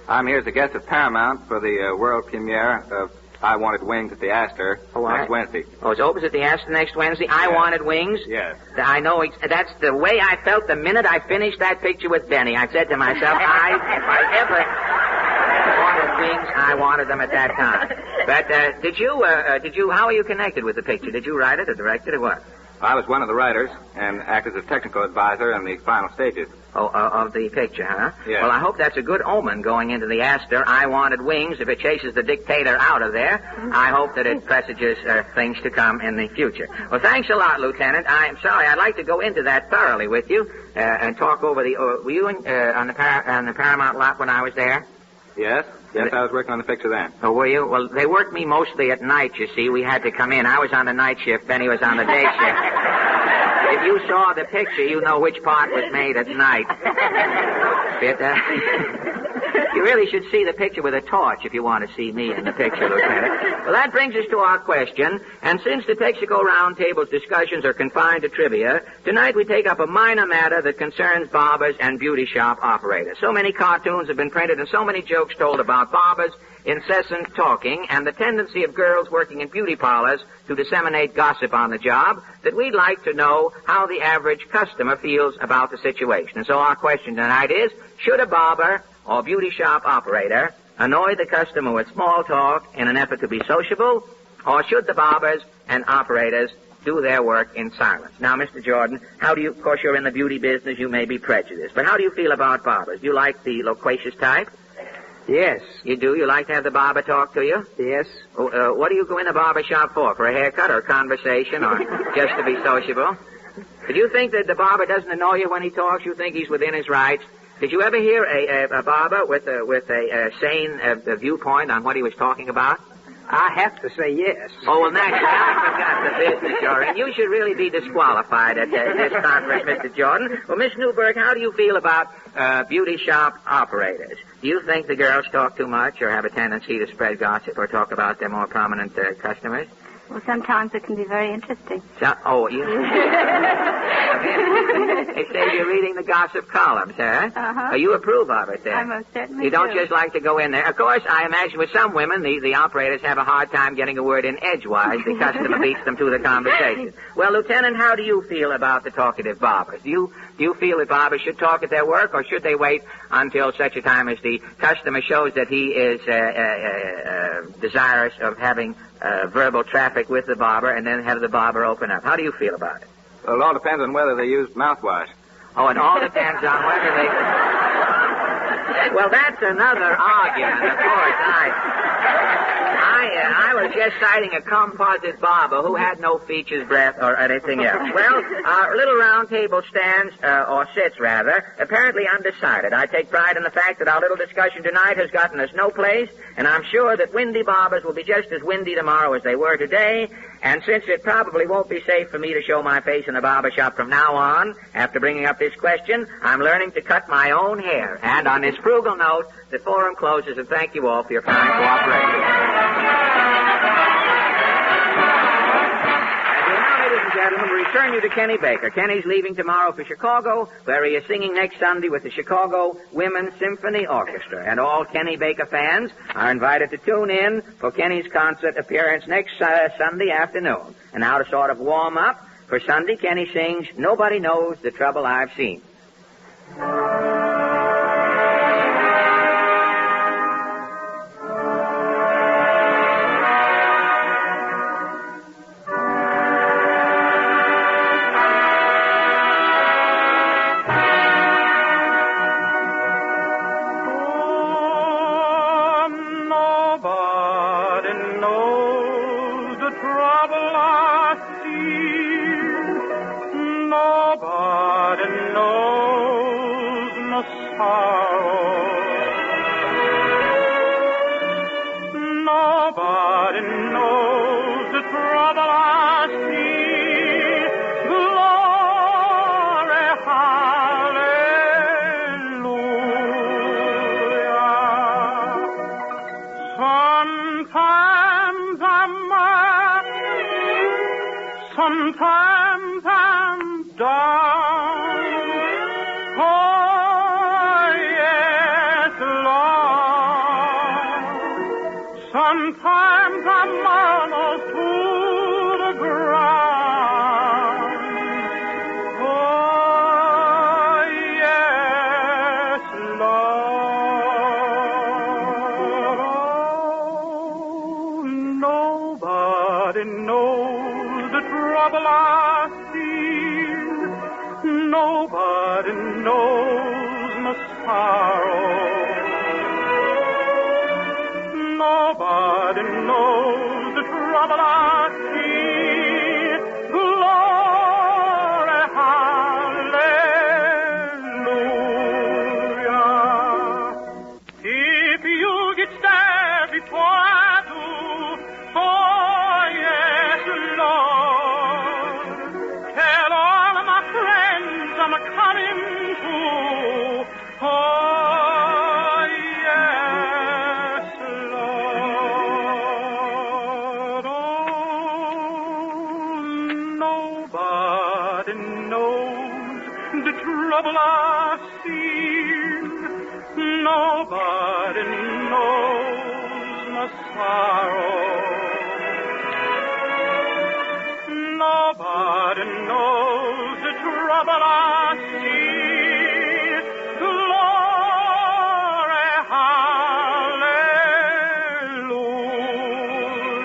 I'm here as a guest at Paramount for the world premiere of I Wanted Wings at the Astor next Wednesday. Oh, it opens at the Astor next Wednesday? I Wanted Wings? Yes. I know. That's the way I felt the minute I finished that picture with Benny. I said to myself, if I ever wanted wings, I wanted them at that time. But did you, how are you connected with the picture? Did you write it or direct it or what? I was one of the writers and acted as a technical advisor in the final stages. Oh, of the picture, huh? Yes. Well, I hope that's a good omen going into the Astor. I Wanted Wings. If it chases the dictator out of there, I hope that it presages things to come in the future. Well, thanks a lot, Lieutenant. I'm sorry. I'd like to go into that thoroughly with you and talk over the... were you on the Paramount lot when I was there? Yes, I was working on the picture then. Oh, were you? Well, they worked me mostly at night, you see. We had to come in. I was on the night shift, Benny was on the day shift. If you saw the picture, you know which part was made at night. You really should see the picture with a torch if you want to see me in the picture, Lieutenant. Well, that brings us to our question. And since the Texaco Roundtable's discussions are confined to trivia, tonight we take up a minor matter that concerns barbers and beauty shop operators. So many cartoons have been printed and so many jokes told about barbers, incessant talking, and the tendency of girls working in beauty parlors to disseminate gossip on the job that we'd like to know how the average customer feels about the situation. And so our question tonight is, should a barber or beauty shop operator annoy the customer with small talk in an effort to be sociable, or should the barbers and operators do their work in silence? Now, Mr. Jordan, of course you're in the beauty business, you may be prejudiced, but how do you feel about barbers? Do you like the loquacious type? Yes. You do? You like to have the barber talk to you? Yes. What do you go in the barber shop for? For a haircut or a conversation or just to be sociable? Do you think that the barber doesn't annoy you when he talks? You think he's within his rights? Did you ever hear a barber with a sane viewpoint on what he was talking about? I have to say yes. Oh, well, naturally, I forgot the business you're in. You should really be disqualified at this conference, Mr. Jordan. Well, Miss Newberg, how do you feel about beauty shop operators? Do you think the girls talk too much or have a tendency to spread gossip or talk about their more prominent customers? Well, sometimes it can be very interesting. You... They say you're reading the gossip columns, huh? Uh-huh. You approve of it, then? I most certainly You don't do. just like to go in there. Of course, I imagine with some women, the operators have a hard time getting a word in edgewise. The customer beats them to the conversation. Well, Lieutenant, how do you feel about the talkative barbers? Do you feel that barbers should talk at their work, or should they wait until such a time as the customer shows that he is desirous of having verbal traffic with the barber and then have the barber open up? How do you feel about it? Well, it all depends on whether they use mouthwash. Oh, it all depends on whether they... Well, that's another argument, of course. I was just citing a composite barber who had no features, breath, or anything else. Well, our little round table stands, or sits, rather, apparently undecided. I take pride in the fact that our little discussion tonight has gotten us no place, and I'm sure that windy barbers will be just as windy tomorrow as they were today. And since it probably won't be safe for me to show my face in the barber shop from now on, after bringing up this question, I'm learning to cut my own hair. And on this frugal note, the forum closes, and thank you all for your fine cooperation. Ladies and gentlemen, we return you to Kenny Baker. Kenny's leaving tomorrow for Chicago, where he is singing next Sunday with the Chicago Women's Symphony Orchestra. And all Kenny Baker fans are invited to tune in for Kenny's concert appearance next Sunday afternoon. And now to sort of warm up, for Sunday, Kenny sings Nobody Knows the Trouble I've Seen. Sometimes I'm down. Oh, yes, Lord. Sometimes I'm almost to the ground. Oh, yes, Lord. Oh, nobody knows the trouble I feel. Nobody knows my sorrow. Nobody knows the trouble I feel. Glory, hallelujah. If you get stabbed before I do, oh, yes, Lord. Tell all of my friends I'm coming to. Oh, yes, Lord. Oh, nobody knows the trouble I've seen. Nobody knows my sorrow. Nobody knows the trouble I see. Glory,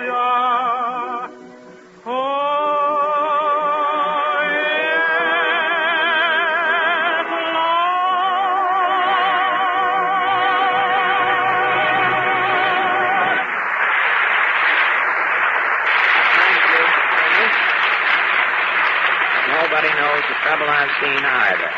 hallelujah. Oh, yes, Nobody knows the trouble I've seen either.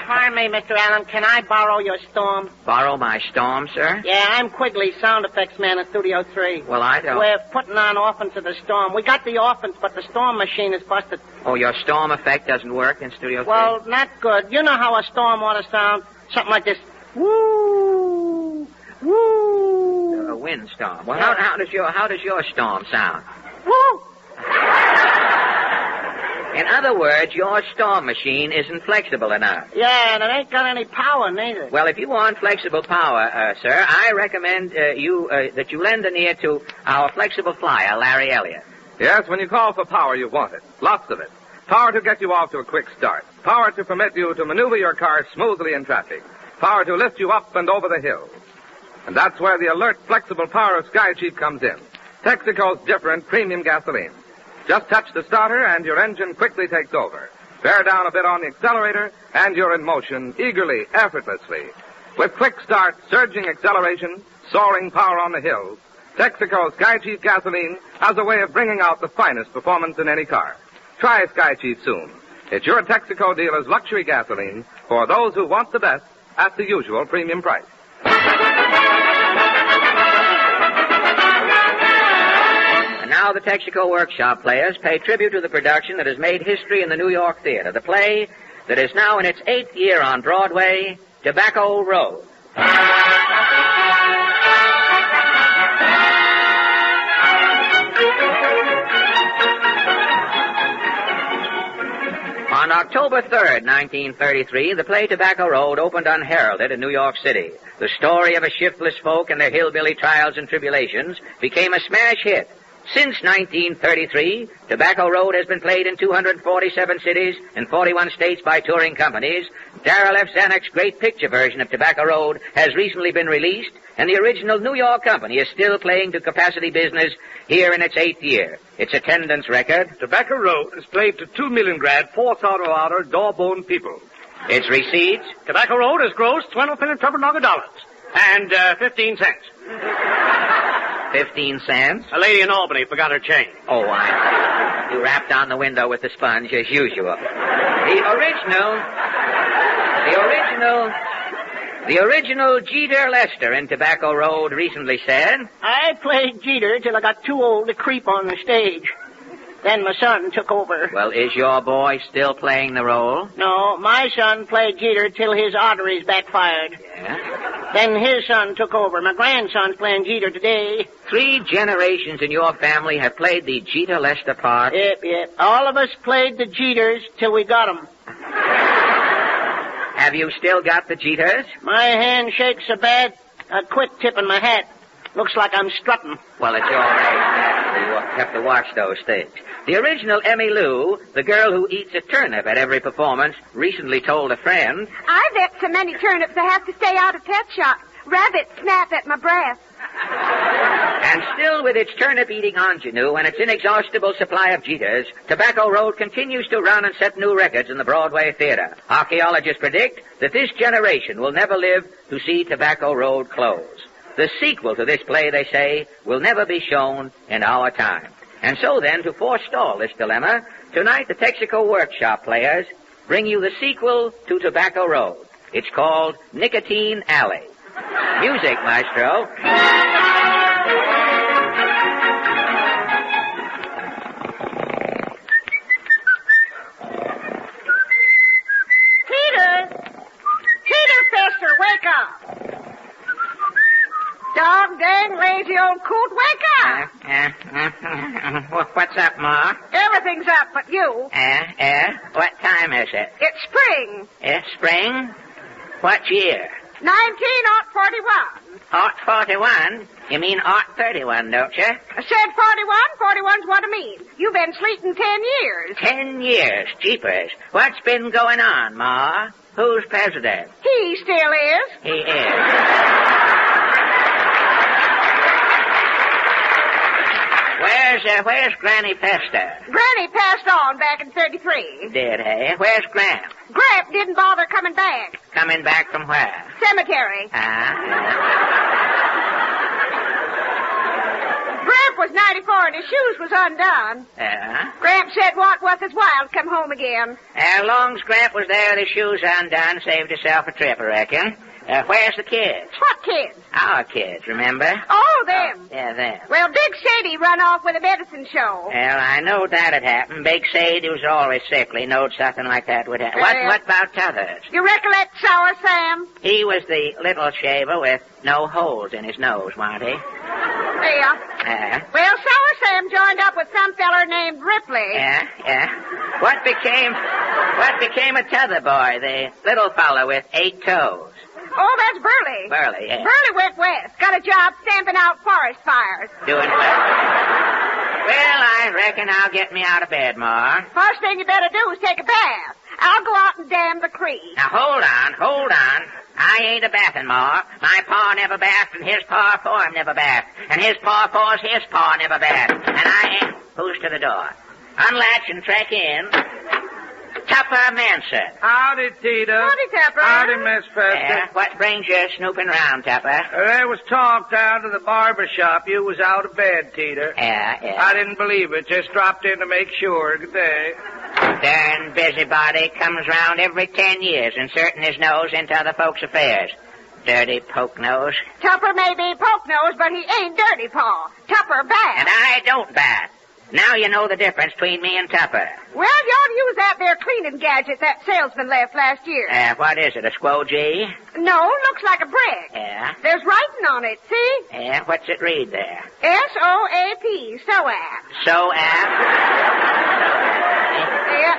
Pardon me, Mr. Allen. Can I borrow your storm? Borrow my storm, sir? Yeah, I'm Quigley, sound effects man in Studio 3. Well, I don't. We're putting on orphans of the storm. We got the orphans, but the storm machine is busted. Oh, your storm effect doesn't work in Studio 3? Well, not good. You know how a storm ought to sound? Something like this. Woo! Woo! A windstorm. Well, how does your storm sound? Woo! In other words, your storm machine isn't flexible enough. Yeah, and it ain't got any power neither. Well, if you want flexible power, sir, I recommend that you lend an ear to our flexible flyer, Larry Elliott. Yes, when you call for power, you want it. Lots of it. Power to get you off to a quick start. Power to permit you to maneuver your car smoothly in traffic. Power to lift you up and over the hills. And that's where the alert, flexible power of Sky Chief comes in. Texaco's different premium gasoline. Just touch the starter and your engine quickly takes over. Bear down a bit on the accelerator and you're in motion eagerly, effortlessly. With quick start, surging acceleration, soaring power on the hills, Texaco's Sky Chief gasoline has a way of bringing out the finest performance in any car. Try Sky Chief soon. It's your Texaco dealer's luxury gasoline for those who want the best at the usual premium price. And now the Texaco Workshop players pay tribute to the production that has made history in the New York theater, the play that is now in its 8th year on Broadway, Tobacco Road. On October 3rd, 1933, the play Tobacco Road opened unheralded in New York City. The story of a shiftless folk and their hillbilly trials and tribulations became a smash hit. Since 1933, Tobacco Road has been played in 247 cities and 41 states by touring companies. Darrell F. Zanuck's great picture version of Tobacco Road has recently been released, and the original New York company is still playing to capacity business here in its 8th year. Its attendance record... Tobacco Road is played to 2 million grad, 4,000 outer, dawbone people. Its receipts... Tobacco Road has grossed $12,000 and 15 cents. 15 cents? A lady in Albany forgot her change. Oh, you rapped on the window with the sponge as usual. The original Jeter Lester in Tobacco Road recently said, I played Jeter till I got too old to creep on the stage. Then my son took over. Well, is your boy still playing the role? No, my son played Jeter till his arteries backfired. Yeah? Then his son took over. My grandson's playing Jeter today. 3 generations in your family have played the Jeter Lester part? Yep. All of us played the Jeters till we got 'em. Have you still got the Jeters? My hand shakes so bad, I quit tipping my hat. Looks like I'm strutting. Well, it's all right. You have to watch those things. The original Emmy Lou, the girl who eats a turnip at every performance, recently told a friend, I've ate so many turnips I have to stay out of pet shops. Rabbits snap at my breath. And still with its turnip-eating ingenue and its inexhaustible supply of Jeters, Tobacco Road continues to run and set new records in the Broadway theater. Archaeologists predict that this generation will never live to see Tobacco Road close. The sequel to this play, they say, will never be shown in our time. And so then, to forestall this dilemma, tonight the Texaco Workshop players bring you the sequel to Tobacco Road. It's called Nicotine Alley. Music, maestro. Peter Fester, wake up. Dog dang lazy old coot, wake up. What's up, Ma? Everything's up but you. What time is it? It's spring. It's spring? What year? 1941. 41? You mean 31, don't you? I said 41. 41's what I mean. You've been sleeping 10 years. 10 years, jeepers. What's been going on, Ma? Who's president? He still is. He is. Where's Granny Pester? Granny passed on back in 33. Did he? Where's Gramp? Gramp didn't bother coming back. Coming back from where? Cemetery. Gramp was 94 and his shoes was undone. Gramp said what was his while to come home again. As long as Gramp was there with his shoes undone, saved himself a trip, I reckon. Where's the kids? What kids? Our kids, remember? Oh, them. Yeah, them. Well, Big Sadie run off with a medicine show. Well, I know that had happened. Big Sadie was always sickly. Knowed something like that would happen. What about t'others? You recollect Sour Sam? He was the little shaver with no holes in his nose, wasn't he? Yeah. Well, Sour Sam joined up with some feller named Ripley. Yeah. What became of t'other boy, the little fella with 8 toes? Oh, that's Burley. Burley, yeah. Burley went west. Got a job stamping out forest fires. Doing well. Well, I reckon I'll get me out of bed, Ma. First thing you better do is take a bath. I'll go out and dam the creek. Now, hold on. I ain't a bathin', Ma. My pa never bathed, and his pa afore him never bathed. And his pa afore's his pa never bathed. And I ain't... Who's to the door? Unlatch and trek in. Tupper Manson. Howdy, Tita. Howdy, Tupper. Howdy, Miss Fester. Yeah, what brings you snooping round, Tupper? There was talk down to the barber shop you was out of bed, Tita. Yeah. I didn't believe it. Just dropped in to make sure. Good day. Darn busybody comes round every 10 years inserting his nose into other folks' affairs. Dirty poke nose. Tupper may be poke nose, but he ain't dirty, Pa. Tupper bat. And I don't bat. Now you know the difference between me and Tupper. Well, you ought to use that there cleaning gadget that salesman left last year. What is it, a squo G? No, looks like a brick. Yeah? There's writing on it, see? Yeah, what's it read there? SOAP, SOAP. SOAP? Yeah.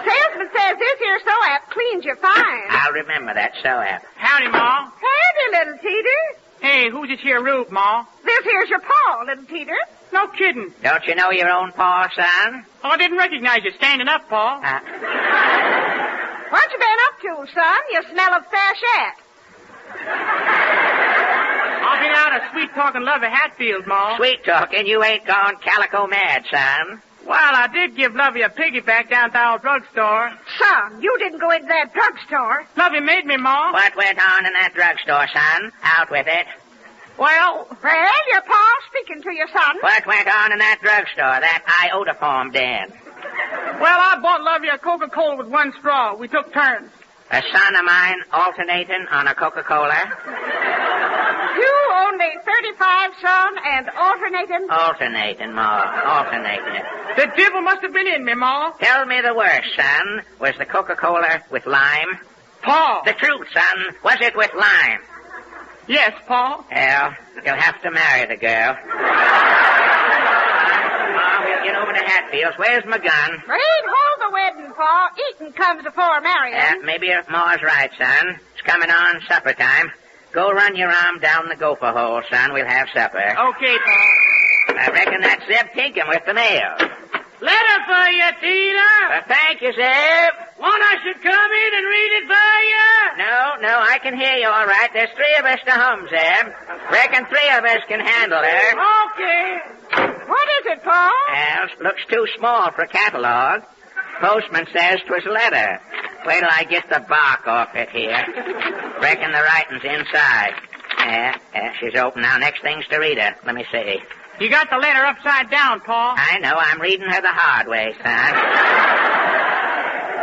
Salesman says this here SOAP cleans you fine. I'll remember that SOAP. Howdy, Ma. Howdy, little Teeter. Hey, who's this here rube, Ma? This here's your pa, little Teeter. No kidding. Don't you know your own pa, son? Oh, I didn't recognize you standing up, Pa. What you been up to, son? You smell of fashette. I've been out of sweet-talking Lovey Hatfield, Ma. Sweet-talking? You ain't gone calico mad, son. Well, I did give Lovey a piggyback down at the old drugstore. Son, you didn't go into that drugstore. Lovey made me, Ma. What went on in that drugstore, son? Out with it. Well, your pa speaking to your son. What went on in that drugstore, that iodoform den? Well, I bought Lovey a Coca-Cola with one straw. We took turns. A son of mine alternating on a Coca-Cola? You only 35, son, and alternating? Alternating, Ma. Alternating. The devil must have been in me, Ma. Tell me the worst, son. Was the Coca-Cola with lime? Pa. The truth, son. Was it with lime? Yes, Pa. Well, you'll have to marry the girl. Ma, we'll get over to Hatfields. Where's my gun? Reed, hold the wedding, Pa. Eating comes before marrying. Maybe Ma's right, son. It's coming on supper time. Go run your arm down the gopher hole, son. We'll have supper. Okay, Pa. I reckon that's Zeb Tinkham with the mail. Letter for you, Tina. Thank you, Zeb. Want I should come in and read it for you? No, I can hear you all right. There's 3 of us to hum, Zeb. Reckon 3 of us can handle her. Okay. What is it, Pa? Well, looks too small for a catalog. Postman says 'twas a letter. Wait till I get the bark off it here. Reckon the writing's inside. Yeah, she's open now. Next thing's to read her. Let me see. You got the letter upside down, Pa. I know. I'm reading her the hard way, son.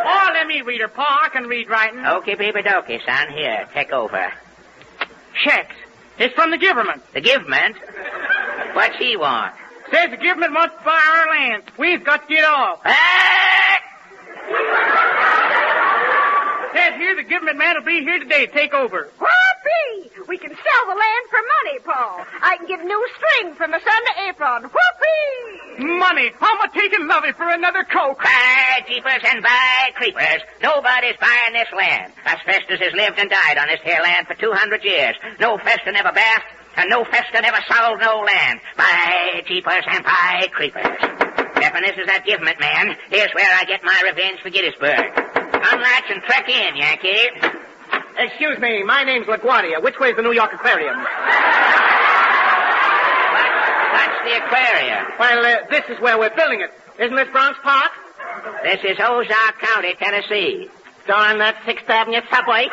Oh, let me read her, Pa. I can read writing. Okie dokie, son. Here, take over. Checks. It's from the government. The government? What's he want? Says the government wants to buy our land. We've got to get off. Says here the government man will be here today to take over. Whoopee! We can sell the land for money, Pa. I can get new string for my Sunday apron. Whoopee! Money. How am I taking Lovey for another Coke? By jeepers and by creepers. Nobody's buying this land. Us Festers has lived and died on this here land for 200 years. No Fester never bathed, and no Fester never sold no land. By jeepers and by creepers. Steppin', this is that government man. Here's where I get my revenge for Gettysburg. Unlatch and trek in, Yankee. Excuse me, my name's LaGuardia. Which way's the New York Aquarium? What's the aquarium? Well, this is where we're building it. Isn't this Bronx Park? This is Ozark County, Tennessee. On that 6th Avenue subway?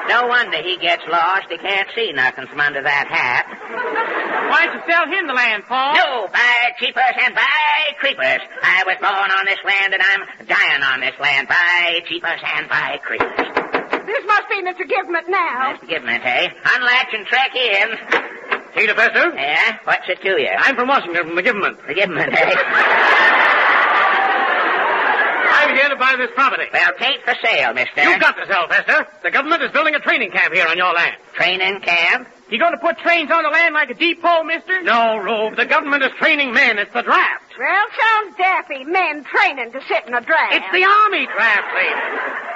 No wonder he gets lost. He can't see nothing from under that hat. Why don't you sell him the land, Pa? No, by jeepers and by creepers. I was born on this land and I'm dying on this land. By jeepers and by creepers. This must be Mr. Government now. Mr. Government, eh? Unlatch and trek in. Tina Fester? Yeah? What's it to you? I'm from Washington, from the government. The government, eh? I'm here to buy this property. Well, tain't for sale, mister. You've got to sell, Fester. The government is building a training camp here on your land. Training camp? You going to put trains on the land like a depot, mister? No, Rube. The government is training men. It's the draft. Well, sounds daffy. Men training to sit in a draft. It's the Army draft, lady.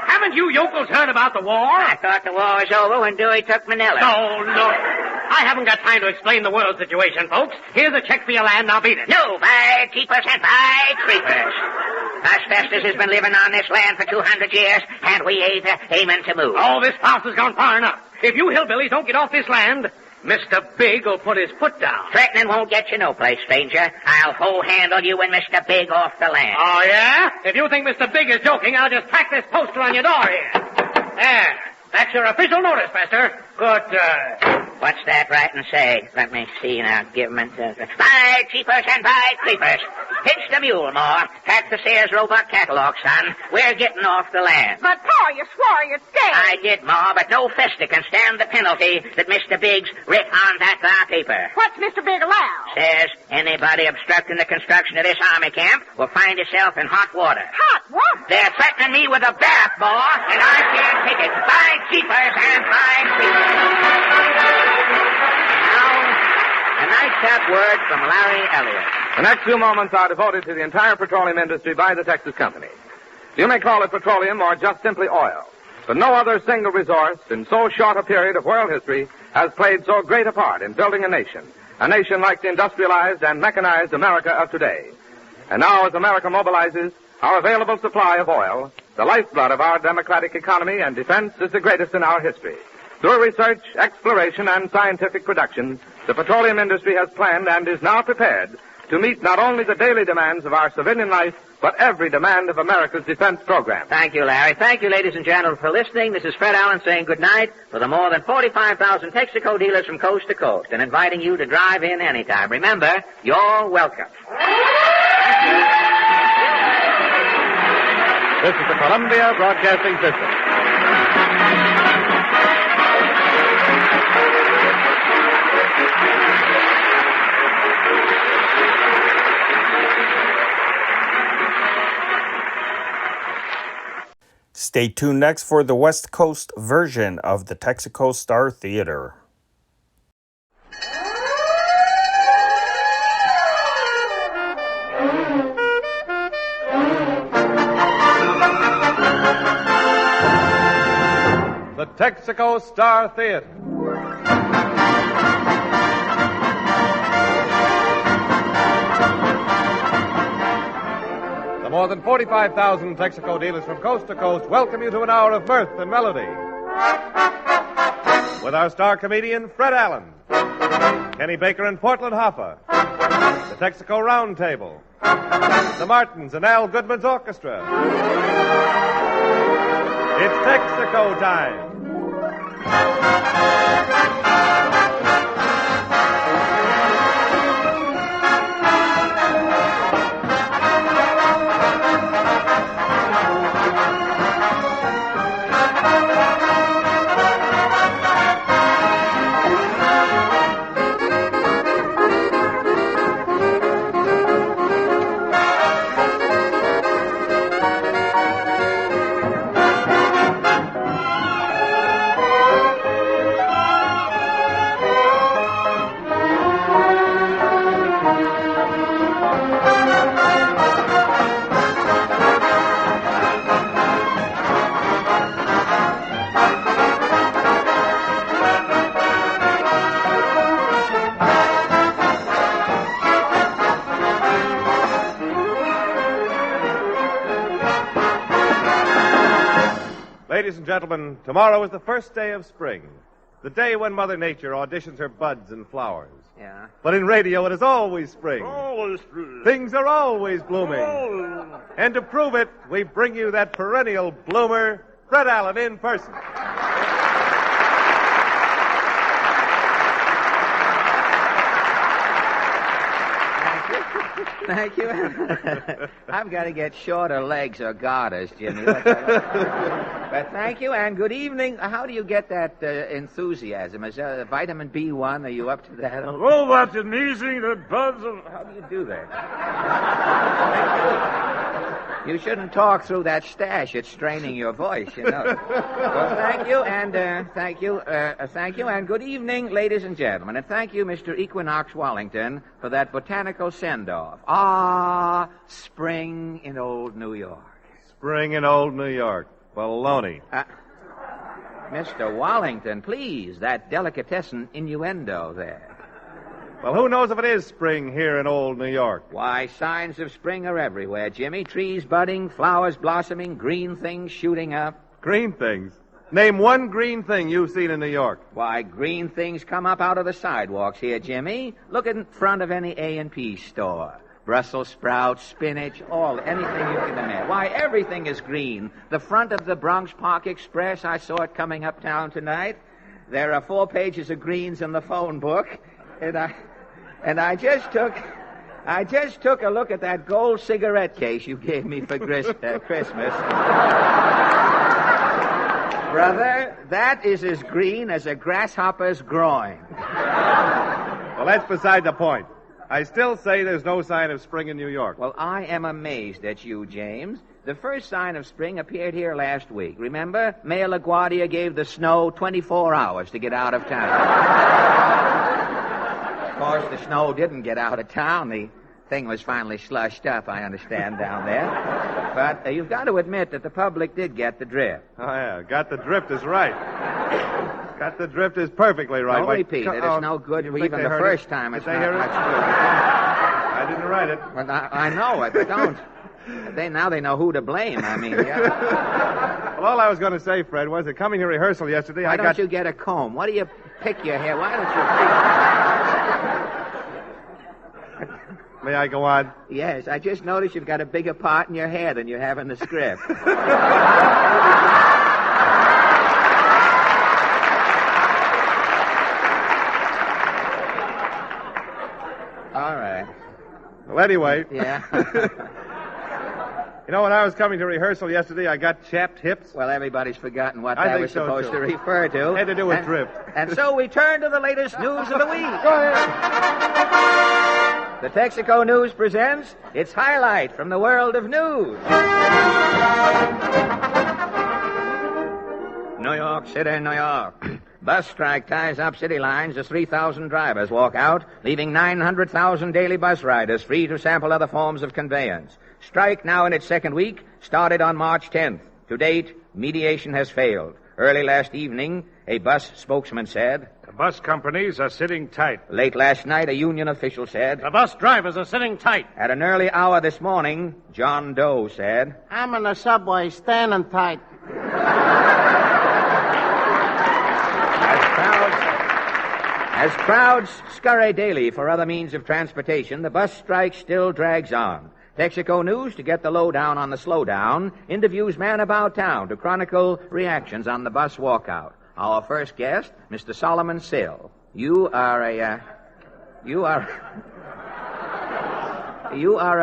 Haven't you yokels heard about the war? I thought the war was over when Dewey took Manila. No, look. I haven't got time to explain the world situation, folks. Here's a check for your land. Now beat it. No, by keepers and by creepers. Us Festus has been living on this land for 200 years, and we ain't aiming to move. Oh, this farce has gone far enough. If you hillbillies don't get off this land, Mr. Big will put his foot down. Threatening won't get you no place, stranger. I'll hoe-handle you and Mr. Big off the land. Oh, yeah? If you think Mr. Big is joking, I'll just tack this poster on your door here. There. That's your official notice, Fester. Good, What's that writing say? Let me see now. By cheapers and by creepers. Hitch the mule, more. Pack the Sears Roebuck catalog, son. We're getting off the land. But, Pa, you swore you'd stay. I did, Ma, but no Fester can stand the penalty that Mr. Biggs writ on that there paper. What's Mr. Big allow? Says anybody obstructing the construction of this army camp will find himself in hot water. Hot water? They're threatening me with a bath, Ma, and I can't take it. By cheapers and by creepers. A nice sharp word from Larry Elliott. The next few moments are devoted to the entire petroleum industry by the Texas Company. You may call it petroleum or just simply oil, but no other single resource in so short a period of world history has played so great a part in building a nation like the industrialized and mechanized America of today. And now, as America mobilizes, our available supply of oil, the lifeblood of our democratic economy and defense, is the greatest in our history. Through research, exploration, and scientific production, the petroleum industry has planned and is now prepared to meet not only the daily demands of our civilian life, but every demand of America's defense program. Thank you, Larry. Thank you, ladies and gentlemen, for listening. This is Fred Allen saying good night for the more than 45,000 Texaco dealers from coast to coast and inviting you to drive in anytime. Remember, you're welcome. This is the Columbia Broadcasting System. Stay tuned next for the West Coast version of the Texaco Star Theater. The Texaco Star Theater. The more than 45,000 Texaco dealers from coast to coast welcome you to an hour of mirth and melody. With our star comedian, Fred Allen, Kenny Baker and Portland Hoffa, the Texaco Round Table, the Martins and Al Goodman's Orchestra. It's Texaco time. Ladies and gentlemen, tomorrow is the first day of spring, the day when Mother Nature auditions her buds and flowers. Yeah. But in radio, it is always spring. Always spring. Things are always blooming. Oh. And to prove it, we bring you that perennial bloomer, Fred Allen, in person. Thank you. I've got to get shorter legs or garters, Jimmy. But thank you, and good evening. How do you get that enthusiasm? Is vitamin B1? Are you up to that? Oh, that's amazing. The buds of... How do you do that? You shouldn't talk through that stash. It's straining your voice, you know. Well, thank you, and good evening, ladies and gentlemen. And thank you, Mr. Equinox Wallington, for that botanical send-off. Ah, spring in old New York. Spring in old New York. Baloney. Mr. Wallington, please, that delicatessen innuendo there. Well, who knows if it is spring here in old New York? Why, signs of spring are everywhere, Jimmy. Trees budding, flowers blossoming, green things shooting up. Green things? Name one green thing you've seen in New York. Why, green things come up out of the sidewalks here, Jimmy. Look in front of any A&P store. Brussels sprouts, spinach, anything you can imagine. Why, everything is green. The front of the Bronx Park Express, I saw it coming uptown tonight. There are 4 pages of greens in the phone book. And I just took a look at that gold cigarette case you gave me for Christmas. Brother, that is as green as a grasshopper's groin. Well, that's beside the point. I still say there's no sign of spring in New York. Well, I am amazed at you, James. The first sign of spring appeared here last week. Remember? Mayor LaGuardia gave the snow 24 hours to get out of town. Of course, the snow didn't get out of town. The thing was finally slushed up, I understand, down there. But you've got to admit that the public did get the drift. Oh, yeah. Got the drift is right. Got the drift is perfectly right. Don't repeat it. It's no good even the first time. It's not much good. I didn't write it. Well, I know it, but don't. Now they know who to blame. I mean, yeah. Well, all I was going to say, Fred, was that coming to rehearsal yesterday, Why don't you get a comb? Why do you pick your hair? Why don't you May I go on? Yes, I just noticed you've got a bigger part in your hair than you have in the script. All right. Well, anyway. Yeah. You know, when I was coming to rehearsal yesterday, I got chapped hips. Well, everybody's forgotten what that was supposed to refer to. Had to do with drift. And so we turn to the latest news of the week. Go ahead. The Texaco News presents its highlight from the world of news. New York City, New York. Bus strike ties up city lines as 3,000 drivers walk out, leaving 900,000 daily bus riders free to sample other forms of conveyance. Strike, now in its second week, started on March 10th. To date, mediation has failed. Early last evening, a bus spokesman said, "The bus companies are sitting tight." Late last night, a union official said, "The bus drivers are sitting tight." At an early hour this morning, John Doe said, "I'm in the subway standing tight." As crowds scurry daily for other means of transportation, the bus strike still drags on. Texaco News, to get the lowdown on the slowdown, interviews man about town to chronicle reactions on the bus walkout. Our first guest, Mr. Solomon Sill. You are a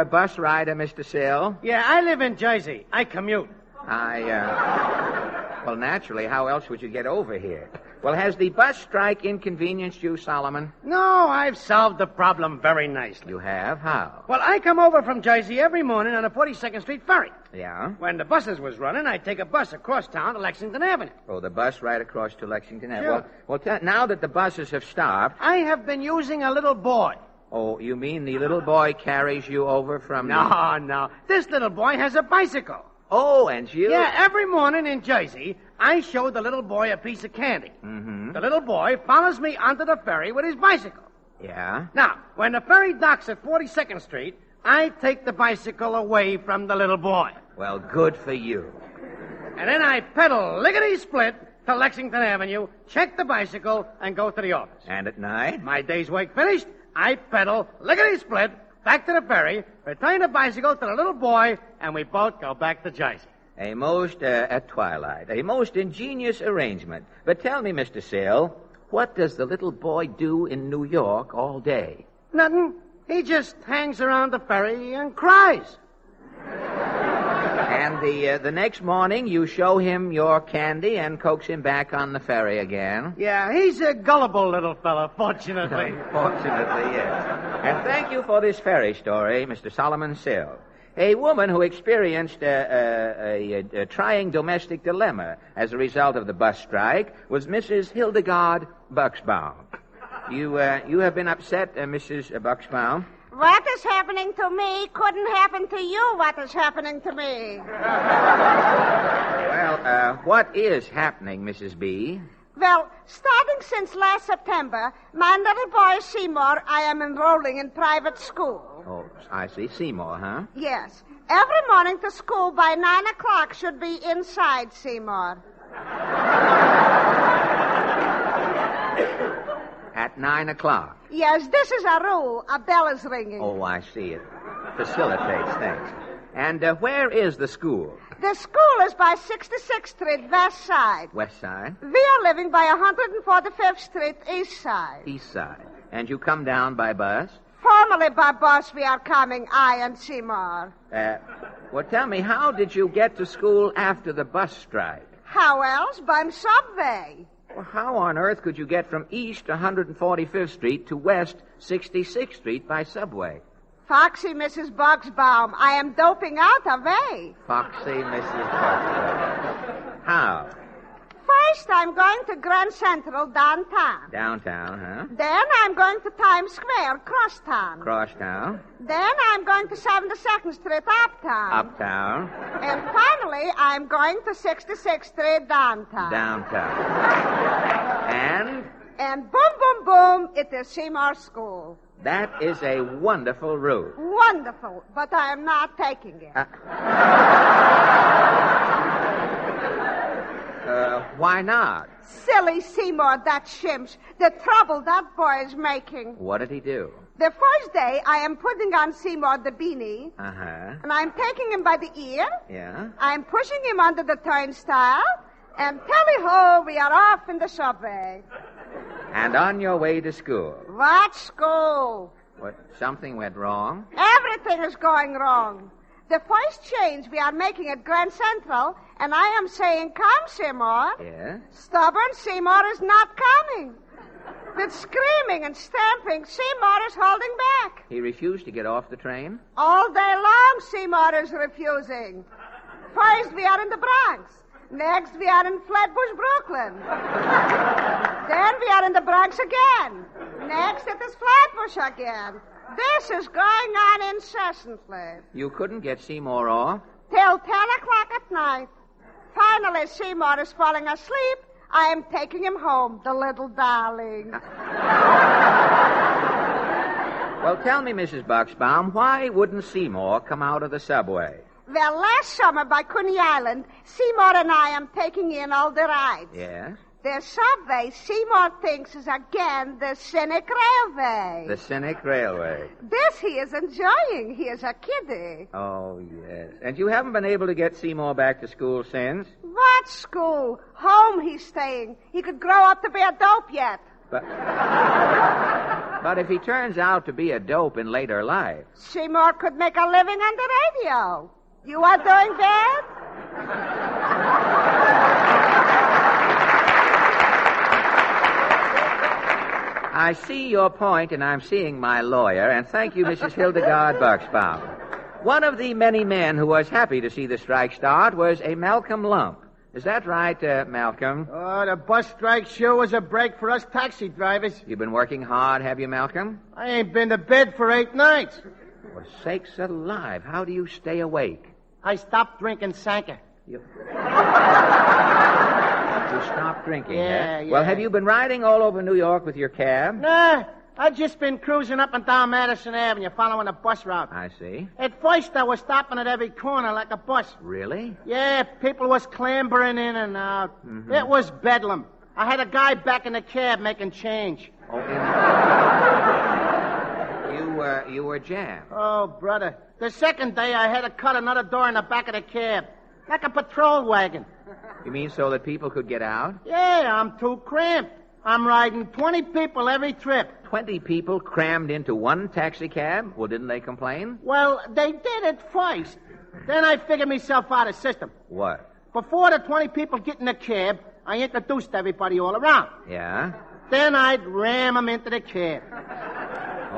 bus rider, Mr. Sill? Yeah, I live in Jersey. I commute. Well, naturally, how else would you get over here? Well, has the bus strike inconvenienced you, Solomon? No, I've solved the problem very nicely. You have? How? Well, I come over from Jersey every morning on a 42nd Street ferry. Yeah? When the buses was running, I'd take a bus across town to Lexington Avenue. Oh, the bus right across to Lexington Avenue. Sure. Well, now that the buses have stopped... I have been using a little boy. Oh, you mean the little boy carries you over from... No. This little boy has a bicycle. Oh, and you... Yeah, every morning in Jersey, I show the little boy a piece of candy. Mm-hmm. The little boy follows me onto the ferry with his bicycle. Yeah? Now, when the ferry docks at 42nd Street, I take the bicycle away from the little boy. Well, good for you. And then I pedal lickety-split to Lexington Avenue, check the bicycle, and go to the office. And at night? My day's work finished, I pedal lickety-split back to the ferry, return the bicycle to the little boy, and we both go back to Jersey. At twilight, a most ingenious arrangement. But tell me, Mr. Sill, what does the little boy do in New York all day? Nothing. He just hangs around the ferry and cries. And the next morning, you show him your candy and coax him back on the ferry again? Yeah, he's a gullible little fella, fortunately. Fortunately, yes. And thank you for this ferry story, Mr. Solomon Sill. A woman who experienced a trying domestic dilemma as a result of the bus strike was Mrs. Hildegard Buxbaum. You have been upset, Mrs. Buxbaum? What is happening to me couldn't happen to you what is happening to me. Well, what is happening, Mrs. B? Well, starting since last September, my little boy Seymour, I am enrolling in private school. Oh, I see. Seymour, huh? Yes. Every morning to school by 9 o'clock should be inside Seymour. At 9 o'clock. Yes, this is a rule. A bell is ringing. Oh, I see. It facilitates things. And where is the school? The school is by 66th Street, west side. West side? We are living by 145th Street, east side. East side. And you come down by bus? Formerly by bus we are coming, I and Seymour. Well, tell me, how did you get to school after the bus strike? How else? By subway. Well, how on earth could you get from east 145th Street to west 66th Street by subway? Foxy Mrs. Buxbaum, I am doping out a way. Foxy Mrs. Buxbaum. How? First, I'm going to Grand Central downtown. Downtown, huh? Then I'm going to Times Square, crosstown. Crosstown. Then I'm going to 72nd Street, uptown. Uptown. And finally, I'm going to 66th Street, downtown. Downtown. And boom, boom, boom, it is Seymour School. That is a wonderful route. Wonderful, but I am not taking it. Why not? Silly Seymour, that shimps. The trouble that boy is making. What did he do? The first day, I am putting on Seymour the beanie. Uh-huh. And I'm taking him by the ear. Yeah? I'm pushing him under the turnstile. And tally-ho, we are off in the subway. And on your way to school? What school? What, something went wrong? Everything is going wrong. The first change we are making at Grand Central, and I am saying, come, Seymour. Yeah? Stubborn Seymour is not coming. With screaming and stamping, Seymour is holding back. He refused to get off the train? All day long, Seymour is refusing. First, we are in the Bronx. Next, we are in Flatbush, Brooklyn. Then we are in the Bronx again. Next, it is Flatbush again. This is going on incessantly. You couldn't get Seymour off? Till 10 o'clock at night. Finally, Seymour is falling asleep. I am taking him home, the little darling. Well, tell me, Mrs. Buxbaum, why wouldn't Seymour come out of the subway? Well, last summer by Coney Island, Seymour and I am taking in all the rides. Yes? The subway, Seymour thinks, is again the Scenic Railway. The Scenic Railway. This he is enjoying. He is a kiddie. Oh, yes. And you haven't been able to get Seymour back to school since? What school? Home he's staying. He could grow up to be a dope yet. But if he turns out to be a dope in later life... Seymour could make a living on the radio. You are doing bad? I see your point, and I'm seeing my lawyer, and thank you, Mrs. Hildegard Buxbaum. One of the many men who was happy to see the strike start was a Malcolm Lump. Is that right, Malcolm? Oh, the bus strike sure was a break for us taxi drivers. You've been working hard, have you, Malcolm? I ain't been to bed for 8 nights. For sakes alive, how do you stay awake? I stopped drinking Sanka. You stopped drinking, Yeah, huh? yeah. Well, have you been riding all over New York with your cab? Nah, I've just been cruising up and down Madison Avenue following the bus route. I see. At first, I was stopping at every corner like a bus. Really? Yeah, people was clambering in and out. Mm-hmm. It was bedlam. I had a guy back in the cab making change. Oh, you were jammed. Oh, brother. The second day, I had to cut another door in the back of the cab. Like a patrol wagon. You mean so that people could get out? Yeah, I'm too cramped. I'm riding 20 people every trip. 20 people crammed into one taxi cab? Well, didn't they complain? Well, they did it first. Then I figured myself out of system. What? Before the 20 people get in the cab, I introduced everybody all around. Yeah? Then I'd ram them into the cab.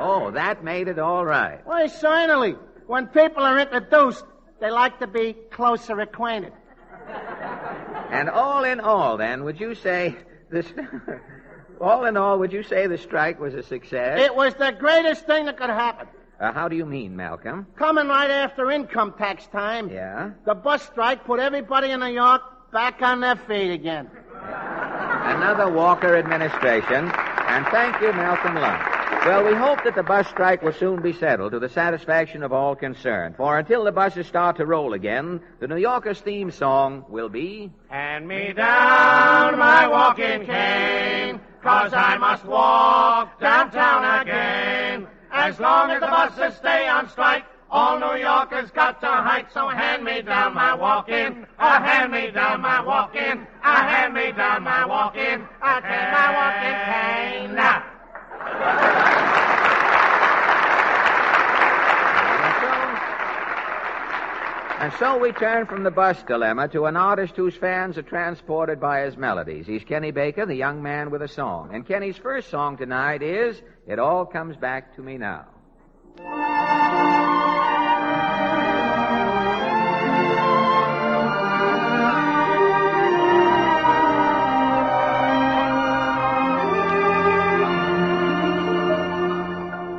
Oh, that made it all right. Why, certainly. When people are introduced, they like to be closer acquainted. And all in all, then, would you say this? All in all, would you say the strike was a success? It was the greatest thing that could happen. How do you mean, Malcolm? Coming right after income tax time. Yeah? The bus strike put everybody in New York back on their feet again. Another Walker administration. And thank you, Malcolm Lund. Well, we hope that the bus strike will soon be settled to the satisfaction of all concerned. For until the buses start to roll again, the New Yorkers' theme song will be... Hand me down my walking cane, 'cause I must walk downtown again. As long as the buses stay on strike, all New Yorkers got to hike. So hand me down my walking, hand me down my walking, hand me down my walking, take my walking cane now. And so we turn from the bus dilemma to an artist whose fans are transported by his melodies. He's Kenny Baker, the young man with a song. And Kenny's first song tonight is It All Comes Back to Me Now.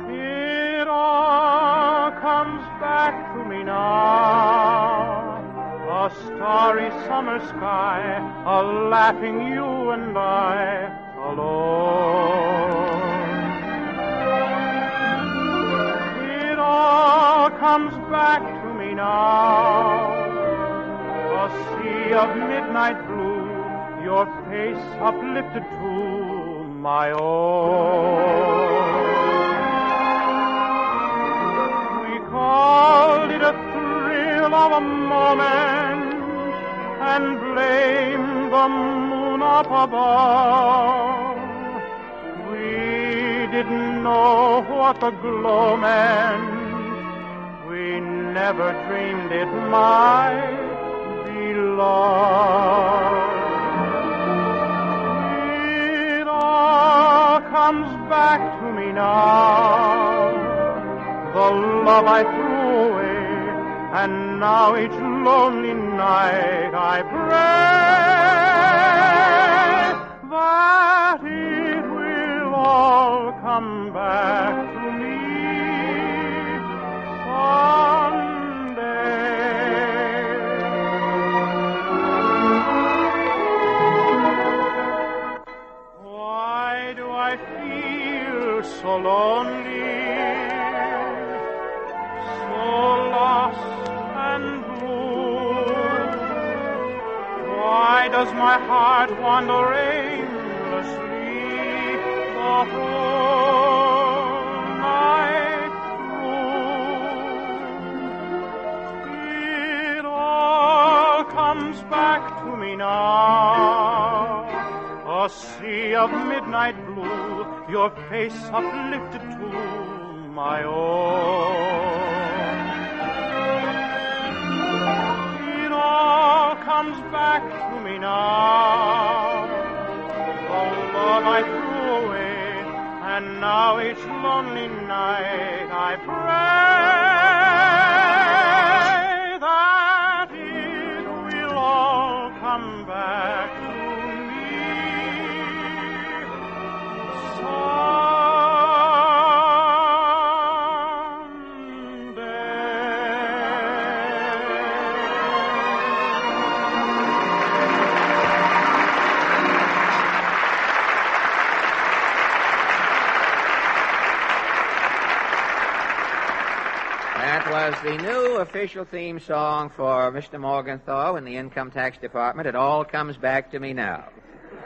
It all comes back to me now. A starry summer sky, a laughing you and I alone. It all comes back to me now. A sea of midnight blue, your face uplifted to my own. We called it a thrill of a moment and blamed the moon up above. We didn't know what the glow meant. We never dreamed it might be love. It all comes back to me now. The love I threw away, and now each lonely night I pray that it will all come back to me someday. Why do I feel so lonely, so lost and blue? Why does my heart wander aimlessly the whole night through? It all comes back to me now. A sea of midnight blue, your face uplifted to my own. It all comes back to me now. The love I threw away, and now each lonely night I pray that it will all come back to me Was the new official theme song for Mr. Morgenthau in the Income Tax Department. It all comes back to me now.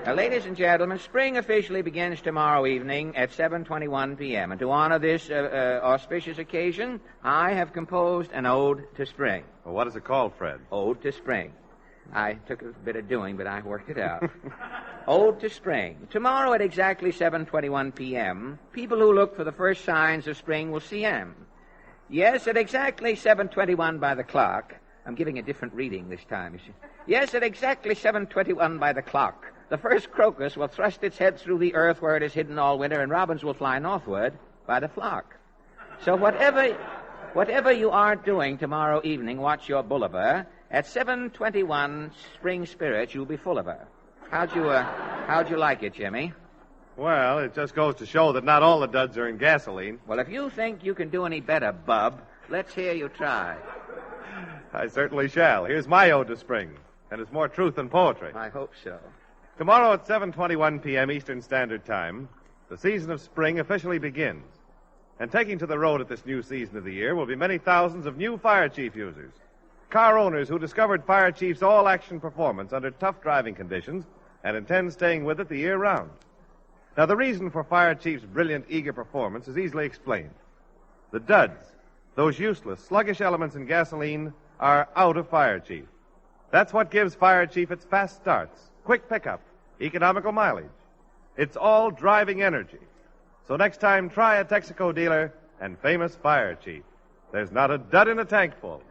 Now, ladies and gentlemen, spring officially begins tomorrow evening at 7:21 p.m. And to honor this auspicious occasion, I have composed an ode to spring. Well, what is it called, Fred? Ode to spring. I took a bit of doing, but I worked it out. Ode to spring. Tomorrow at exactly 7:21 p.m., people who look for the first signs of spring will see them. Yes, at exactly 7:21 by the clock. I'm giving a different reading this time, you see. Yes, at exactly 7:21 by the clock, the first crocus will thrust its head through the earth where it is hidden all winter, and robins will fly northward by the flock. So whatever Whatever you are doing tomorrow evening, watch your Boulevard. At 7:21, Spring Spirit, you'll be full of her. How'd you like it, Jimmy? Well, it just goes to show that not all the duds are in gasoline. Well, if you think you can do any better, bub, let's hear you try. I certainly shall. Here's my ode to spring, and it's more truth than poetry. I hope so. Tomorrow at 7:21 p.m. Eastern Standard Time, the season of spring officially begins. And taking to the road at this new season of the year will be many thousands of new Fire Chief users. Car owners who discovered Fire Chief's all-action performance under tough driving conditions and intend staying with it the year round. Now, the reason for Fire Chief's brilliant, eager performance is easily explained. The duds, those useless, sluggish elements in gasoline, are out of Fire Chief. That's what gives Fire Chief its fast starts, quick pickup, economical mileage. It's all driving energy. So next time, try a Texaco dealer and famous Fire Chief. There's not a dud in a tank full.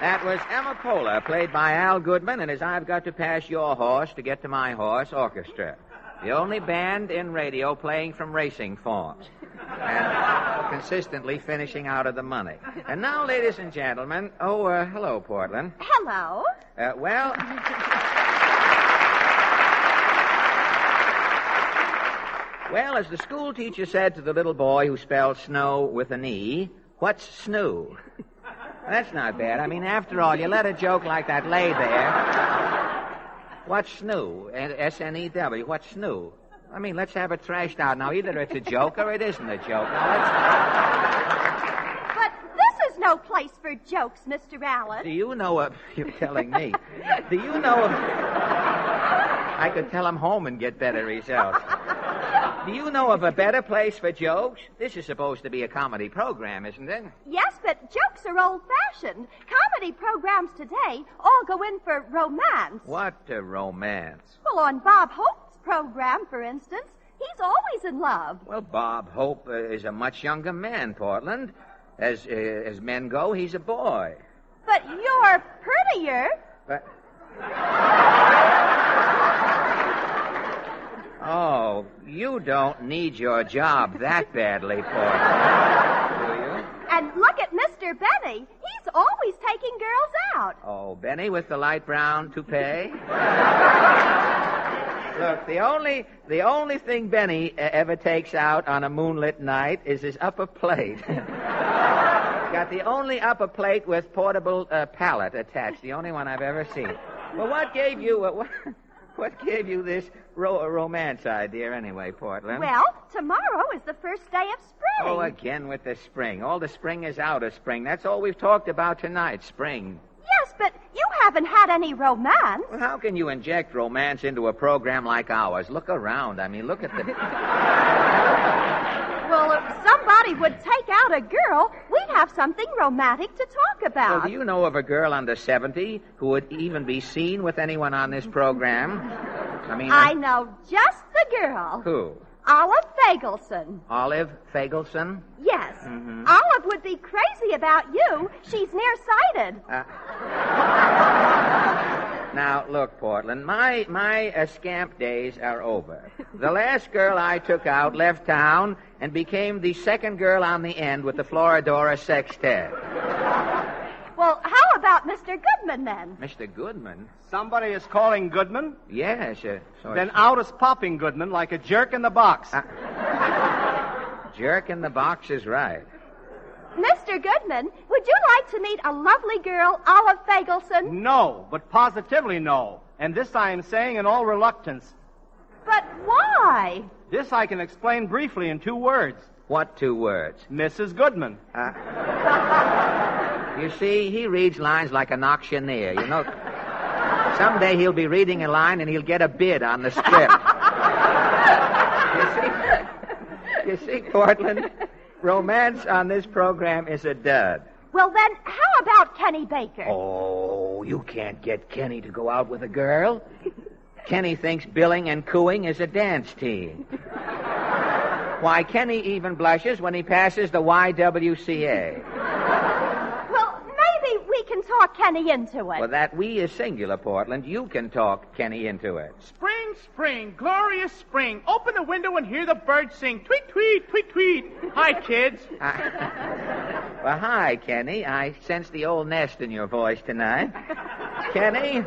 That was Emma Poehler, played by Al Goodman, and his I've Got to Pass Your Horse to Get to My Horse orchestra. The only band in radio playing from racing forms. And consistently finishing out of the money. And now, ladies and gentlemen, hello, Portland. Hello. Well, as the school teacher said to the little boy who spelled snow with an E, what's snoo? That's not bad. I mean, after all, you let a joke like that lay there. What's snoo? S-N-E-W. What's snoo? I mean, let's have it trashed out. Now, either it's a joke or it isn't a joke. But this is no place for jokes, Mr. Allen. Do you know of... You're telling me. Do you know of... I could tell him home and get better results. Do you know of a better place for jokes? This is supposed to be a comedy program, isn't it? Yes, but jokes are old-fashioned. Comedy programs today all go in for romance. What romance? Well, on Bob Hope's program, for instance, he's always in love. Well, Bob Hope is a much younger man, Portland. As men go, he's a boy. But you're prettier. But... Oh, you don't need your job that badly, Portland, do you? And look at Mr. Benny. He's always taking girls out. Oh, Benny with the light brown toupee? Look, the only thing Benny ever takes out on a moonlit night is his upper plate. Got the only upper plate with portable pallet attached. The only one I've ever seen. Well, what gave you this romance idea anyway, Portland? Well, tomorrow is the first day of spring. Oh, again with the spring. All the spring is out of spring. That's all we've talked about tonight, spring. Yes, but you haven't had any romance. Well, how can you inject romance into a program like ours? Look around. I mean, look at the... Well, if somebody would take out a girl, we'd have something romantic to talk about. Well, do you know of a girl under 70 who would even be seen with anyone on this program? I know just the girl. Who? Olive Fagelson. Olive Fagelson? Yes. Mm-hmm. Olive would be crazy about you. She's nearsighted. Now, look, Portland, my scamp days are over. The last girl I took out left town and became the second girl on the end with the Floridora sextet. Well, how about Mr. Goodman, then? Mr. Goodman? Somebody is calling Goodman? Yes. Then out is popping Goodman like a jerk in the box. Jerk in the box is right. Mr. Goodman, would you like to meet a lovely girl, Olive Fagelson? No, but positively no. And this I am saying in all reluctance. But why? This I can explain briefly in 2 words. What 2 words? Mrs. Goodman. You see, he reads lines like an auctioneer, you know. Someday he'll be reading a line and he'll get a bid on the script. You see, Portland, romance on this program is a dud. Well, then, how about Kenny Baker? Oh, you can't get Kenny to go out with a girl. Kenny thinks billing and cooing is a dance team. Why, Kenny even blushes when he passes the YWCA. Well, maybe we can talk Kenny into it. Well, that we is singular, Portland. You can talk Kenny into it. Spring, spring, glorious spring. Open the window and hear the birds sing. Tweet, tweet, tweet, tweet. Hi, kids. Well, hi, Kenny. I sense the old nest in your voice tonight. Kenny,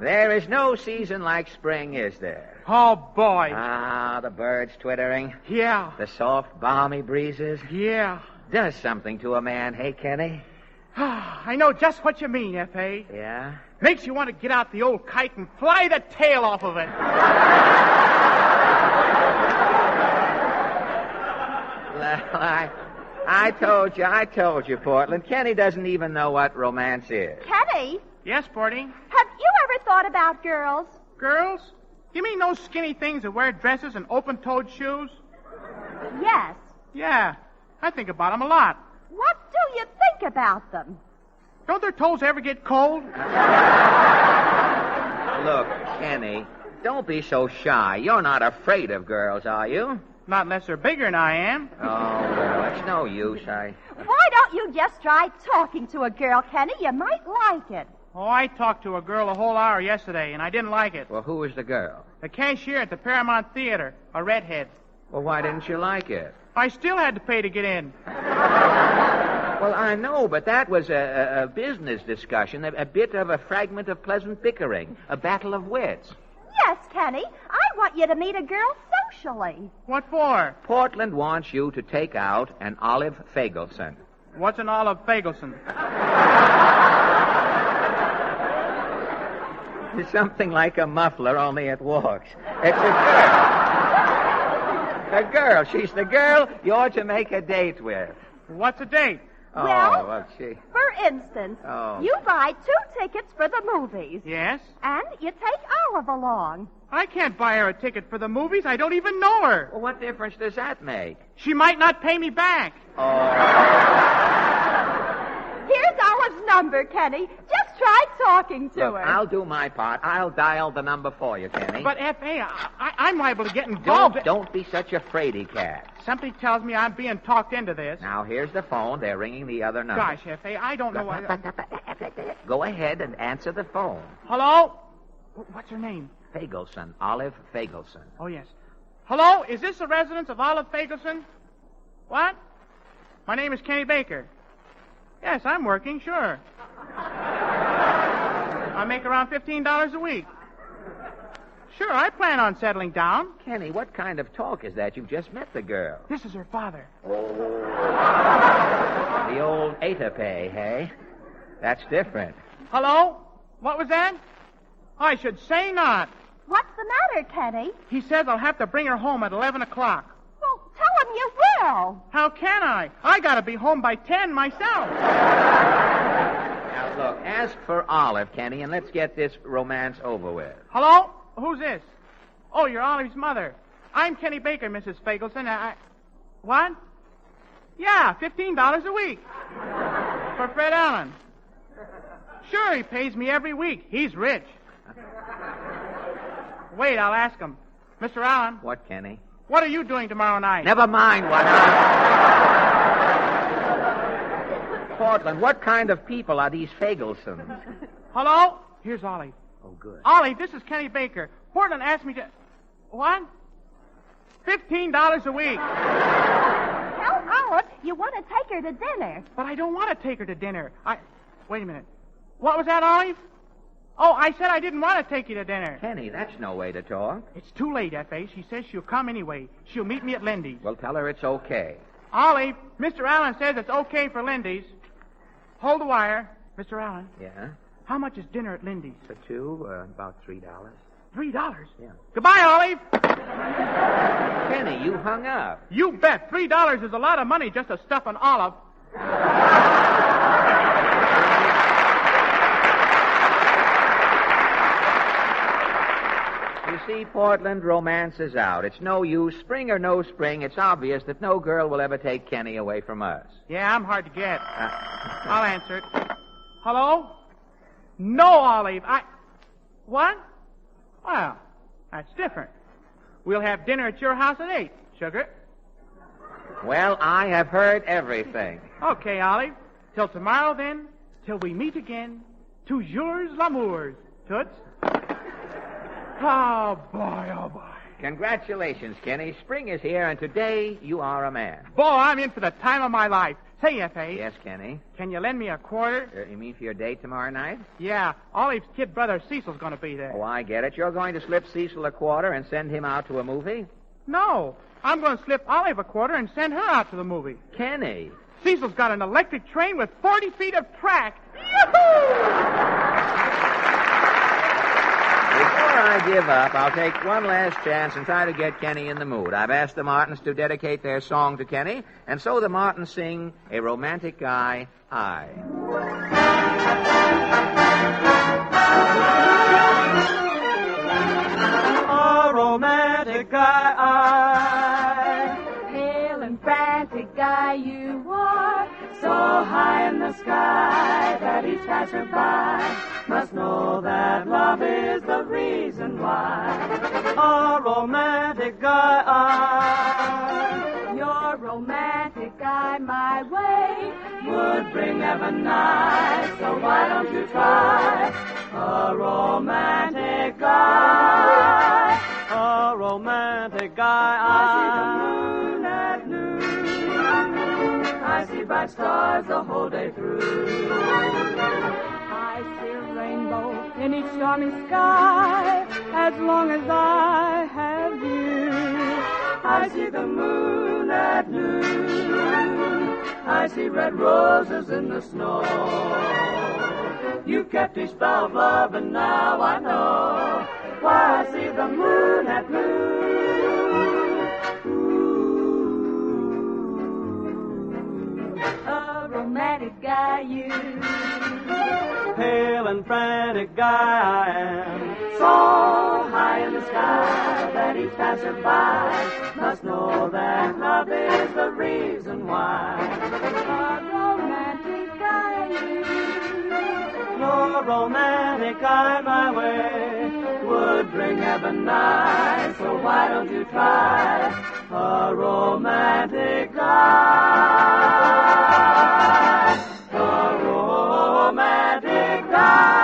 there is no season like spring, is there? Oh, boy. Ah, the birds twittering. Yeah. The soft, balmy breezes. Yeah. Does something to a man, hey, Kenny? I know just what you mean, F.A. Yeah? Makes you want to get out the old kite and fly the tail off of it. Well, I told you, Portland. Kenny doesn't even know what romance is. Kenny? Yes, Porty? Have you ever thought about girls? Girls? You mean those skinny things that wear dresses and open-toed shoes? Yes. Yeah, I think about them a lot. What do you think about them? Don't their toes ever get cold? Look, Kenny, don't be so shy. You're not afraid of girls, are you? Not unless they're bigger than I am. Oh, well, it's no use. Why don't you just try talking to a girl, Kenny? You might like it. Oh, I talked to a girl a whole hour yesterday, and I didn't like it. Well, who was the girl? The cashier at the Paramount Theater, a redhead. Well, why didn't you like it? I still had to pay to get in. Well, I know, but that was a business discussion, a bit of a fragment of pleasant bickering, a battle of wits. Yes, Kenny. I want you to meet a girl socially. What for? Portland wants you to take out an Olive Fagelson. What's an Olive Fagelson? It's something like a muffler, only it walks. It's a girl. A girl. She's the girl you're to make a date with. What's a date? Oh, well, she... for instance, you buy 2 tickets for the movies. Yes? And you take Olive along. I can't buy her a ticket for the movies. I don't even know her. Well, what difference does that make? She might not pay me back. Here's Olive's number, Kenny. Just try talking to Look, her. I'll do my part. I'll dial the number for you, Kenny. But, F.A., I'm liable to get involved. Don't be such a fraidy cat. Something tells me I'm being talked into this. Now, here's the phone. They're ringing the other number. Gosh, F.A., I don't know what... Go ahead and answer the phone. Hello? What's her name? Fagelson. Olive Fagelson. Oh, yes. Hello? Is this the residence of Olive Fagelson? What? My name is Kenny Baker. Yes, I'm working, sure. I make around $15 a week. Sure, I plan on settling down. Kenny, what kind of talk is that? You've just met the girl. This is her father. The old Atape, hey? That's different. Hello? What was that? I should say not. What's the matter, Kenny? He says I'll have to bring her home at 11 o'clock. Well, tell him you will. How can I? I gotta be home by 10 myself. Now, look, ask for Olive, Kenny, and let's get this romance over with. Hello? Who's this? Oh, you're Olive's mother. I'm Kenny Baker, Mrs. Fagelson. What? Yeah, $15 a week. For Fred Allen. Sure, he pays me every week. He's rich. Wait, I'll ask him. Mr. Allen. What, Kenny? What are you doing tomorrow night? Never mind what Portland, what kind of people are these Fagelsons? Hello? Here's Olive. Oh, good. Olive, this is Kenny Baker. Portland asked me to... What? $15 a week. Tell Olive you want to take her to dinner. But I don't want to take her to dinner. Wait a minute. What was that, Olive? Oh, I said I didn't want to take you to dinner. Kenny, that's no way to talk. It's too late, F.A. She says she'll come anyway. She'll meet me at Lindy's. Well, tell her it's okay. Olive, Mr. Allen says it's okay for Lindy's. Hold the wire. Mr. Allen. Yeah? How much is dinner at Lindy's? For two, about $3. $3? Yeah. Goodbye, Olive. Kenny, you hung up. You bet. $3 is a lot of money just to stuff an olive. You see, Portland, romance is out. It's no use. Spring or no spring, it's obvious that no girl will ever take Kenny away from us. Yeah, I'm hard to get. I'll answer it. Hello? No, Olive. What? Well, that's different. We'll have dinner at your house at 8, sugar. Well, I have heard everything. Okay, Olive. Till tomorrow, then. Till we meet again. Toujours l'amour. Toots. Oh, boy, oh, boy. Congratulations, Kenny. Spring is here, and today you are a man. Boy, I'm in for the time of my life. Say, F.A. Yes, Kenny? Can you lend me a quarter? You mean for your date tomorrow night? Yeah. Olive's kid brother Cecil's going to be there. Oh, I get it. You're going to slip Cecil a quarter and send him out to a movie? No. I'm going to slip Olive a quarter and send her out to the movie. Kenny. Cecil's got an electric train with 40 feet of track. Yoo-hoo! Before I give up, I'll take one last chance and try to get Kenny in the mood. I've asked the Martins to dedicate their song to Kenny, and so the Martins sing A Romantic Guy, I. A romantic guy, I. Pale and frantic guy you are, so high in the sky that each passerby must know that love is the reason why. A romantic guy, I. Your romantic guy my way would bring heaven nigh, so why don't you try a romantic guy? A romantic guy, I. See the moon at noon, I see bright stars the whole day through. I see a rainbow in each stormy sky, as long as I have you. I see the moon at noon, I see red roses in the snow. You kept each spell of love, and now I know why I see the moon at noon. Ooh, a romantic guy you. Pale and frantic guy I am, so high in the sky that each passerby must know that love is the reason why. A romantic guy you. No romantic guy my way would bring heaven nigh, so why don't you try a romantic guy? A romantic guy.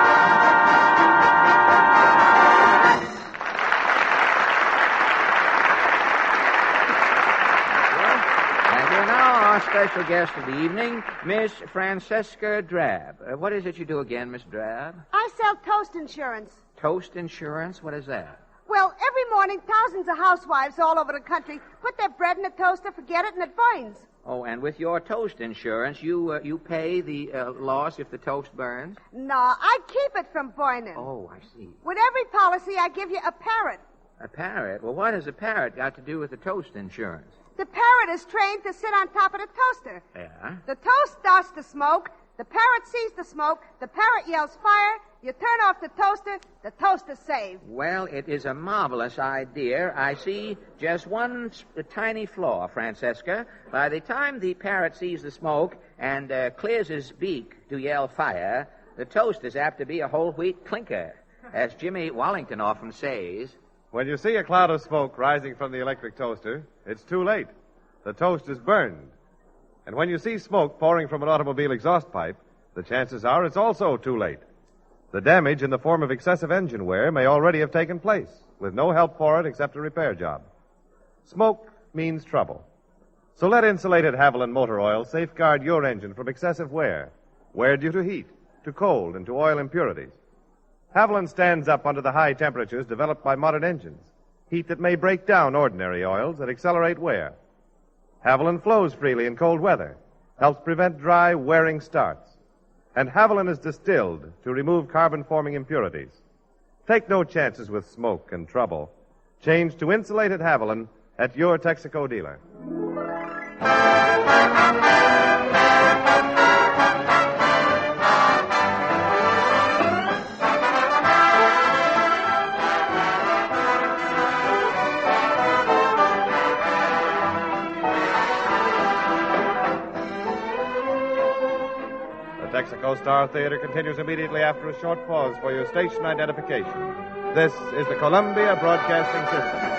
And here now our special guest of the evening, Miss Francesca Drab. What is it you do again, Miss Drab? I sell toast insurance. Toast insurance? What is that? Well, every morning, thousands of housewives all over the country put their bread in a toaster, forget it, and it burns. Oh, and with your toast insurance, you pay the loss if the toast burns? No, I keep it from burning. Oh, I see. With every policy, I give you a parrot. A parrot? Well, what has a parrot got to do with the toast insurance? The parrot is trained to sit on top of the toaster. Yeah? The toast starts to smoke. The parrot sees the smoke. The parrot yells fire. You turn off the toaster's saved. Well, it is a marvelous idea. I see just one tiny flaw, Francesca. By the time the parrot sees the smoke and clears his beak to yell fire, the toast is apt to be a whole wheat clinker. As Jimmy Wallington often says, when you see a cloud of smoke rising from the electric toaster, it's too late. The toast is burned. And when you see smoke pouring from an automobile exhaust pipe, the chances are it's also too late. The damage in the form of excessive engine wear may already have taken place, with no help for it except a repair job. Smoke means trouble. So let insulated Haviland motor oil safeguard your engine from excessive wear due to heat, to cold, and to oil impurities. Haviland stands up under the high temperatures developed by modern engines, heat that may break down ordinary oils and accelerate wear. Haviland flows freely in cold weather, helps prevent dry, wearing starts. And Haviland is distilled to remove carbon-forming impurities. Take no chances with smoke and trouble. Change to insulated Haviland at your Texaco dealer. Texaco Star Theater continues immediately after a short pause for your station identification. This is the Columbia Broadcasting System.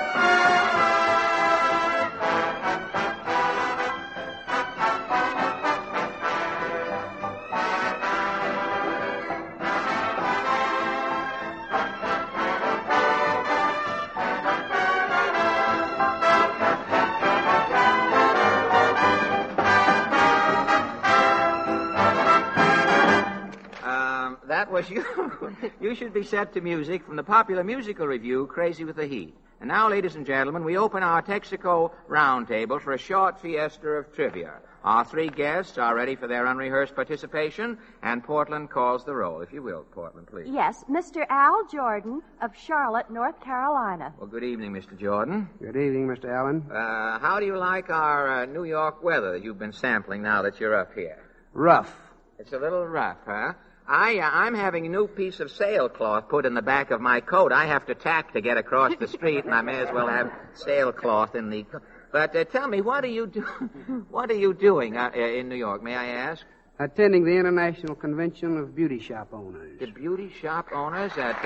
You should be set to music from the popular musical review, Crazy with the Heat. And now, ladies and gentlemen, we open our Texaco roundtable for a short fiesta of trivia. Our three guests are ready for their unrehearsed participation, and Portland calls the roll. If you will, Portland, please. Yes, Mr. Al Jordan of Charlotte, North Carolina. Well, good evening, Mr. Jordan. Good evening, Mr. Allen. How do you like our New York weather that you've been sampling now that you're up here? Rough. It's a little rough, huh? I'm having a new piece of sailcloth put in the back of my coat. I have to tack to get across the street, and I may as well have sailcloth in the... But tell me, what are you doing in New York, may I ask? Attending the International Convention of Beauty Shop Owners. The beauty shop owners at...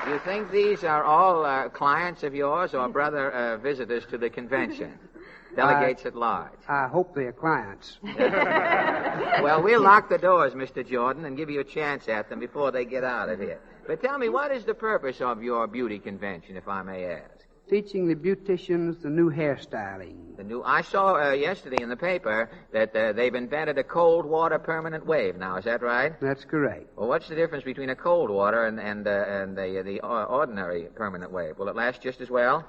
Do you think these are all clients of yours or brother visitors to the convention? Delegates at large. I hope they're clients. Well, we'll lock the doors, Mr. Jordan, and give you a chance at them before they get out of here. But tell me, what is the purpose of your beauty convention, if I may ask? Teaching the beauticians the new hairstyling. I saw yesterday in the paper that they've invented a cold water permanent wave now. Is that right? That's correct. Well, what's the difference between a cold water and the ordinary permanent wave? Will it last just as well?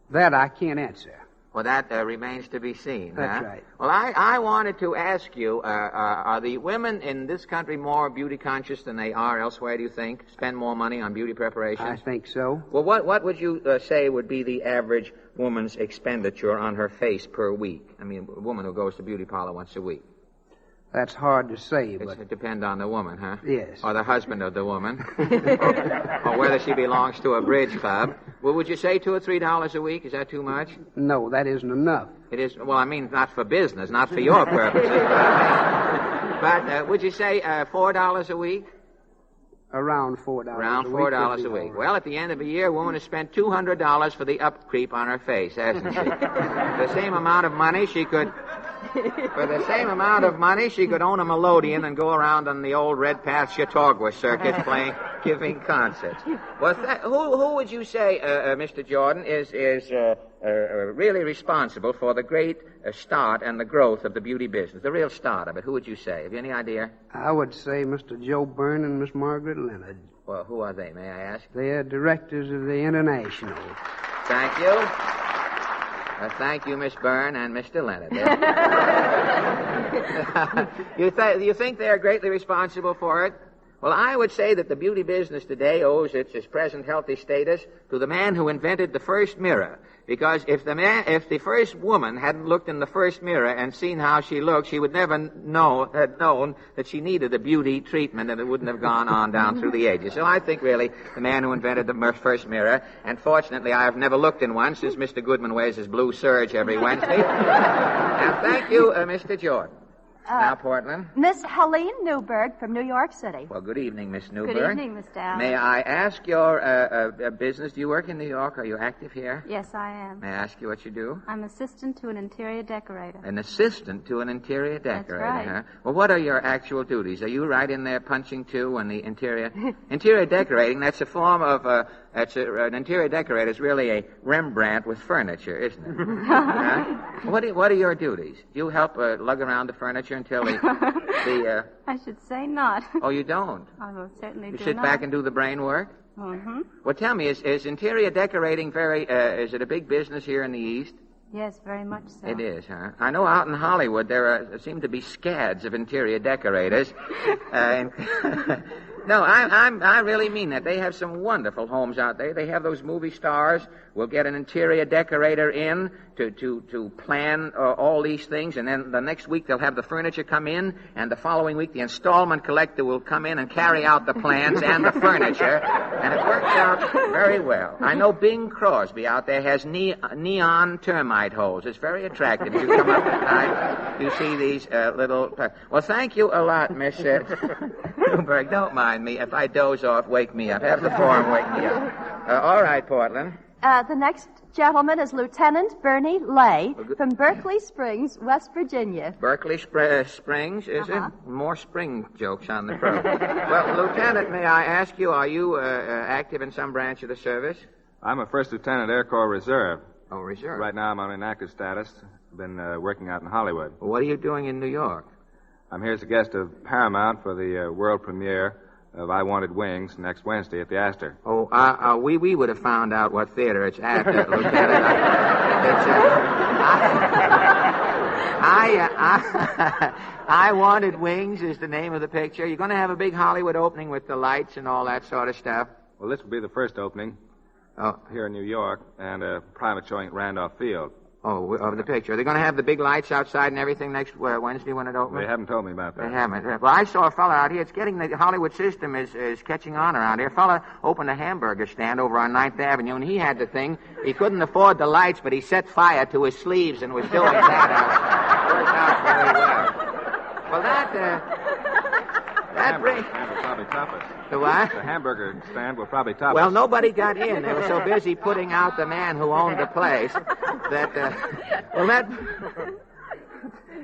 That I can't answer. Well, that remains to be seen. That's right. Well, I wanted to ask you, are the women in this country more beauty conscious than they are elsewhere, do you think? Spend more money on beauty preparations? I think so. Well, what would you say would be the average woman's expenditure on her face per week? I mean, a woman who goes to beauty parlor once a week. That's hard to say, but... It depends on the woman, huh? Yes. Or the husband of the woman. or whether she belongs to a bridge club. Well, would you say $2 or $3 a week? Is that too much? No, that isn't enough. It is... Well, I mean, not for business, not for your purposes. But would you say $4 a week? Around $4 Around $4 a week. Well, at the end of a year, a woman has spent $200 for the upkeep on her face, hasn't she? For the same amount of money, she could... For the same amount of money, she could own a melodeon and go around on the old Red Path Chautauqua circuit giving concerts. Well, who would you say, Mr. Jordan, is really responsible for the great start and the growth of the beauty business, the real start of it? Who would you say? Have you any idea? I would say Mr. Joe Byrne and Miss Margaret Leonard. Well, who are they, may I ask? They are directors of the International. Thank you. Thank you, Miss Byrne and Mr. Leonard. You think they are greatly responsible for it? Well, I would say that the beauty business today owes its present healthy status to the man who invented the first mirror. Because if the first woman hadn't looked in the first mirror and seen how she looked, she would never have known that she needed a beauty treatment, and it wouldn't have gone on down through the ages. So I think really the man who invented the first mirror, and fortunately I have never looked in one since Mr. Goodman wears his blue serge every Wednesday. And thank you, Mr. Jordan. Now, Portland. Miss Helene Newberg from New York City. Well, good evening, Miss Newberg. Good evening, Miss Dowd. May I ask your business? Do you work in New York? Are you active here? Yes, I am. May I ask you what you do? I'm assistant to an interior decorator. An assistant to an interior decorator, That's right. huh? Well, what are your actual duties? Are you right in there punching, too, on the interior? Interior decorating, that's a form of... an interior decorator is really a Rembrandt with furniture, isn't it? What are your duties? Do you help lug around the furniture until I should say not. Oh, you don't? I will certainly You do sit not. back and do the brain work? Mm-hmm. Well, tell me, is interior decorating is it a big business here in the East? Yes, very much so. It is, huh? I know out in Hollywood there seem to be scads of interior decorators. No, I really mean that. They have some wonderful homes out there. They have those movie stars. We'll get an interior decorator in to plan all these things, and then the next week they'll have the furniture come in, and the following week the installment collector will come in and carry out the plans and the furniture, and it works out very well. I know Bing Crosby out there has neon termite holes. It's very attractive. You come up at night, you see these little... Well, thank you a lot, Miss Newberg. Don't mind me. If I doze off, wake me up. Have the forum wake me up. All right, Portland. The next gentleman is Lieutenant Bernie Lay from Berkeley Springs, West Virginia. Berkeley Springs, is it? More spring jokes on the program. Well, Lieutenant, may I ask you, are you active in some branch of the service? I'm a First Lieutenant Air Corps Reserve. Oh, Reserve. Right now I'm on inactive status. I've been working out in Hollywood. Well, what are you doing in New York? I'm here as a guest of Paramount for the world premiere of I Wanted Wings next Wednesday at the Astor. Oh, we would have found out what theater it's at, Lieutenant. I Wanted Wings is the name of the picture. You're going to have a big Hollywood opening with the lights and all that sort of stuff. Well, this will be the first opening here in New York, and a private showing at Randolph Field. Oh, of the picture. Are they going to have the big lights outside and everything next Wednesday when it opens? They haven't told me about that. They haven't. Well, I saw a fella out here. It's getting the Hollywood system is catching on around here. A fella opened a hamburger stand over on 9th Avenue, and he had the thing. He couldn't afford the lights, but he set fire to his sleeves and was doing that. Worked out very well. Well, that brings... will probably top us. The what? The hamburger stand will probably top us. Well, nobody got in. They were so busy putting out the man who owned the place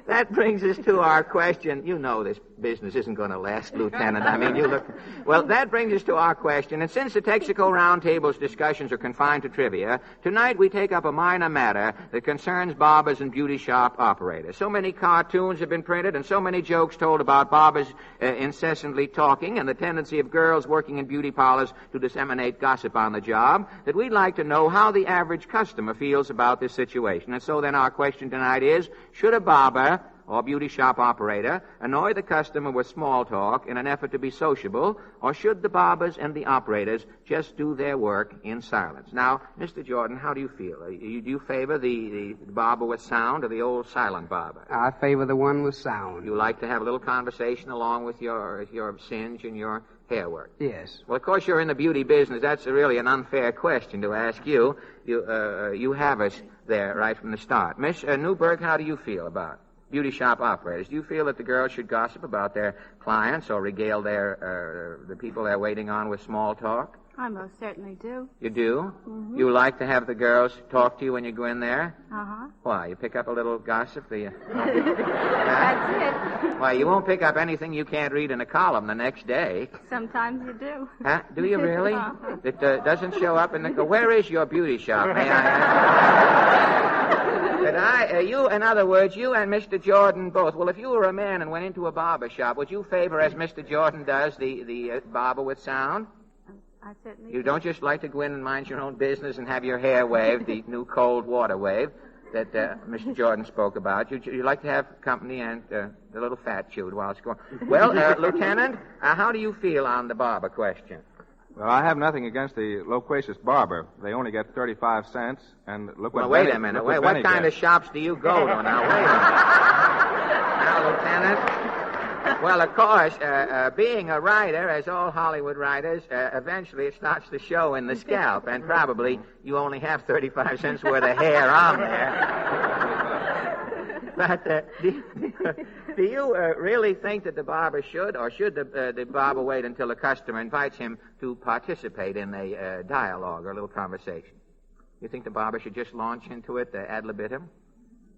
that brings us to our question. You know this business isn't going to last, Lieutenant. I mean, you look... Well, that brings us to our question. And since the Texaco Roundtable's discussions are confined to trivia, tonight we take up a minor matter that concerns barbers and beauty shop operators. So many cartoons have been printed and so many jokes told about barbers incessantly talking and the tendency of girls working in beauty parlors to disseminate gossip on the job that we'd like to know how the average customer feels about this situation. And so then our question tonight is, should a barber or beauty shop operator annoy the customer with small talk in an effort to be sociable, or should the barbers and the operators just do their work in silence? Now, Mr. Jordan, how do you feel? Do you favor the barber with sound or the old silent barber? I favor the one with sound. You like to have a little conversation along with your singe and your hair work? Yes. Well, of course, you're in the beauty business. That's really an unfair question to ask you. You have us there right from the start. Miss Newberg, how do you feel about beauty shop operators? Do you feel that the girls should gossip about their clients or regale the people they're waiting on with small talk? I most certainly do. You do? Mm-hmm. You like to have the girls talk to you when you go in there? Uh-huh. Why? You pick up a little gossip, do you? That's Why, you won't pick up anything you can't read in a column the next day. Sometimes you do. Huh? Do you really? It doesn't show up in the... Where is your beauty shop, may I ask? In other words, you and Mr. Jordan both. Well, if you were a man and went into a barber shop, would you favor, as Mr. Jordan does, the barber with sound? I certainly You don't just like to go in and mind your own business and have your hair waved, the new cold water wave that Mr. Jordan spoke about. You like to have company and a little fat chewed while it's going. Well, Lieutenant, how do you feel on the barber question? Well, I have nothing against the loquacious barber. They only get 35 cents, and look what Well, wait Benny, a minute. look What Benny kind gets. of shops do you go to now? Wait a minute. Now, Lieutenant. Well, of course, being a writer, as all Hollywood writers, eventually it starts to show in the scalp, and probably you only have 35 cents worth of hair on there. But do you really think that the barber should, or should the barber wait until the customer invites him to participate in a dialogue or a little conversation? You think the barber should just launch into it ad libitum?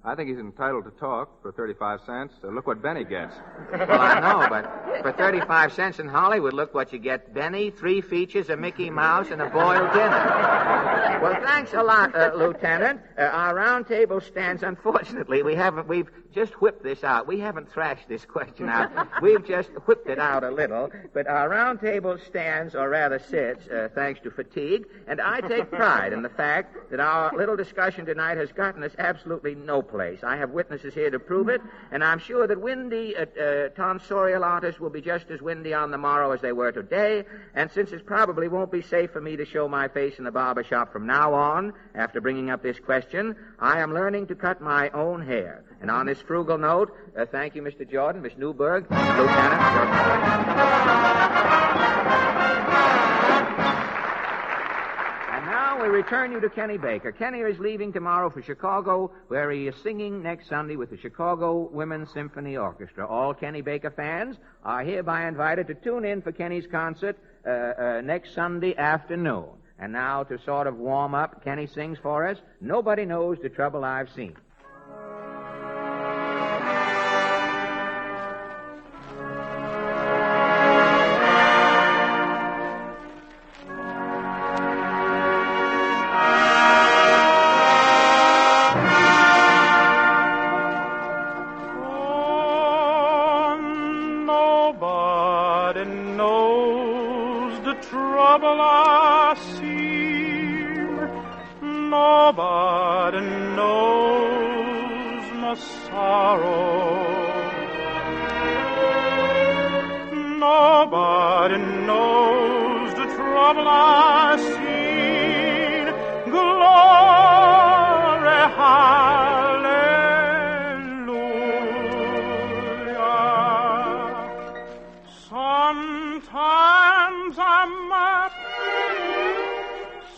I think he's entitled to talk for 35 cents. Look what Benny gets. Well, I know, but for 35 cents in Hollywood, look what you get. Benny, 3 features, a Mickey Mouse, and a boiled dinner. Well, thanks a lot, Lieutenant. Our round table stands, unfortunately, we've just whipped this out. We haven't thrashed this question out. We've just whipped it out a little. But our round table stands, or rather sits, thanks to fatigue, and I take pride in the fact that our little discussion tonight has gotten us absolutely no place. I have witnesses here to prove it, and I'm sure that windy tonsorial artists will be just as windy on the morrow as they were today, and since it probably won't be safe for me to show my face in the barber shop from now on, after bringing up this question, I am learning to cut my own hair. And on this frugal note, thank you, Mr. Jordan, Miss Newberg, Lieutenant. And now we return you to Kenny Baker. Kenny is leaving tomorrow for Chicago, where he is singing next Sunday with the Chicago Women's Symphony Orchestra. All Kenny Baker fans are hereby invited to tune in for Kenny's concert next Sunday afternoon. And now, to sort of warm up, Kenny sings for us, Nobody Knows the Trouble I've Seen.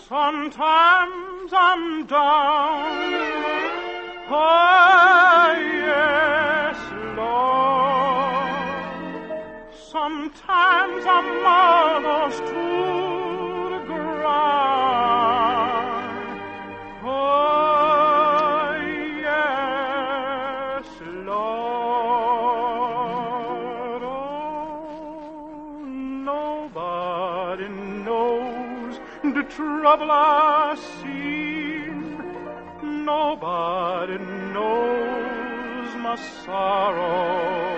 Sometimes I'm down. Oh, yes, Lord. Sometimes I'm almost to the ground. Oh, yes, Lord. Oh, nobody knows the trouble I've seen. Nobody knows my sorrow.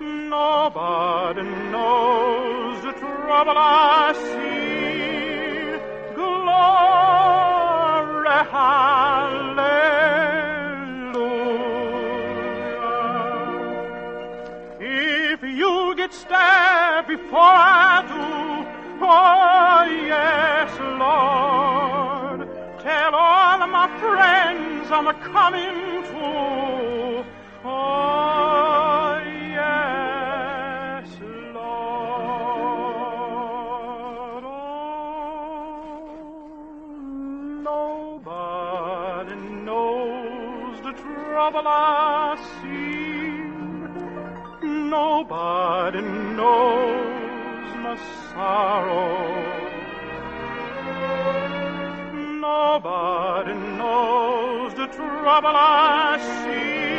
Nobody knows the trouble I see. Glory, hallelujah. If you get stabbed before I do, oh, yes, Lord, tell all of my friends I'm a-coming too. Oh, yes, Lord. Oh, nobody knows the trouble I've seen. Nobody knows my sorrow. Nobody knows the trouble I see.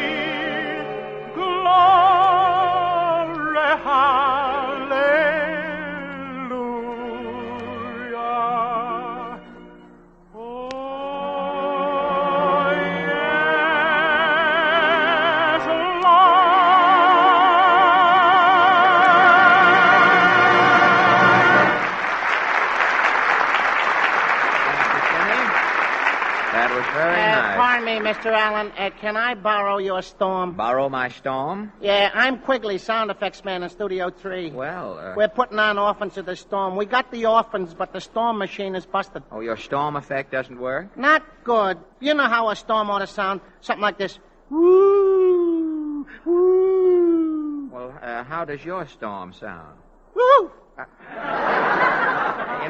Mr. Allen, can I borrow your storm? Borrow my storm? Yeah, I'm Quigley, sound effects man in Studio 3. Well, We're putting on Orphans of the Storm. We got the orphans, but the storm machine is busted. Oh, your storm effect doesn't work? Not good. You know how a storm ought to sound? Something like this. Woo! Woo! Well, how does your storm sound? Woo! In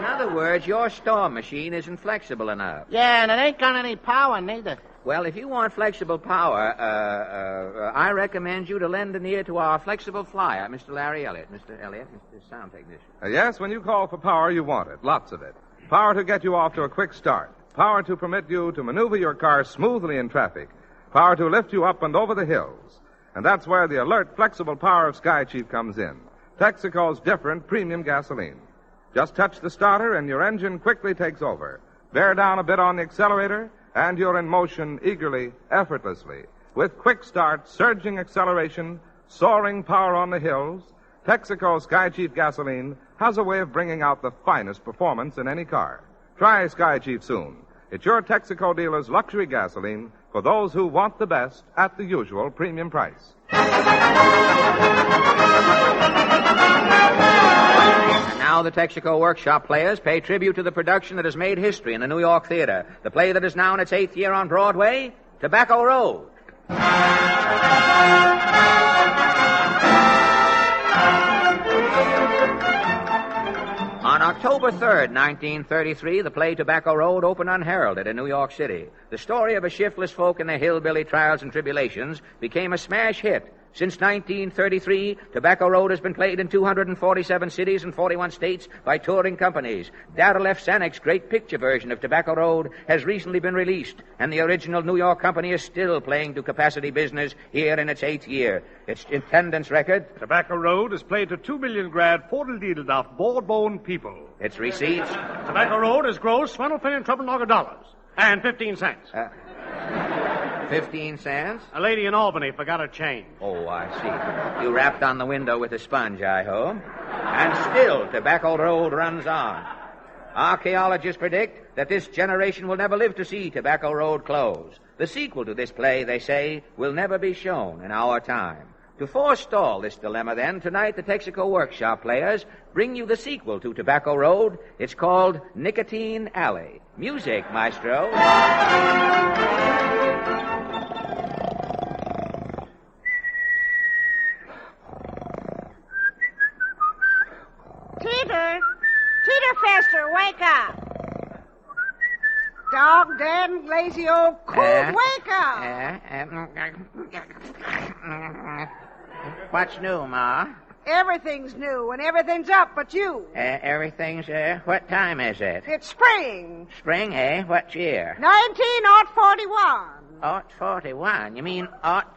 other words, your storm machine isn't flexible enough. Yeah, and it ain't got any power, neither. Well, if you want flexible power, I recommend you to lend an ear to our flexible flyer, Mr. Larry Elliott. Mr. Elliott, Mr. Sound Technician. Yes, when you call for power, you want it. Lots of it. Power to get you off to a quick start. Power to permit you to maneuver your car smoothly in traffic. Power to lift you up and over the hills. And that's where the alert, flexible power of Sky Chief comes in. Texaco's different premium gasoline. Just touch the starter and your engine quickly takes over. Bear down a bit on the accelerator and you're in motion eagerly, effortlessly. With quick start, surging acceleration, soaring power on the hills, Texaco Sky Chief gasoline has a way of bringing out the finest performance in any car. Try Sky Chief soon. It's your Texaco dealer's luxury gasoline for those who want the best at the usual premium price. And now the Texaco Workshop players pay tribute to the production that has made history in the New York theater. The play that is now in its 8th year on Broadway, Tobacco Road. On October 3rd, 1933, the play Tobacco Road opened unheralded in New York City. The story of a shiftless folk and their hillbilly trials and tribulations became a smash hit. Since 1933, Tobacco Road has been played in 247 cities and 41 states by touring companies. Darrell F. Zanuck's great picture version of Tobacco Road has recently been released, and the original New York company is still playing to capacity business here in its 8th year. Its attendance record... Tobacco Road is played to 2 million grad, 40 deedled off board-bone people. Its receipts... Tobacco Road is gross, $12 trouble dollars, and 15 cents. 15 cents? A lady in Albany forgot her change. Oh, I see. You rapped on the window with a sponge, I hope. And still, Tobacco Road runs on. Archaeologists predict that this generation will never live to see Tobacco Road close. The sequel to this play, they say, will never be shown in our time. To forestall this dilemma, then, tonight the Texaco Workshop players bring you the sequel to Tobacco Road. It's called Nicotine Alley. Music, maestro. Teeter! Teeter Fester, wake up! Dog, dead, lazy old coot, wake up! What's new, Ma? Everything's new and everything's up but you. Everything's, what time is it? It's spring. Spring, What year? 1941. 41. You mean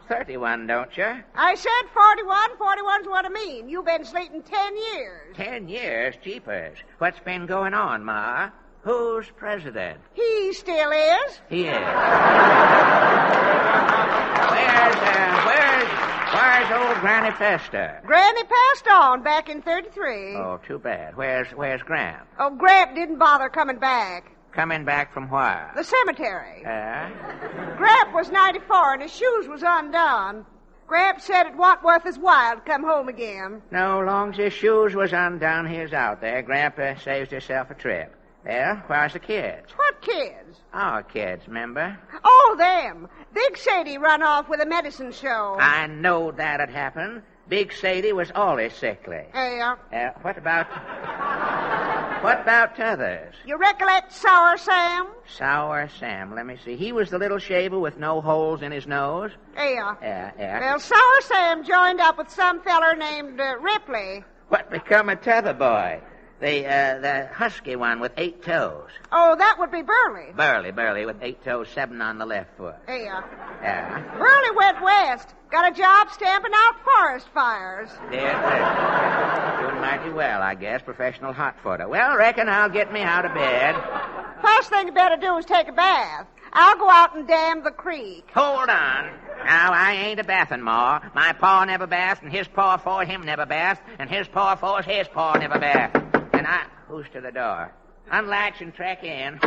31, don't you? I said 41. 41's what I mean. You've been sleeping 10 years. 10 years? Jeepers. What's been going on, Ma? Who's president? He still is. He is. Where's old Granny Fester? Granny passed on back in 33. Oh, too bad. Where's Gramp? Oh, Gramp didn't bother coming back. Coming back from where? The cemetery. Gramp was 94 and his shoes was undone. Gramp said it wasn't worth his while to come home again. No, long as his shoes was undone, he's out there. Gramp saves himself a trip. Well, where's the kids? What kids? Our kids, remember? Oh, them. Big Sadie run off with a medicine show. I knowed that'd happen. Big Sadie was always sickly. Yeah. What about t'others? You recollect Sour Sam? Sour Sam. Let me see. He was the little shaver with no holes in his nose. Yeah. Yeah. Well, Sour Sam joined up with some feller named Ripley. What become of t'other boy? The husky one with 8 toes. Oh, that would be Burley. Burley with 8 toes, 7 on the left foot. Yeah. Yeah. Burley went west. Got a job stamping out forest fires. Yeah, doing mighty well, I guess. Professional hot footer. Well, reckon I'll get me out of bed. First thing you better do is take a bath. I'll go out and dam the creek. Hold on. Now, I ain't a bathin', Ma. My pa never bathed, and his pa afore him never bathed, and his pa afore his pa never bathed. And who's to the door? Unlatch and track in.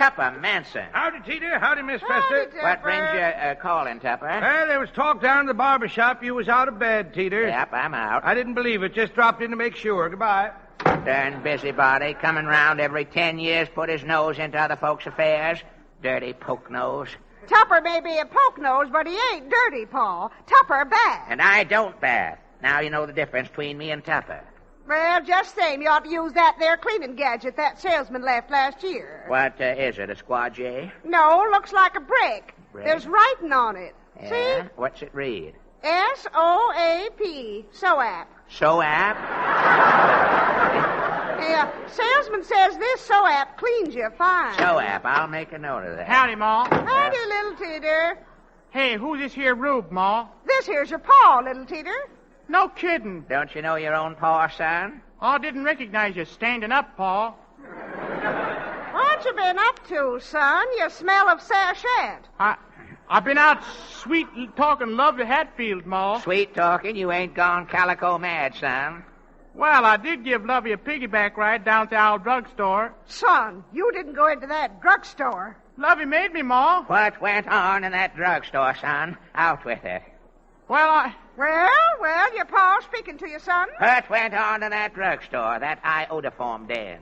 Tupper Manson. Howdy, Teeter. Howdy, Miss Howdy, Fester. Tupper. What brings you calling, Tupper? Well, there was talk down at the barber shop you was out of bed, Teeter. Yep, I'm out. I didn't believe it. Just dropped in to make sure. Goodbye. Darn busybody, coming round every 10 years, put his nose into other folks' affairs. Dirty poke nose. Tupper may be a poke nose, but he ain't dirty, Paul. Tupper bad. And I don't bath. Now you know the difference between me and Tupper. Well, just same, you ought to use that there cleaning gadget that salesman left last year. What is it, a Squad J? No, looks like a brick. Brick? There's writing on it. Yeah. See? What's it read? SOAP. SOAP. SOAP? Yeah, salesman says this SOAP cleans you fine. SOAP, I'll make a note of that. Howdy, Ma. Howdy, little Teeter. Hey, who's this here Rube, Ma? This here's your paw, little Teeter. No kidding. Don't you know your own paw, son? I didn't recognize you standing up, Pa. What you been up to, son? You smell of sachet. I've been out sweet talking love to Hatfield, Ma. Sweet talking, you ain't gone calico mad, son. Well, I did give Lovey a piggyback ride down to our drugstore. Son, you didn't go into that drugstore. Lovey made me, Ma. What went on in that drugstore, son? Out with it. Well, your pa's speaking to you, son. What went on in that drugstore, that iodoform den?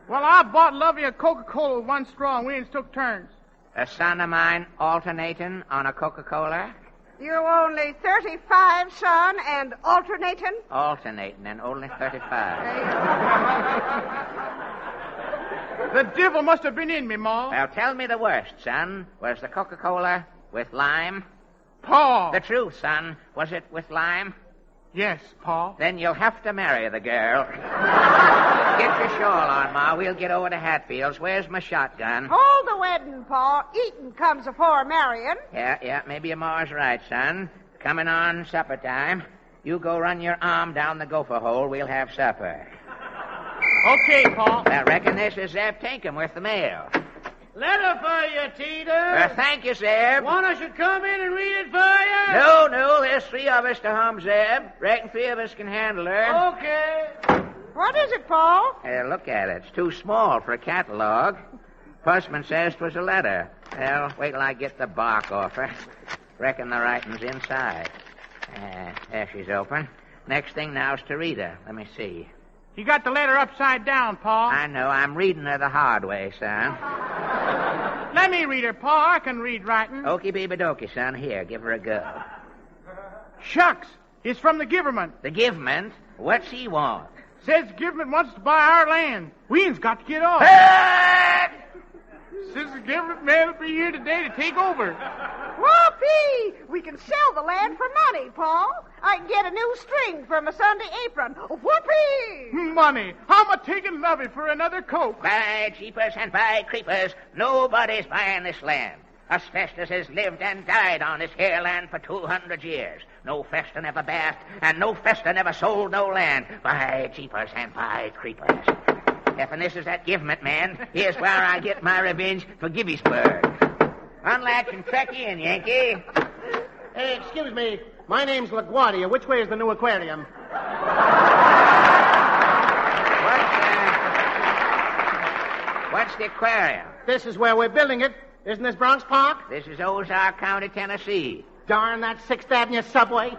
Well, I bought Lovey a Coca-Cola with one straw, and we just took turns. A son of mine alternating on a Coca-Cola? You only 35, son, and alternating? Alternating and only 35. The devil must have been in me, Ma. Well, tell me the worst, son. Was the Coca-Cola with lime? Pa. The truth, son. Was it with lime? Yes, Pa. Then you'll have to marry the girl. Get your shawl on, Ma. We'll get over to Hatfield's. Where's my shotgun? Hold the wedding, Pa. Eating comes afore marrying. Yeah, maybe your ma's right, son. Coming on supper time. You go run your arm down the gopher hole. We'll have supper. Okay, Pa. I reckon this is Zeb Tinkham with the mail. Letter for you, Teeter. Thank you, Zeb. Want I should come in and read it for you? No, there's 3 of us to hum, Zeb. Reckon 3 of us can handle her. Okay. What is it, Paul? Look at it. It's too small for a catalog. Postman says 'twas a letter. Well, wait till I get the bark off her. Reckon the writing's inside. There she's open. Next thing now's to read her. Let me see. You got the letter upside down, Pa. I know. I'm reading her the hard way, son. Let me read her, Pa. I can read writing. Okie baby dokey, son. Here, give her a go. Shucks. It's from the government. The government? What's he want? Says the government wants to buy our land. We ain't got to get off. Says the government man will be here today to take over. Whoopee! We can sell the land for money, Paul. I can get a new string for my Sunday apron. Whoopee! Money. How am I taking Lovey for another Coke? By jeepers and by creepers, nobody's buying this land. Us Festus has lived and died on this here land for 200 years. No Festa never bathed, and no Festa never sold no land. By jeepers and by creepers. If this is that government man, here's where I get my revenge for Gibbysburg. Unlatch and trek in, Yankee. Hey, excuse me. My name's LaGuardia. Which way is the new aquarium? What's the aquarium? This is where we're building it. Isn't this Bronx Park? This is Ozark County, Tennessee. Darn that 6th Avenue subway.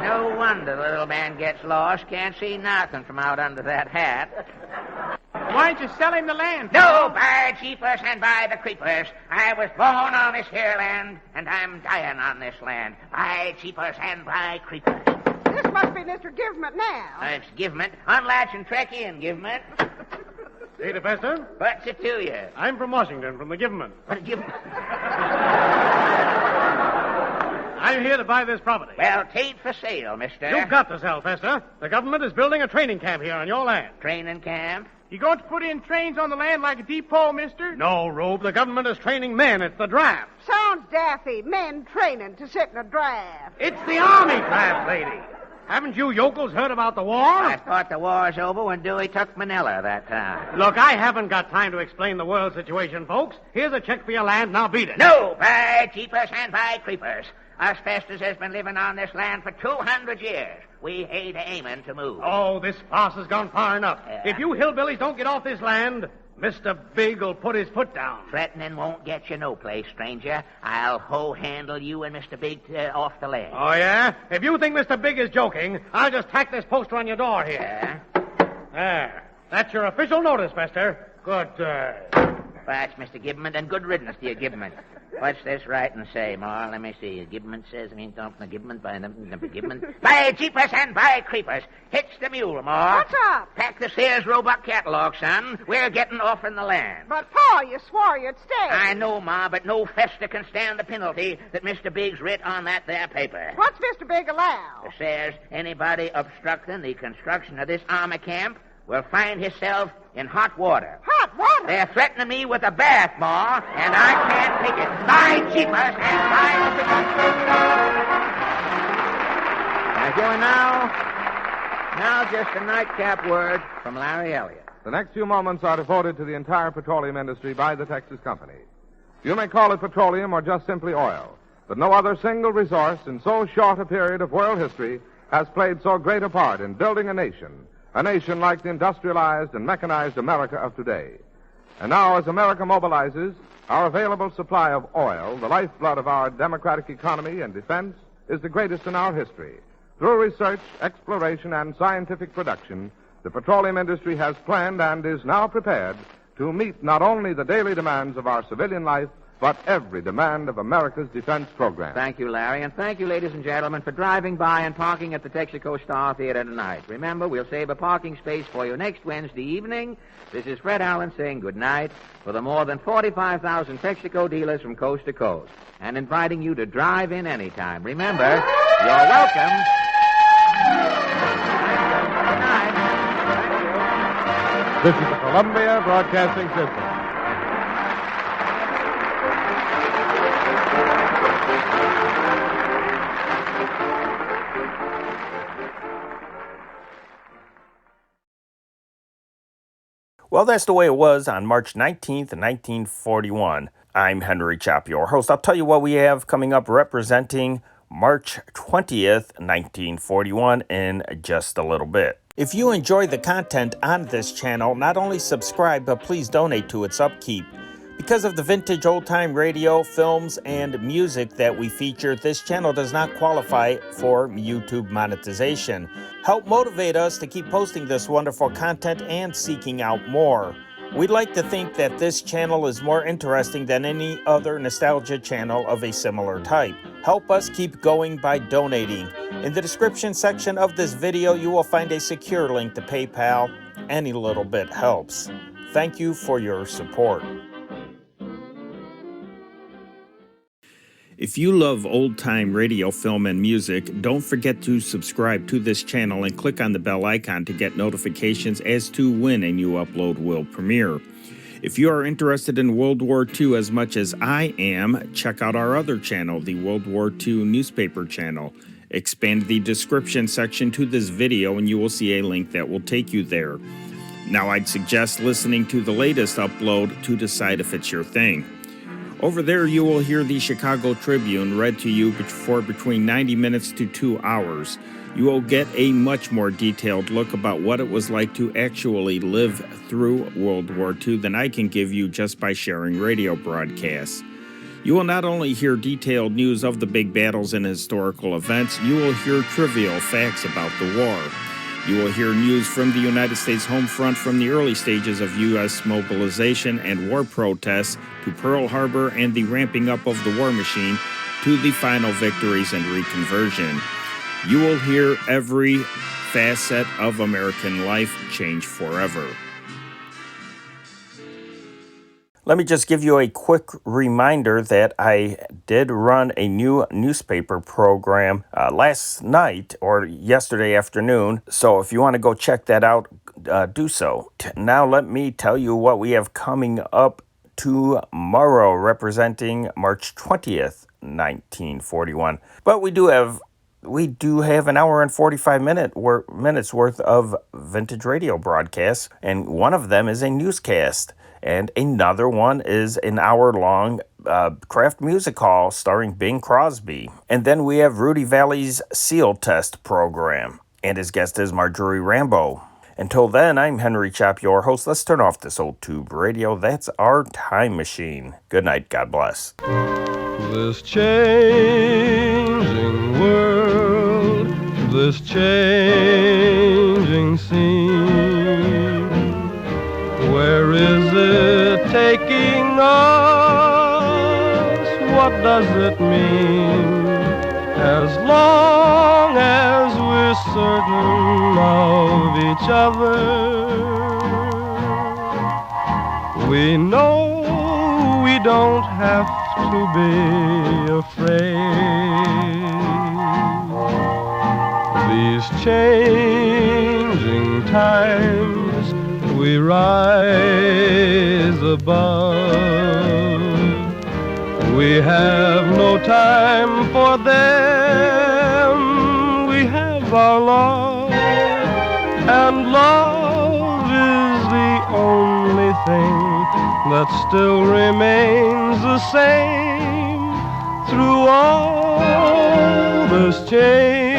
No wonder the little man gets lost. Can't see nothing from out under that hat. Why don't you sell him the land? No, by jeepers and by the creepers. I was born on this here land, and I'm dying on this land. By jeepers and by creepers. This must be Mr. Government now. It's government. Unlatch and trek in, government. Peter Fester? What's it to you? I'm from Washington, from the government. What government? I'm here to buy this property. Well, 'tain't for sale, mister. You've got to sell, Fester. The government is building a training camp here on your land. Training camp? You going to put in trains on the land like a depot, mister? No, Rube. The government is training men. It's the draft. Sounds daffy. Men training to sit in a draft. It's the Army draft, lady. Haven't you yokels heard about the war? I thought the war's over when Dewey took Manila that time. Look, I haven't got time to explain the world situation, folks. Here's a check for your land, now beat it. No, by jeepers and by creepers. Us Festers has been living on this land for 200 years. We ain't aiming to move. Oh, this farce has gone far enough. Yeah. If you hillbillies don't get off this land, Mr. Big will put his foot down. Threatening won't get you no place, stranger. I'll handle you and Mr. Big off the land. Oh, yeah? If you think Mr. Big is joking, I'll just tack this poster on your door here. Yeah? There. That's your official notice, Fester. Good. That's Mr. Gibbon, and good riddance to you, Gibbon. What's this writing say, Ma? Let me see. Gibbon says, Gibbon by jeepers and by creepers. Hitch the mule, Ma. What's up? Pack the Sears Roebuck catalog, son. We're getting off in the land. But, Pa, you swore you'd stay. I know, Ma, but no Fester can stand the penalty that Mr. Biggs writ on that there paper. What's Mr. Big allow? It says anybody obstructing the construction of this army camp will find himself in hot water. Hot water? They're threatening me with a bath, Ma, and I can't take it. By jeepers and by... Thank you, and now just a nightcap word from Larry Elliott. The next few moments are devoted to the entire petroleum industry by the Texas Company. You may call it petroleum or just simply oil, but no other single resource in so short a period of world history has played so great a part in building a nation like the industrialized and mechanized America of today. And now, as America mobilizes, our available supply of oil, the lifeblood of our democratic economy and defense, is the greatest in our history. Through research, exploration, and scientific production, the petroleum industry has planned and is now prepared to meet not only the daily demands of our civilian life, but every demand of America's defense program. Thank you, Larry, and thank you, ladies and gentlemen, for driving by and parking at the Texaco Star Theater tonight. Remember, we'll save a parking space for you next Wednesday evening. This is Fred Allen saying good night for the more than 45,000 Texaco dealers from coast to coast and inviting you to drive in anytime. Remember, you're welcome. Good night. This is the Columbia Broadcasting System. Well, that's the way it was on March 19th, 1941. I'm Henry Chop, your host. I'll tell you what we have coming up representing March 20th, 1941 in just a little bit. If you enjoy the content on this channel, not only subscribe, but please donate to its upkeep. Because of the vintage old-time radio, films, and music that we feature, this channel does not qualify for YouTube monetization. Help motivate us to keep posting this wonderful content and seeking out more. We'd like to think that this channel is more interesting than any other nostalgia channel of a similar type. Help us keep going by donating. In the description section of this video, you will find a secure link to PayPal. Any little bit helps. Thank you for your support. If you love old-time radio, film, and music, don't forget to subscribe to this channel and click on the bell icon to get notifications as to when a new upload will premiere. If you are interested in World War II as much as I am, check out our other channel, the World War II newspaper channel. Expand the description section to this video and you will see a link that will take you there. Now, I'd suggest listening to the latest upload to decide if it's your thing. Over there, you will hear the Chicago Tribune read to you for between 90 minutes to 2 hours. You will get a much more detailed look about what it was like to actually live through World War II than I can give you just by sharing radio broadcasts. You will not only hear detailed news of the big battles and historical events, you will hear trivial facts about the war. You will hear news from the United States home front from the early stages of U.S. mobilization and war protests to Pearl Harbor and the ramping up of the war machine to the final victories and reconversion. You will hear every facet of American life change forever. Let me just give you a quick reminder that I did run a new newspaper program last night or yesterday afternoon. So if you want to go check that out, do so. Now let me tell you what we have coming up tomorrow representing March 20th, 1941. But we do have we do have an hour and 45 minutes worth of vintage radio broadcasts, and one of them is a newscast, and another one is an hour-long craft music hall starring Bing Crosby. And then we have Rudy Valley's Seal Test program, and his guest is Marjorie Rambo. Until then, I'm Henry Chop, your host. Let's turn off this old tube radio. That's our time machine. Good night. God bless. This changing world, this changing scene, where is it taking us? What does it mean? As long as we're certain of each other, we know we don't have to be afraid. These changing times we rise above. We have no time for them. We have our love, and love is the only thing that still remains the same through all this change.